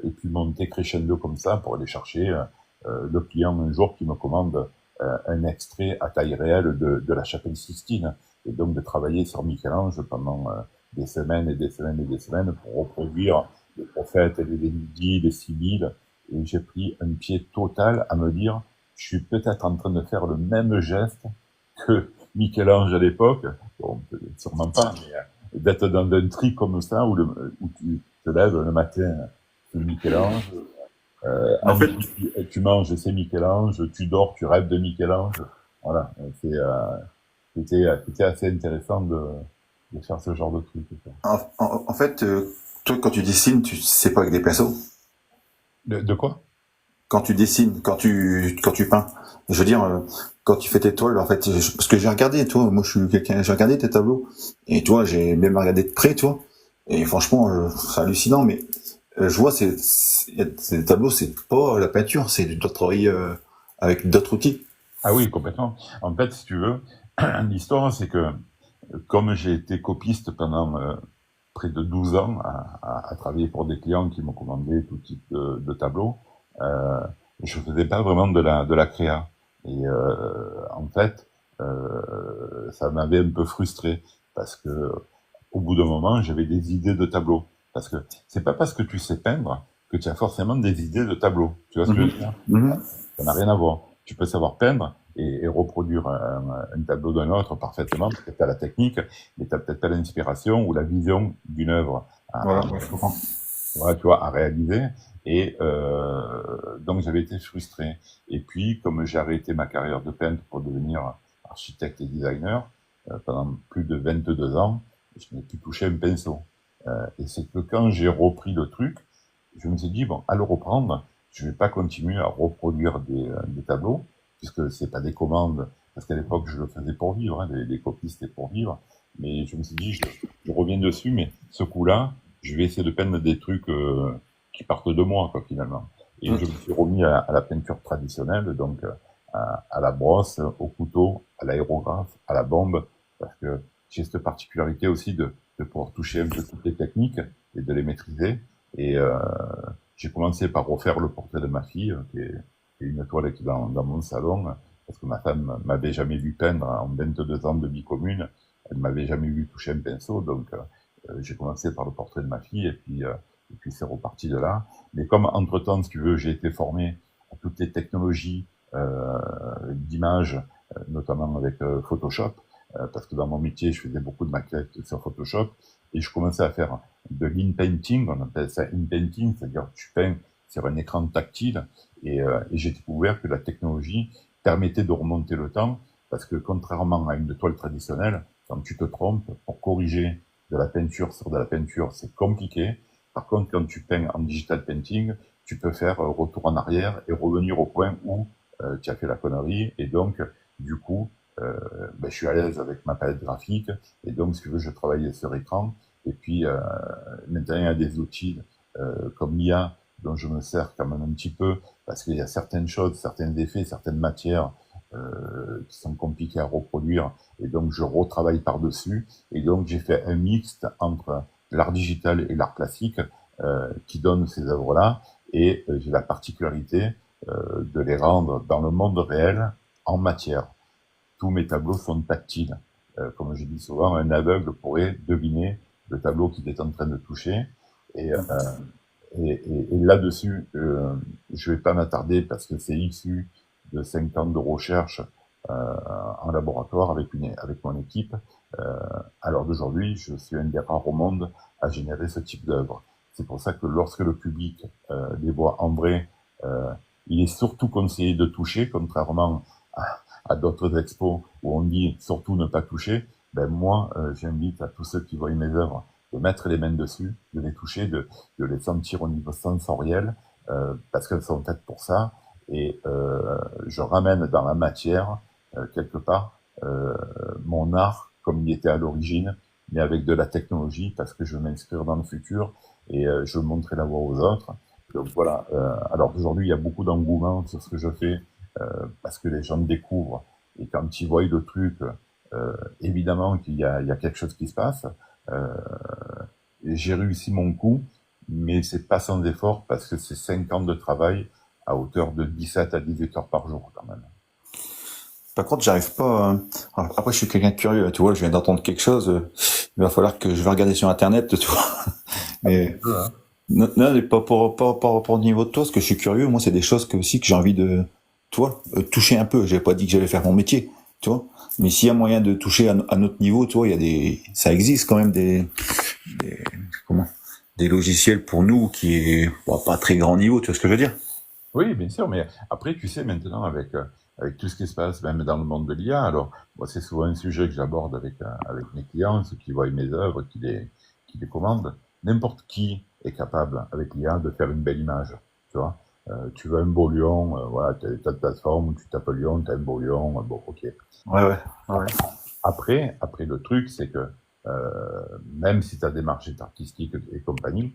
et puis monter crescendo comme ça pour aller chercher le client un jour qui me commande un extrait à taille réelle de la chapelle Sistine, et donc de travailler sur Michel-Ange pendant des semaines et des semaines et des semaines pour reproduire les prophètes, les Vénidis, les Sibylles. Et j'ai pris un pied total à me dire, je suis peut-être en train de faire le même geste que Michel-Ange à l'époque, bon, sûrement pas, mais d'être dans un tri comme ça, où tu te lèves le matin, c'est Michel-Ange, En fait, tu manges, c'est Michel-Ange, tu dors, tu rêves de Michel-Ange. Voilà, c'était assez intéressant de faire ce genre de truc. En fait, toi, quand tu dessines, tu sais pas avec des pinceaux. De quoi? Quand tu dessines, quand tu peins. Je veux dire, quand tu fais tes toiles, en fait, parce que j'ai regardé, toi, moi, je suis quelqu'un, j'ai regardé tes tableaux. Et toi, j'ai même regardé de près, toi. Et franchement, c'est hallucinant, mais je vois, ces tableaux, c'est pas la peinture, c'est du travailler avec d'autres outils. Ah oui, complètement. En fait, si tu veux, l'histoire, c'est que comme j'ai été copiste pendant près de 12 ans à travailler pour des clients qui m'ont commandé tout type de tableaux, euh, je faisais pas vraiment de la créa. Et en fait, ça m'avait un peu frustré parce que au bout d'un moment, j'avais des idées de tableaux. Parce que c'est pas parce que tu sais peindre que tu as forcément des idées de tableaux. Tu vois ce que je veux dire? Ça n'a rien à voir. Tu peux savoir peindre et reproduire un tableau d'un autre parfaitement, parce que tu as la technique, mais tu n'as peut-être pas l'inspiration ou la vision d'une œuvre Voilà, ouais, je comprends. ouais, tu vois, à réaliser. Et donc j'avais été frustré. Et puis, comme j'ai arrêté ma carrière de peintre pour devenir architecte et designer, pendant plus de 22 ans, je n'ai plus touché un pinceau. Et c'est que quand j'ai repris le truc, je me suis dit, bon, à le reprendre, je vais pas continuer à reproduire des tableaux, puisque c'est pas des commandes, parce qu'à l'époque, je le faisais pour vivre, hein, les copies, c'était pour vivre. Mais je me suis dit, je reviens dessus, mais ce coup-là, je vais essayer de peindre des trucs qui partent de moi, quoi, finalement. Et je me suis remis à la peinture traditionnelle, donc à la brosse, au couteau, à l'aérographe, à la bombe, parce que j'ai cette particularité aussi de pouvoir toucher un peu toutes les techniques et de les maîtriser. Et j'ai commencé par refaire le portrait de ma fille, qui est une toile qui est dans mon salon, parce que ma femme m'avait jamais vu peindre en 22 ans de vie commune. Elle m'avait jamais vu toucher un pinceau, donc j'ai commencé par le portrait de ma fille, et puis c'est reparti de là. Mais comme entre-temps, si tu veux, j'ai été formé à toutes les technologies d'image, notamment avec Photoshop, parce que dans mon métier, je faisais beaucoup de maquettes sur Photoshop, et je commençais à faire de l'in-painting, on appelle ça in-painting, c'est-à-dire que tu peins sur un écran tactile, et j'ai découvert que la technologie permettait de remonter le temps, parce que contrairement à une toile traditionnelle, quand tu te trompes, pour corriger de la peinture sur de la peinture, c'est compliqué. Par contre, quand tu peins en digital painting, tu peux faire retour en arrière et revenir au point où tu as fait la connerie, et donc, du coup, je suis à l'aise avec ma palette graphique, et donc, si tu veux, je travaille sur écran. Et puis, maintenant, il y a des outils comme l'IA, dont je me sers quand même un petit peu, parce qu'il y a certaines choses, certains effets, certaines matières qui sont compliquées à reproduire, et donc je retravaille par-dessus. Et donc, j'ai fait un mixte entre l'art digital et l'art classique qui donne ces œuvres-là, et j'ai la particularité de les rendre dans le monde réel en matière. Tous mes tableaux sont tactiles. Comme je dis souvent, un aveugle pourrait deviner le tableau qu'il est en train de toucher. Et Et là-dessus, je vais pas m'attarder parce que c'est issu de 5 ans de recherche en laboratoire avec mon équipe. Alors d'aujourd'hui, je suis un des rares au monde à générer ce type d'œuvre. C'est pour ça que lorsque le public les voit en vrai, il est surtout conseillé de toucher, contrairement à d'autres expos où on dit surtout ne pas toucher. Ben moi, j'invite à tous ceux qui voient mes œuvres de mettre les mains dessus, de les toucher, de les sentir au niveau sensoriel, parce qu'elles sont faites pour ça. Et je ramène dans la matière, quelque part, mon art comme il était à l'origine, mais avec de la technologie, parce que je veux m'inscrire dans le futur et je veux montrer la voie aux autres. Donc voilà. Alors aujourd'hui, il y a beaucoup d'engouement sur ce que je fais, parce que les gens me découvrent. Et quand ils voient le truc, évidemment qu'il y a quelque chose qui se passe. Et j'ai réussi mon coup, mais c'est pas sans effort parce que c'est 5 ans de travail à hauteur de 17 à 18 heures par jour quand même. Par contre, j'arrive pas. Après, je suis quelqu'un de curieux. Tu vois, je viens d'entendre quelque chose. Il va falloir que je vais regarder sur Internet, tu vois. Mais non, mais pas pour le niveau de toi, parce que je suis curieux. Moi, c'est des choses que aussi que j'ai envie de, tu vois, toucher un peu. J'ai pas dit que j'allais faire mon métier, tu vois. Mais s'il y a moyen de toucher à notre niveau, tu vois, il y a ça existe quand même des logiciels pour nous qui est pas très grand niveau. Tu vois ce que je veux dire? Oui, bien sûr, mais après, tu sais, maintenant, avec tout ce qui se passe, même dans le monde de l'IA, alors, moi, c'est souvent un sujet que j'aborde avec mes clients, ceux qui voient mes œuvres, qui les commandent. N'importe qui est capable, avec l'IA, de faire une belle image, tu vois. Tu veux un beau lion, voilà, t'as de plateforme où tu tapes lion, t'as un beau lion, bon, ok. Ouais. Après, le truc, c'est que, même si t'as des marchés artistiques et compagnie,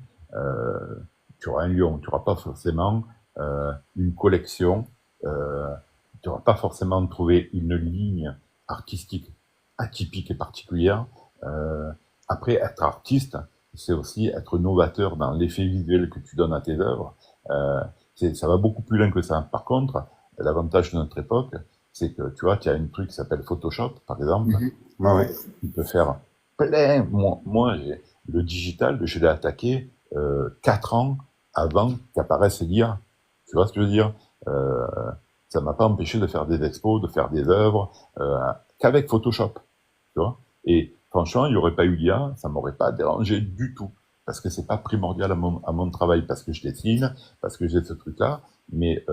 tu auras un lion, tu auras pas forcément une collection, tu n'auras pas forcément trouvé une ligne artistique atypique et particulière. Après, être artiste, c'est aussi être novateur dans l'effet visuel que tu donnes à tes œuvres. Ça va beaucoup plus loin que ça. Par contre, l'avantage de notre époque, c'est que tu vois, tu as un truc qui s'appelle Photoshop, par exemple. Ouais. Tu peux faire plein. Moi, le digital, je l'ai attaqué 4 ans avant qu'apparaisse l'IA. Tu vois ce que je veux dire? Ça m'a pas empêché de faire des expos, de faire des œuvres, qu'avec Photoshop, tu vois. Et franchement, il n'y aurait pas eu l'IA, ça m'aurait pas dérangé du tout, parce que c'est pas primordial à mon travail, parce que je dessine, parce que j'ai ce truc-là. Mais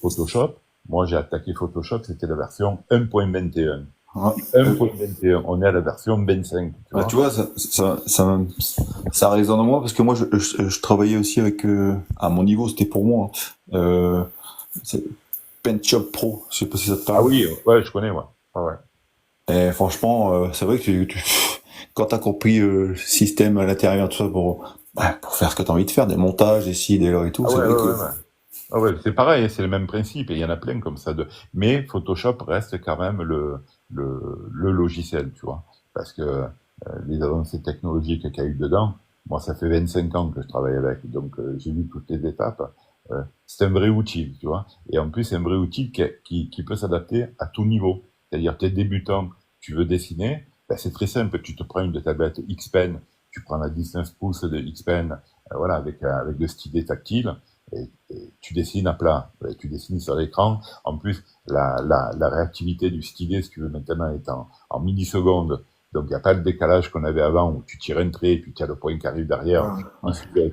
Photoshop, moi j'ai attaqué Photoshop, c'était la version 1.21. 1.21, on est à la version 25. Tu vois, tu vois, ça résonne en moi parce que moi, je travaillais aussi avec, à mon niveau, c'était pour moi. C'est PaintShop Pro, je sais pas si ça te parle. Ah oui, ouais, je connais, ouais. Ah ouais. Et franchement, c'est vrai que quand t'as compris le système à l'intérieur, tout ça pour faire ce que t'as envie de faire, des montages, des ci, des là et tout, c'est vrai que. Ah ouais, c'est pareil, c'est le même principe, et il y en a plein comme ça. Mais Photoshop reste quand même le logiciel, tu vois, parce que les avancées technologiques qu'il y a eu dedans, moi ça fait 25 ans que je travaille avec, donc j'ai vu toutes les étapes. C'est un vrai outil, tu vois, et en plus c'est un vrai outil qui peut s'adapter à tout niveau. C'est-à-dire, t'es débutant, tu veux dessiner, ben c'est très simple, tu te prends une tablette X-Pen, tu prends la 19 pouces de X-Pen, voilà, avec le stylet tactile, et tu dessines à plat, tu dessines sur l'écran. En plus, la réactivité du stylet, si tu veux, maintenant est en millisecondes. Donc, il n'y a pas le décalage qu'on avait avant où tu tires un trait et puis tu as le point qui arrive derrière,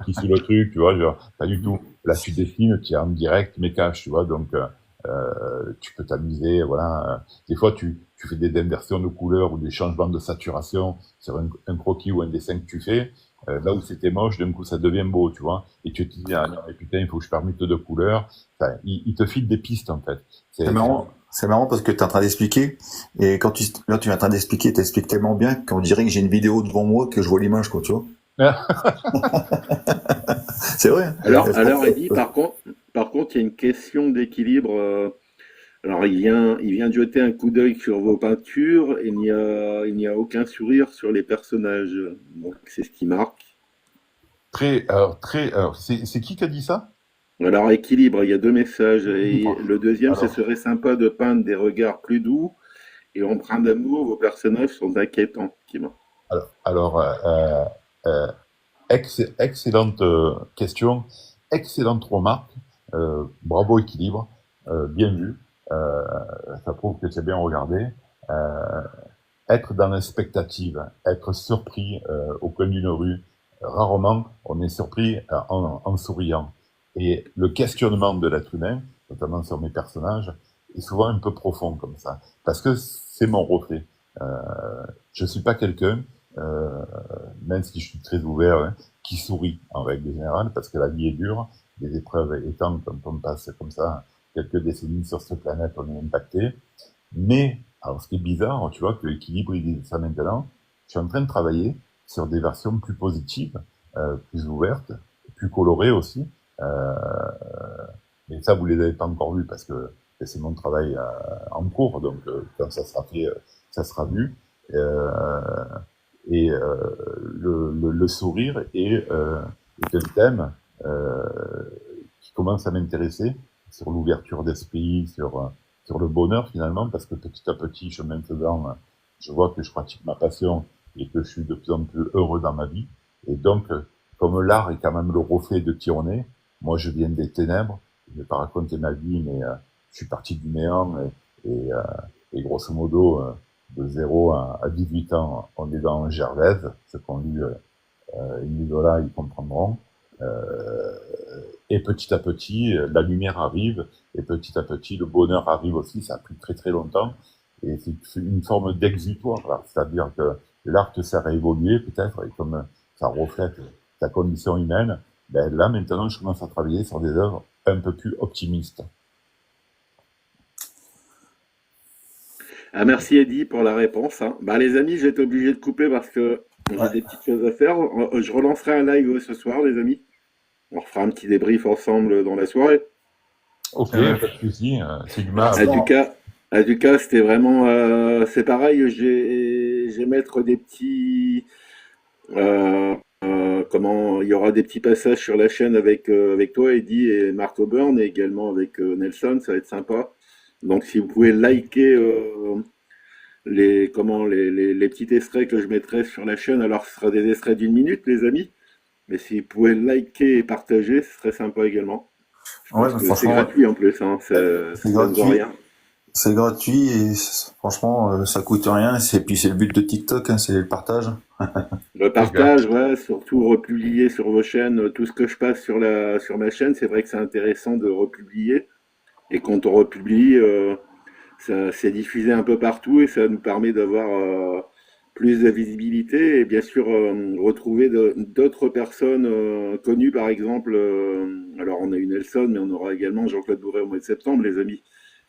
qui suit le truc, tu vois, genre, pas du tout. Là, tu dessines, tu es en direct, mais cache, tu vois, donc, tu peux t'amuser, voilà. Des fois, tu fais des inversions de couleurs ou des changements de saturation sur un croquis ou un dessin que tu fais. Là où c'était moche, d'un coup ça devient beau, tu vois. Et tu te dis, ah non, mais putain, il faut que je permute de couleurs. Enfin, il te file des pistes, en fait. C'est marrant parce que tu es en train d'expliquer, et quand tu es en train d'expliquer, t'expliques tellement bien qu'on dirait que j'ai une vidéo devant moi que je vois l'image, quoi, tu vois. C'est vrai. Alors Eddy, par contre, il y a une question d'équilibre. Alors, il vient de jeter un coup d'œil sur vos peintures et il n'y a aucun sourire sur les personnages. Donc, c'est ce qui marque. C'est qui a dit ça? Alors, équilibre, il y a 2 messages. Et le deuxième, ce serait sympa de peindre des regards plus doux et empreints d'amour. Vos personnages sont inquiétants. Alors, Excellente question, excellente remarque, bravo équilibre, bien vu, ça prouve que tu as bien regardé. Euh, Être dans l'expectative, être surpris au coin d'une rue, rarement on est surpris en souriant. Et le questionnement de l'être humain, notamment sur mes personnages, est souvent un peu profond comme ça, parce que c'est mon reflet. Je suis pas quelqu'un, euh, même si je suis très ouvert, hein, qui sourit en règle générale, parce que la vie est dure, les épreuves étant, quand on passe comme ça quelques décennies sur cette planète, on est impacté. Mais, alors ce qui est bizarre, tu vois, que l'équilibre il dit ça maintenant, je suis en train de travailler sur des versions plus positives, plus ouvertes, plus colorées aussi. Euh, mais ça, vous les avez pas encore vues parce que c'est mon travail en cours, donc quand ça sera fait, ça sera vu. Euh, et le sourire est un thème qui commence à m'intéresser sur l'ouverture d'esprit, sur le bonheur finalement, parce que petit à petit, chemin faisant, je vois que je pratique ma passion et que je suis de plus en plus heureux dans ma vie. Et donc, comme l'art est quand même le reflet de qui on est, moi je viens des ténèbres, je ne vais pas raconter ma vie, mais je suis parti du néant et grosso modo, de 0 à 18 ans, on est dans Gervaise, ceux qui ont lu Idola, ils comprendront. Euh, et petit à petit, la lumière arrive, et petit à petit, le bonheur arrive aussi. Ça a pris très très longtemps, et c'est une forme d'exutoire, là. C'est-à-dire que l'art te sert à évoluer peut-être, et comme ça reflète ta condition humaine, ben là maintenant, je commence à travailler sur des œuvres un peu plus optimistes. Ah, merci Eddy pour la réponse, hein. Bah, les amis, j'ai été obligé de couper parce que j'ai Ouais. des petites choses à faire. Je relancerai un live ce soir, les amis. On refera un petit débrief ensemble dans la soirée. Ok, Ouais. pas de souci. Sigma, À du Franchement, cas, à du cas, c'était vraiment, c'est pareil. J'ai mettre des petits, comment, il y aura des petits passages sur la chaîne avec toi, Eddy et Mark Auburn, et également avec Nelson. Ça va être sympa. Donc, si vous pouvez liker les petits extraits que je mettrai sur la chaîne, alors ce sera des extraits d'une minute, les amis. Mais si vous pouvez liker et partager, ce serait sympa également. Je Ouais, pense mais que c'est franchement, gratuit en plus, hein, c'est ça ne vaut gratuit. rien. C'est gratuit et franchement, ça coûte rien. Puis c'est le but de TikTok, hein, c'est le partage. Le c'est clair. partage, ouais, surtout republier sur vos chaînes tout ce que je passe sur ma chaîne. C'est vrai que c'est intéressant de republier. Et quand on republie, c'est diffusé un peu partout et ça nous permet d'avoir plus de visibilité et bien sûr retrouver d'autres personnes connues, par exemple. Alors on a eu Nelson, mais on aura également Jean-Claude Bourret au mois de septembre, les amis.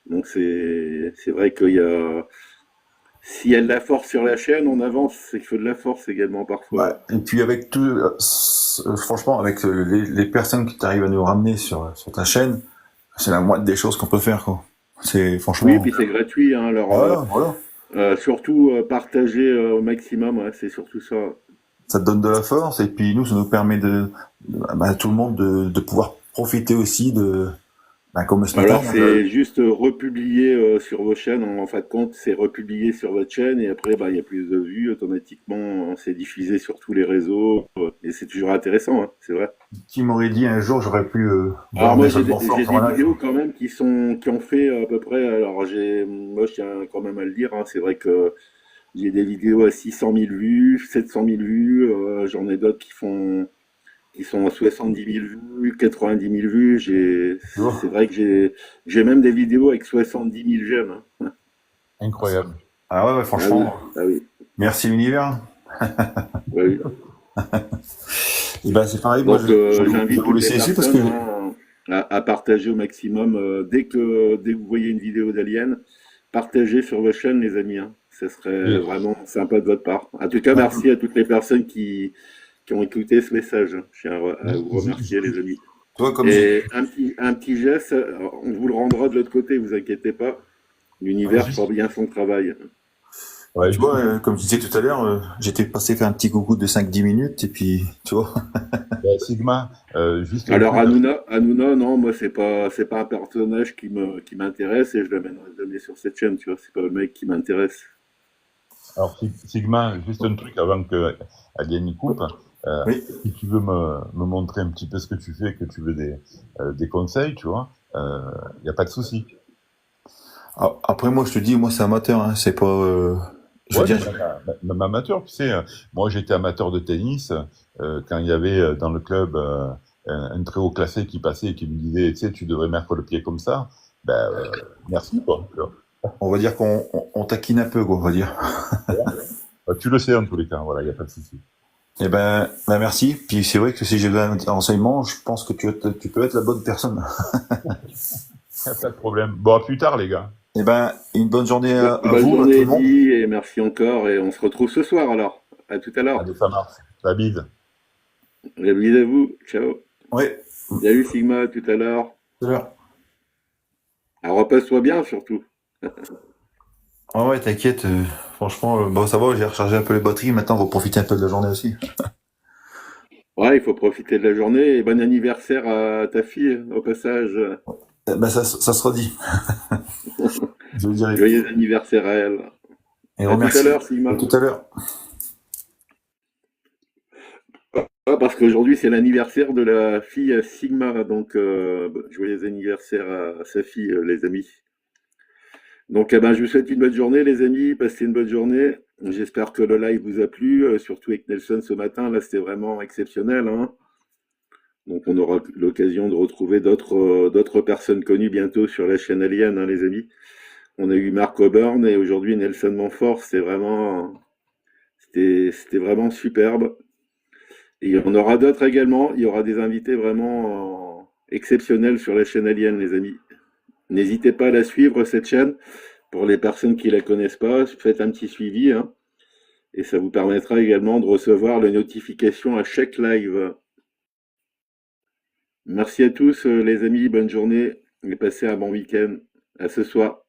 Donc c'est vrai qu'il y a s'il y a de la force sur la chaîne, on avance. C'est qu'il faut de la force également Ouais. parfois. Et puis avec tout, franchement, avec les personnes qui t'arrivent à nous ramener sur ta chaîne, c'est la moindre des choses qu'on peut faire, quoi. C'est Oui, et franchement, puis c'est gratuit, hein, alors voilà, voilà. surtout partager au maximum, ouais, c'est surtout ça. Ça te donne de la force et puis nous, ça nous permet à tout le monde de pouvoir profiter aussi comme ce matin. Alors c'est juste republier sur vos chaînes, en fin de compte, c'est republier sur votre chaîne et après bah, il y a plus de vues, automatiquement c'est diffusé sur tous les réseaux et c'est toujours intéressant, hein, c'est vrai. Qui m'aurait dit un jour j'aurais pu Alors voir moi Nelson Montfort j'ai sur des un live. vidéos quand même qui ont fait à peu près, alors moi je tiens quand même à le dire, hein, c'est vrai que j'ai des vidéos à 600 000 vues, 700 000 vues, j'en ai d'autres qui sont à 70 000 vues, 90 000 vues. Tu vois. C'est vrai que j'ai même des vidéos avec 70 000 j'aime, hein. Incroyable. Ah ouais, ouais, Ah oui, franchement, ah oui, merci l'univers. oui. Et ben c'est pareil, moi Donc je vais j'invite vous toutes les laisser ici parce que personnes hein, à partager au maximum. Dès que vous voyez une vidéo d'Alien, partagez sur vos chaînes, les amis, hein. Ce serait Et, vraiment sympa de votre part. En tout cas, ouais, merci à toutes les personnes qui ont écouté ce message. Je tiens à vous remercier, les tu amis. vois comme j'ai Et un petit geste, on vous le rendra de l'autre côté, vous inquiétez pas. L'univers fera bien son travail. ouais, tu vois comme je disais tout à l'heure, j'étais passé faire un petit coucou de 5-10 minutes et puis tu vois. Sigma, juste un Alors truc. Hanouna, non, moi c'est pas un personnage qui m'intéresse et je l'amènerai jamais sur cette chaîne, tu vois, c'est pas le mec qui m'intéresse. Alors, Sigma, juste un truc avant que Alien y coupe. Oui. Si tu veux me montrer un petit peu ce que tu fais, que tu veux des conseils, tu vois, y a pas de souci. Après, moi, je te dis, moi, c'est amateur, hein, c'est pas. Je veux Ouais, dire, mais même amateur, tu sais. Moi, j'étais amateur de tennis. Quand il y avait dans le club un très haut classé qui passait et qui me disait, tu sais, tu devrais mettre le pied comme ça. Ben, merci, quoi. Tu vois. on va dire qu'on taquine un peu, quoi, on va dire. Tu le sais, en tous les cas. Voilà, il n'y a pas de souci. Eh ben, merci. Puis c'est vrai que si j'ai besoin d'un renseignement, je pense que tu peux être la bonne personne. Y a pas de problème. Bon, à plus tard, les gars. Eh ben, une bonne journée à Bonne vous, à tout journée, le monde. Eddy, et merci encore. Et on se retrouve ce soir alors. À tout à l'heure. Allez, ça marche. La bise. La bise à vous. Ciao. Oui, Salut Sigma, à tout à l'heure. tout à l'heure. Alors, repose-toi bien surtout. Ah ouais, t'inquiète. Franchement, bon, ça va, j'ai rechargé un peu les batteries. Maintenant, on va profiter un peu de la journée aussi. Ouais, il faut profiter de la journée. Et bon anniversaire à ta fille, au passage. Eh ben, ça sera dit. Je le dirai. Joyeux anniversaire à elle. Et À tout à remercie. l'heure, À Sigma. tout à l'heure. Ah, parce qu'aujourd'hui, c'est l'anniversaire de la fille Sigma. Donc, joyeux anniversaire à sa fille, les amis. Donc, je vous souhaite une bonne journée, les amis. Passez une bonne journée. J'espère que le live vous a plu, surtout avec Nelson ce matin. Là, c'était vraiment exceptionnel, hein. Donc, on aura l'occasion de retrouver d'autres personnes connues bientôt sur la chaîne Alien, hein, les amis. On a eu Mark Auburn et aujourd'hui Nelson Montfort. C'était vraiment superbe. Et il y en aura d'autres également. Il y aura des invités vraiment exceptionnels sur la chaîne Alien, les amis. N'hésitez pas à la suivre, cette chaîne. Pour les personnes qui la connaissent pas, faites un petit suivi, hein, et ça vous permettra également de recevoir les notifications à chaque live. Merci à tous, les amis. Bonne journée et passez un bon week-end. À ce soir.